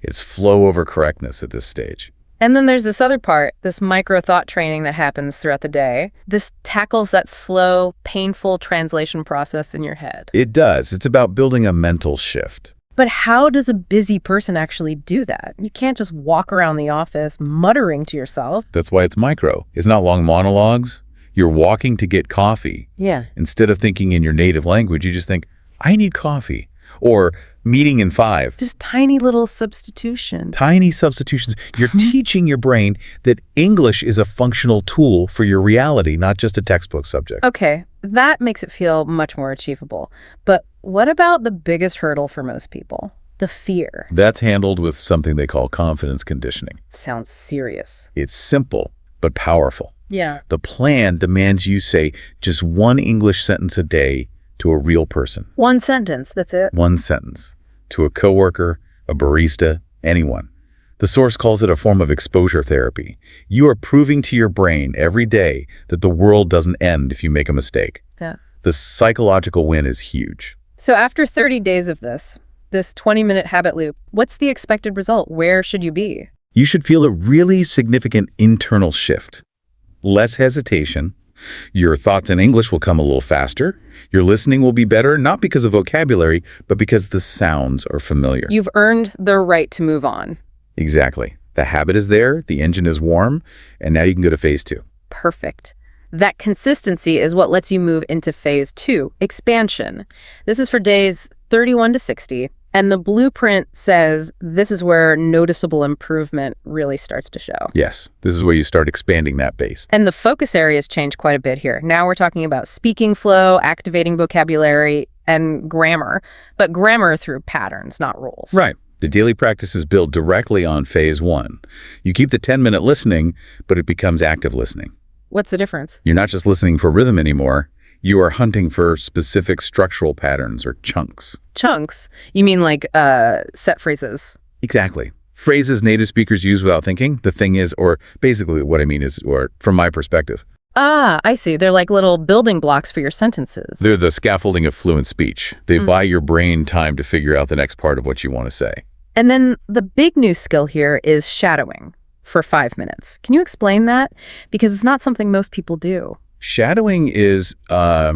It's flow over correctness at this stage. And then there's this other part, this micro thought training that happens throughout the day. This tackles that slow, painful translation process in your head. It does. It's about building a mental shift. But how does a busy person actually do that? You can't just walk around the office muttering to yourself. That's why it's micro. It's not long monologues. You're walking to get coffee. Yeah. Instead of thinking in your native language, you just think, I need coffee. Or meeting in 5. Just tiny little substitutions. Tiny substitutions. You're teaching your brain that English is a functional tool for your reality, not just a textbook subject. Okay, that makes it feel much more achievable. But what about the biggest hurdle for most people? The fear. That's handled with something they call confidence conditioning. Sounds serious. It's simple, but powerful. Yeah. The plan demands you say just one English sentence a day to a real person. One sentence, that's it? One sentence. To a coworker, a barista, anyone. The source calls it a form of exposure therapy. You are proving to your brain every day that the world doesn't end if you make a mistake. Yeah. The psychological win is huge. So after 30 days of this 20-minute habit loop, what's the expected result? Where should you be? You should feel a really significant internal shift. Less hesitation. Your thoughts in English will come a little faster. Your listening will be better, not because of vocabulary, but because the sounds are familiar. You've earned the right to move on. Exactly. The habit is there, the engine is warm, and now you can go to phase 2. Perfect. That consistency is what lets you move into phase 2, expansion. This is for days 31 to 60. And the blueprint says this is where noticeable improvement really starts to show. Yes, this is where you start expanding that base. And the focus areas change quite a bit here. Now we're talking about speaking flow, activating vocabulary, and grammar. But grammar through patterns, not rules. Right. The daily practice is built directly on phase 1. You keep the 10-minute listening, but it becomes active listening. What's the difference? You're not just listening for rhythm anymore. You are hunting for specific structural patterns or chunks. Chunks? You mean like set phrases? Exactly. Phrases native speakers use without thinking. The thing is, or basically what I mean is, or from my perspective. Ah, I see. They're like little building blocks for your sentences. They're the scaffolding of fluent speech. They buy your brain time to figure out the next part of what you want to say. And then the big new skill here is shadowing for 5 minutes. Can you explain that? Because it's not something most people do. Shadowing is a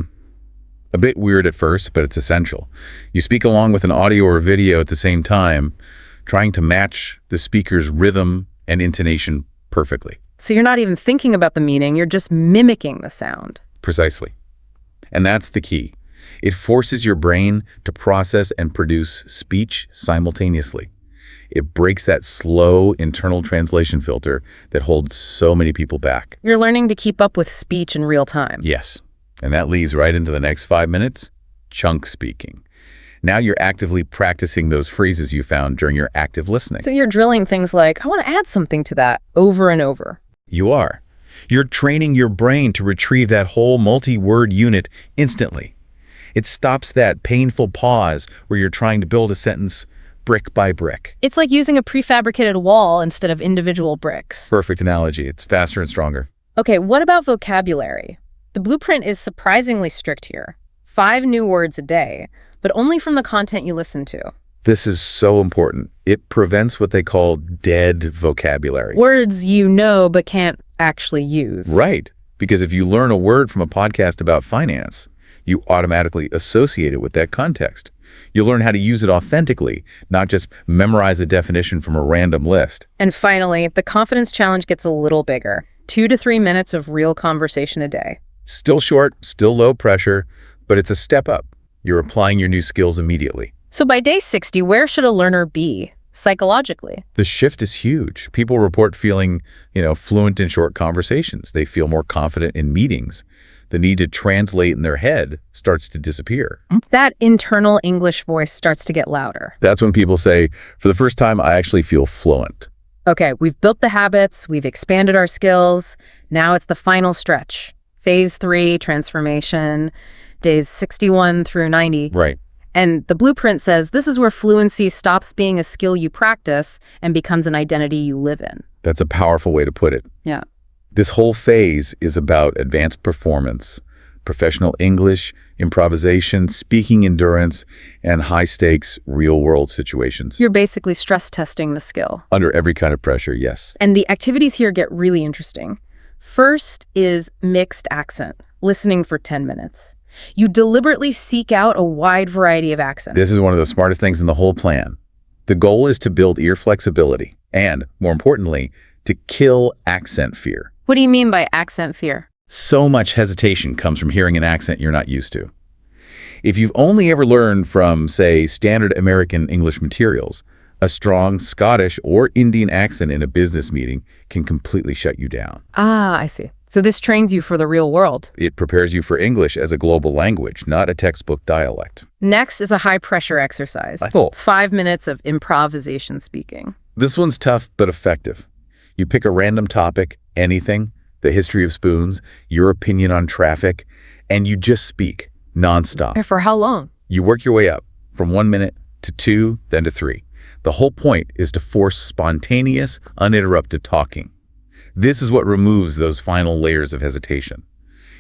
bit weird at first, but it's essential. You speak along with an audio or video at the same time trying to match the speaker's rhythm and intonation perfectly. So you're not even thinking about the meaning, you're just mimicking the sound. Precisely. And that's the key. It forces your brain to process and produce speech simultaneously. It breaks that slow internal translation filter that holds so many people back. You're learning to keep up with speech in real time. Yes. And that leads right into the next 5 minutes, chunk speaking. Now you're actively practicing those phrases you found during your active listening. So you're drilling things like, I want to add something to that over and over. You are. You're training your brain to retrieve that whole multi-word unit instantly. It stops that painful pause where you're trying to build a sentence brick by brick. It's like using a prefabricated wall instead of individual bricks. Perfect analogy. It's faster and stronger. Okay, what about vocabulary? The blueprint is surprisingly strict here. 5 new words a day, but only from the content you listen to. This is so important. It prevents what they call dead vocabulary. Words you know but can't actually use. Right. Because if you learn a word from a podcast about finance, you automatically associate it with that context. You'll learn how to use it authentically, not just memorize a definition from a random list. And finally, the confidence challenge gets a little bigger. 2 to 3 minutes of real conversation a day. Still short, still low pressure, but it's a step up. You're applying your new skills immediately. So by day 60, where should a learner be psychologically? The shift is huge. People report feeling, fluent in short conversations. They feel more confident in meetings. The need to translate in their head starts to disappear. That internal English voice starts to get louder. That's when people say, for the first time, I actually feel fluent. Okay, we've built the habits, we've expanded our skills. Now it's the final stretch. Phase 3, transformation, days 61 through 90. Right. And the blueprint says this is where fluency stops being a skill you practice and becomes an identity you live in. That's a powerful way to put it. Yeah. This whole phase is about advanced performance, professional English, improvisation, speaking endurance, and high-stakes real-world situations. You're basically stress testing the skill. Under every kind of pressure, yes. And the activities here get really interesting. First is mixed accent, listening for 10 minutes. You deliberately seek out a wide variety of accents. This is one of the smartest things in the whole plan. The goal is to build ear flexibility and, more importantly, to kill accent fear. What do you mean by accent fear? So much hesitation comes from hearing an accent you're not used to. If you've only ever learned from, say, standard American English materials, a strong Scottish or Indian accent in a business meeting can completely shut you down. Ah, I see. So this trains you for the real world. It prepares you for English as a global language, not a textbook dialect. Next is a high-pressure exercise. Cool. 5 minutes of improvisation speaking. This one's tough but effective. You pick a random topic, anything, the history of spoons, your opinion on traffic, and you just speak nonstop. For how long? You work your way up from 1 minute to 2, then to 3. The whole point is to force spontaneous, uninterrupted talking. This is what removes those final layers of hesitation.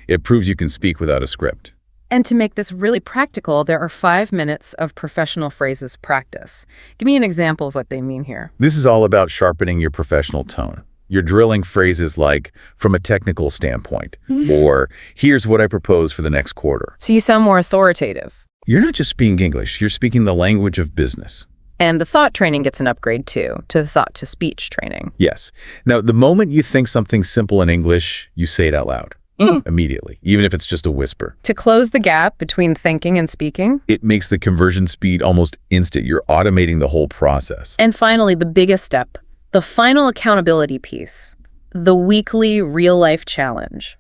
It proves you can speak without a script. And to make this really practical, there are 5 minutes of professional phrases practice. Give me an example of what they mean here. This is all about sharpening your professional tone. You're drilling phrases like, from a technical standpoint, or here's what I propose for the next quarter. So you sound more authoritative. You're not just speaking English, you're speaking the language of business. And the thought training gets an upgrade too, to the thought-to-speech training. Yes. Now, the moment you think something simple in English, you say it out loud. Immediately, even if it's just a whisper. To close the gap between thinking and speaking. It makes the conversion speed almost instant. You're automating the whole process. And finally, the biggest step, the final accountability piece, the weekly real-life challenge.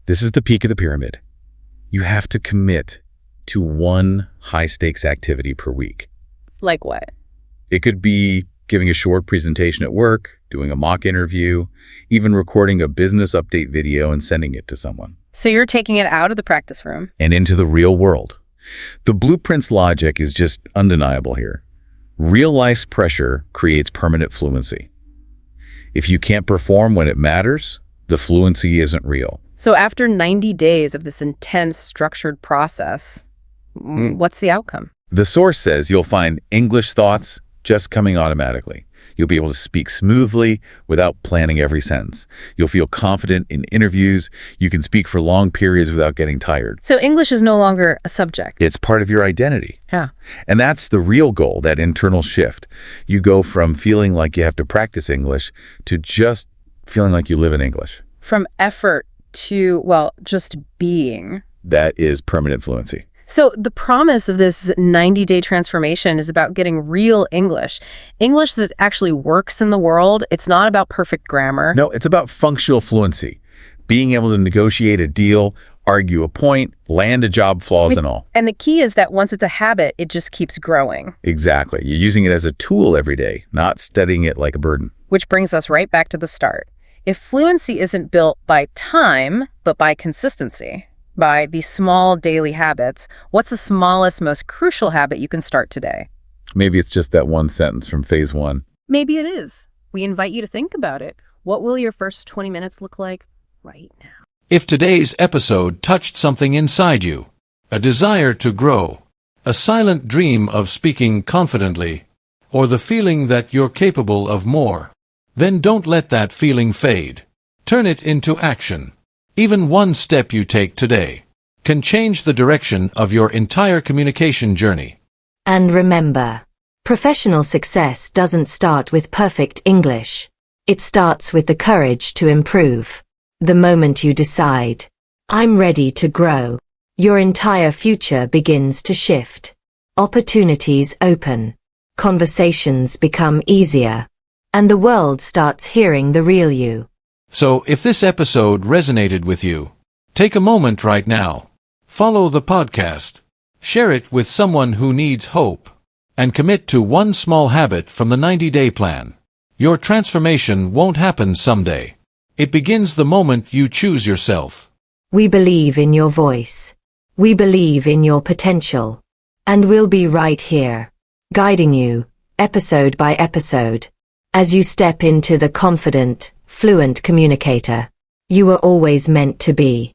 This is the peak of the pyramid. You have to commit to one high-stakes activity per week. Like what? It could be giving a short presentation at work, doing a mock interview, even recording a business update video and sending it to someone. So you're taking it out of the practice room. And into the real world. The blueprint's logic is just undeniable here. Real life's pressure creates permanent fluency. If you can't perform when it matters, the fluency isn't real. So after 90 days of this intense, structured process, what's the outcome? The source says you'll find English thoughts just coming automatically. You'll be able to speak smoothly without planning every sentence. You'll feel confident in interviews. You can speak for long periods without getting tired. So English is no longer a subject. It's part of your identity. Yeah. And that's the real goal, that internal shift. You go from feeling like you have to practice English to just feeling like you live in English. From effort to, well, just being. That is permanent fluency. So the promise of this 90-day transformation is about getting real English. English that actually works in the world. It's not about perfect grammar. No, it's about functional fluency. Being able to negotiate a deal, argue a point, land a job, flaws and all. And the key is that once it's a habit, it just keeps growing. Exactly. You're using it as a tool every day, not studying it like a burden. Which brings us right back to the start. If fluency isn't built by time, but by consistency, by these small daily habits, what's the smallest, most crucial habit you can start today? Maybe it's just that one sentence from phase 1. Maybe it is. We invite you to think about it. What will your first 20 minutes look like right now? If today's episode touched something inside you, a desire to grow, a silent dream of speaking confidently, or the feeling that you're capable of more, then don't let that feeling fade. Turn it into action. Even one step you take today can change the direction of your entire communication journey. And remember, professional success doesn't start with perfect English. It starts with the courage to improve. The moment you decide, I'm ready to grow, your entire future begins to shift. Opportunities open, conversations become easier, and the world starts hearing the real you. So if this episode resonated with you, take a moment right now. Follow the podcast, share it with someone who needs hope, and commit to one small habit from the 90-day plan. Your transformation won't happen someday. It begins the moment you choose yourself. We believe in your voice. We believe in your potential. And we'll be right here, guiding you, episode by episode, as you step into the confident, fluent communicator you were always meant to be.